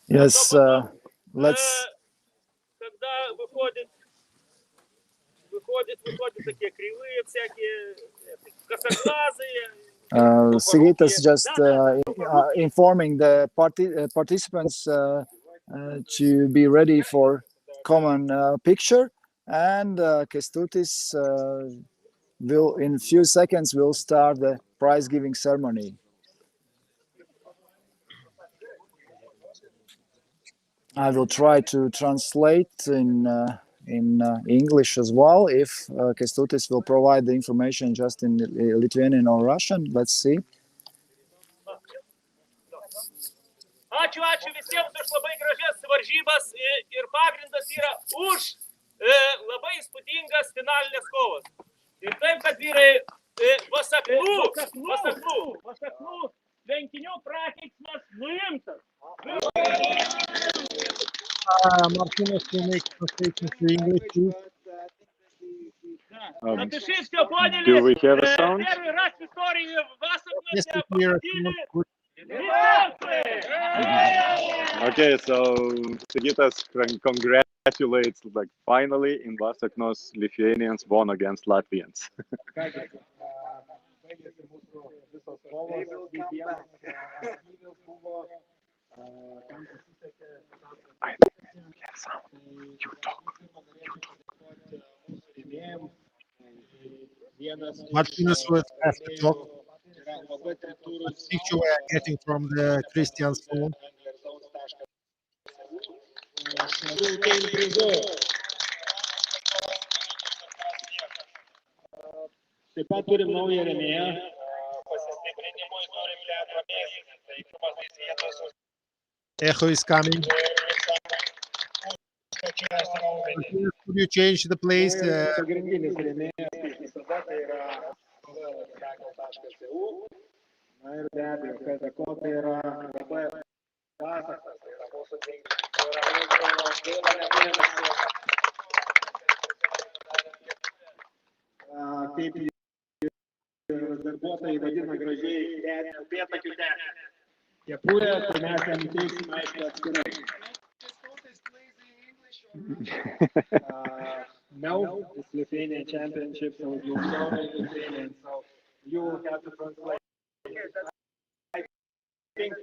Yes, let's. Когда выходят такие кривые всякие, косоглазые. Sigitas just informing the participants to be ready for common picture, and Kestutis will in a few seconds will start the prize giving ceremony. I will try to translate in English as well, if Kestutis will provide the information just in Lithuanian or Russian. Let's see. Ačiū visiems už labai gražias varžybas ir pagrindas yra už labai įspūdingas finalinės kovas. Ir taip, kad vyrai vasaknų tvenkinių prakeiksmas nuimtas. Martinez will make translation to English too. Напиши все, поняли? Do we have a sound? Первый раз в истории Yes, Vasaknose we hear победили. good. Okay, so Sigitas congratulates, like, finally in Vasaknos Lithuanians won against Latvians. Martinez will have to talk. This picture we are getting from the Christian's phone. Taip pat turim naują rėmėją. Echo is coming. Could you change the place? Pagrindinis rėmėjas visada tai yra tackle.eu. Na ir be abejo, kad tai yra labai pasakas, tai yra mūsų kaip darbuotojai vadina gražiai upėtakių kepurę, tai mes jam įteiksime aišku atskirai. No, it's Lithuanian Championship, so you know Lithuanian, so you will have to translate. I think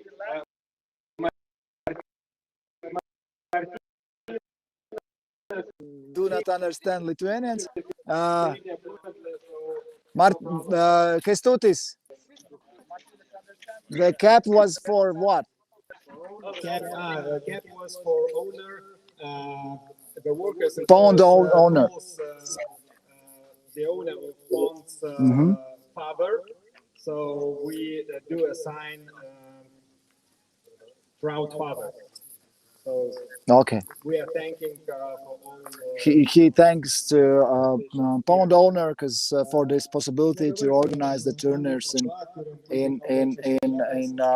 Do not understand Lithuanians. Kęstutis, the cap was for what? Cap was for owner, the workers. Pond owner. The owner of Pond's father. So we do assign proud father. So Okay. we are thanking for all. He thanks to pond owner because for this possibility to organize the turners in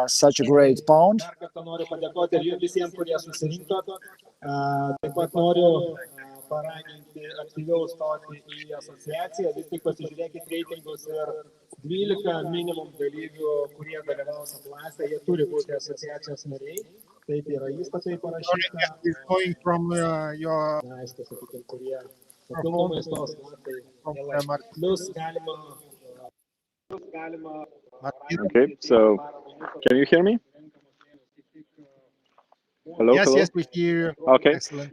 such a great pond. Dar kartą noriu padėkoti ir jums visiems, kurie susirinko. Taip pat noriu paraginti aktyviau stoti į asociaciją. Vis tik pasižiūrėkit reitingus ir 12 minimum dalyvių, kurie dalyvaus atlasę, jie turi būti asociacijos nariai. Taip yra įstatai parašyta. Going from your Na, aišku, sakykime, kurie papildomai stos, tai plius galima. Okay, so can you hear me? Hello, yes, hello? yes, we hear. Okay. Excellent.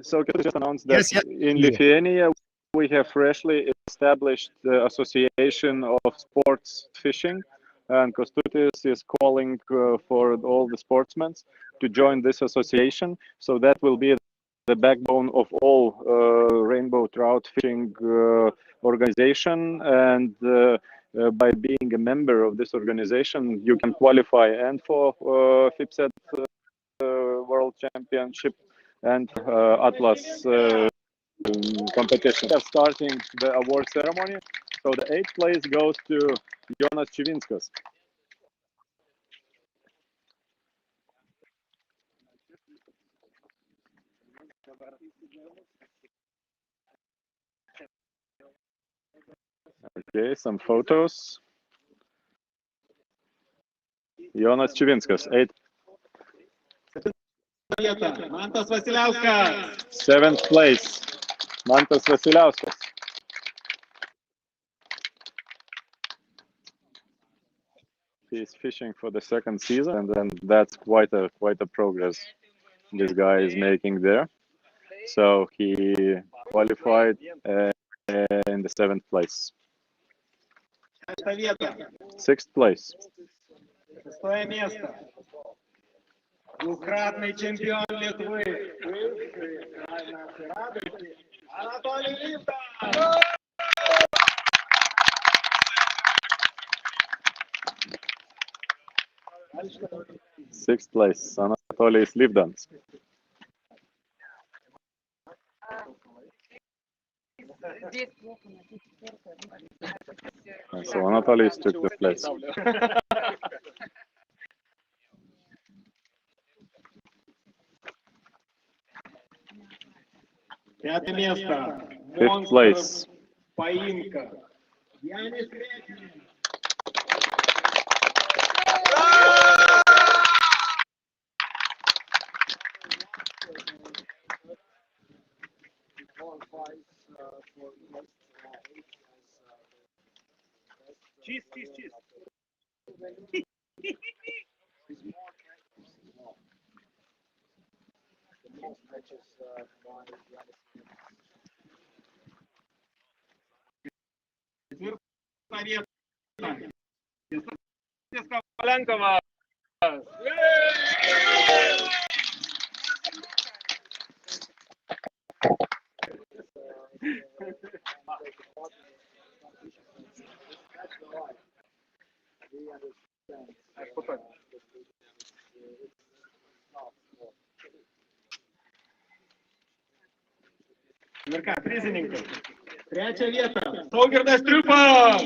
So can you just announce that Yes, yes. in Lithuania we have freshly established the Association of Sports Fishing, and Kęstutis is calling for all the sportsmen to join this association. So that will be the backbone of all rainbow trout fishing organization, and by being a member of this organization, you can qualify and for FIPSET World Championship and Atlas competition. We are starting the award ceremony. So the 8th place goes to Jonas Čivinskas. Okay, some photos. Jonas Čivinskas, 8th. Mantas Vasiliauskas. 7th place, Mantas Vasiliauskas. He's fishing for the 2nd season, and then that's quite a progress this guy is making there. So he qualified in the 7th place. 6th place. Šestoje miesto. Dvukratный čempion Lietuvai. Anatolijus Livdas. 6th place, Anatolijus Livdas. So Anatolijus took the place. Пятое место. 5th place. Поимка. Янис Ветин. Cheese, cheese, cheese. На vietą. Kolenkovas. Ir ką, prizininkai. Trečią vietą. Saugirdas Triupas.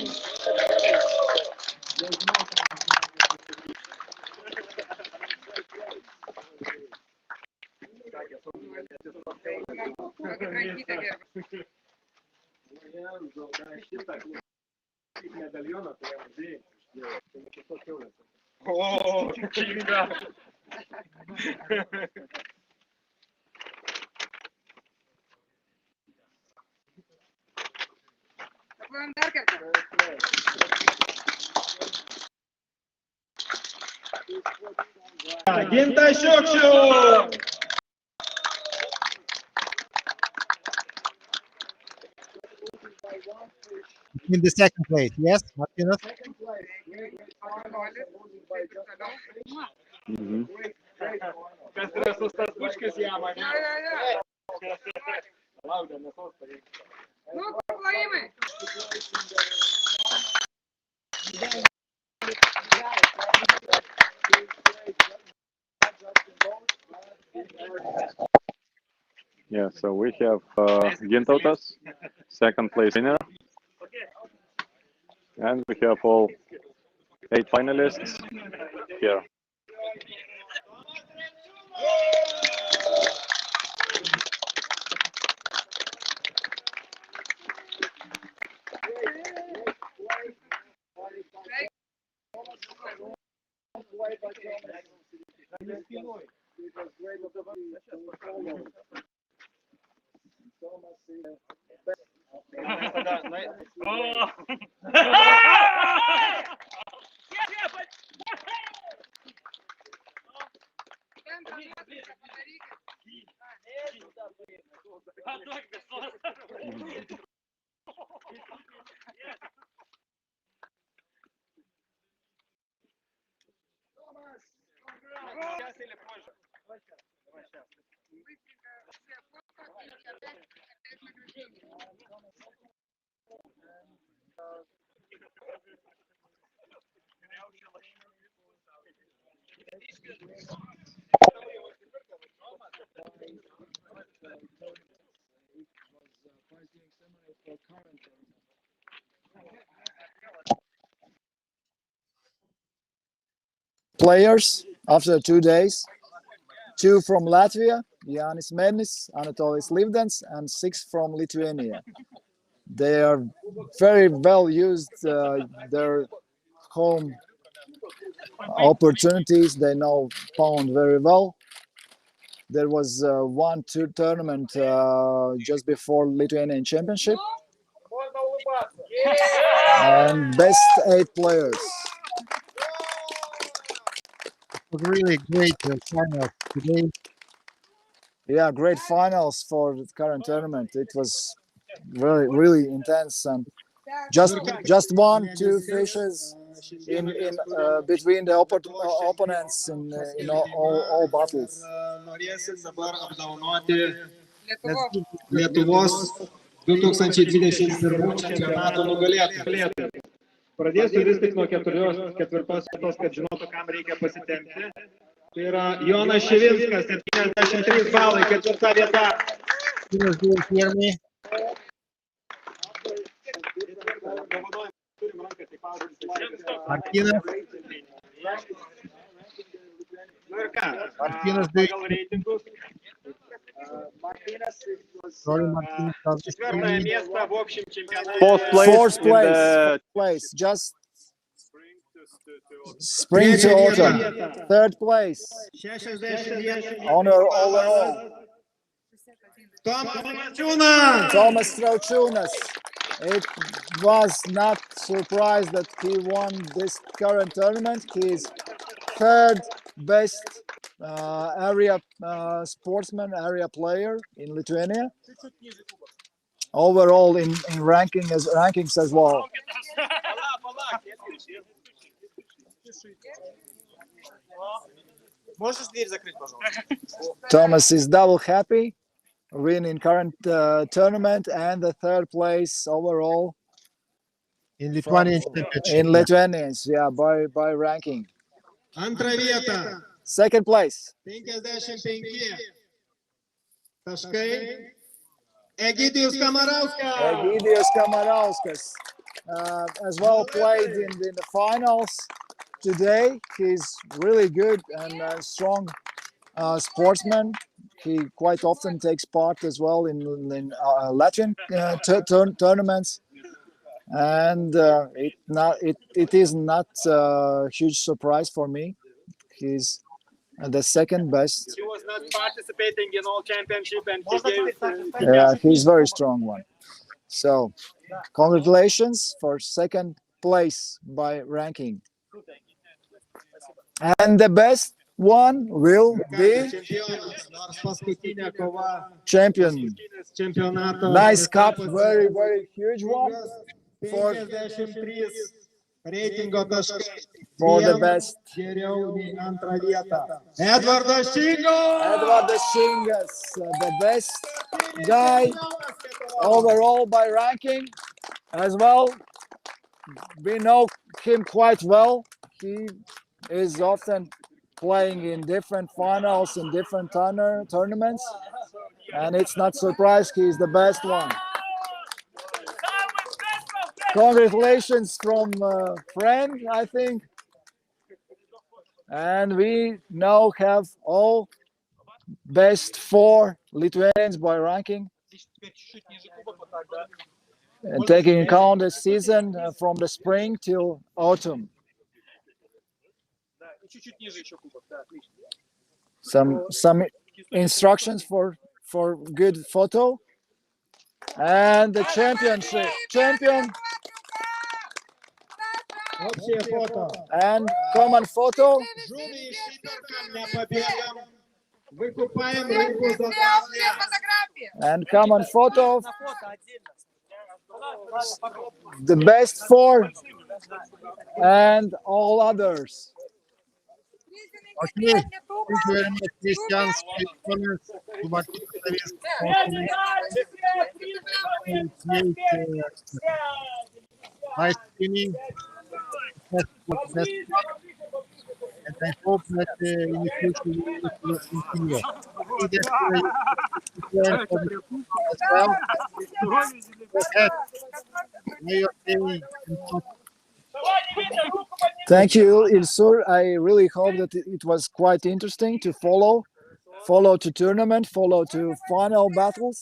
O, kinga. Gintas Šiukščių. In the second place, yes, Martinez? Kas yra sustas bučkis jam, ane? Laukia, nesos pareikia. Yeah, so we have Gintautas, second place winner. And we have all 8 finalists here. Players after 2 days. 2 from Latvia, Jānis Mednis, Anatolijs Livdens, and 6 from Lithuania. They are very well used their home opportunities. They know Poland very well. There was one tournament just before Lithuanian Championship, and best 8 players. Really great final today. Yeah, great finals for the current tournament. It was really intense, and just 1-2 fishes in between the opponents in all battles. Norėsim dabar apdovanoti Lietuvos 2021 čempionato nugalėtojų. Pradėsiu vis tik nuo 4 vietos, kad žinotų, kam reikia pasitempti. Tai yra Jonas Ševinskas, 73 balai, 4 vieta. Martinez. Nu ir ką, Martinez pagal reitingus. Четвертое место в общем чемпионате. Fourth place. Just Spring to autumn. Third place. 60 vietų. Honor overall. Tomas Straučiūnas. It was not surprised that he won this current tournament. He is third best area sportsman, area player in Lithuania. Overall in rankings as well. Thomas is double happy, winning current tournament and the third place overall in Lithuanian championship. in Lithuanians, yeah, by ranking. Antra vieta. Second place. 55 taškai. Egidijus Kamarauskas. Egidijus Kamarauskas as well played in the finals today. He's really good and strong sportsman. He quite often takes part as well in Latvian tournaments, and it is not a huge surprise for me. He's the second best. He was not participating in all championship, and he gave. Yeah, he's very strong one. So, congratulations for second place by ranking. And the best one will be champion. Nice cup, very, very huge one for the best. Edvardas Shingas, the best guy overall by ranking as well. We know him quite well. He is often playing in different finals in different tournaments, and it's not surprise he's the best one. Congratulations from a friend, I think. And we now have all best 4 Lithuanians by ranking. And taking into account the season from the spring till autumn. Some instructions for good photo. And the champion and common photo. And common photo. The best 4 and all others. Okay, thank you very much, Christian. Nice streaming. And I hope that in the future we will continue. As well. Go ahead. May your day. Thank you, Ilsur. I really hope that it was quite interesting to follow to tournament, follow to final battles,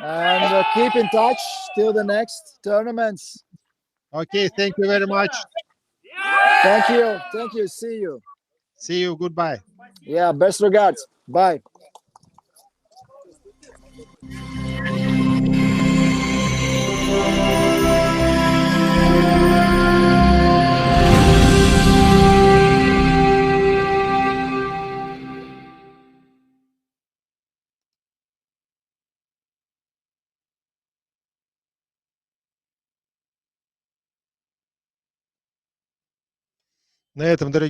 and keep in touch till the next tournaments. Okay, thank you very much. Thank you. See you. See you. Goodbye. Yeah, best regards. Bye. На этом, дорогие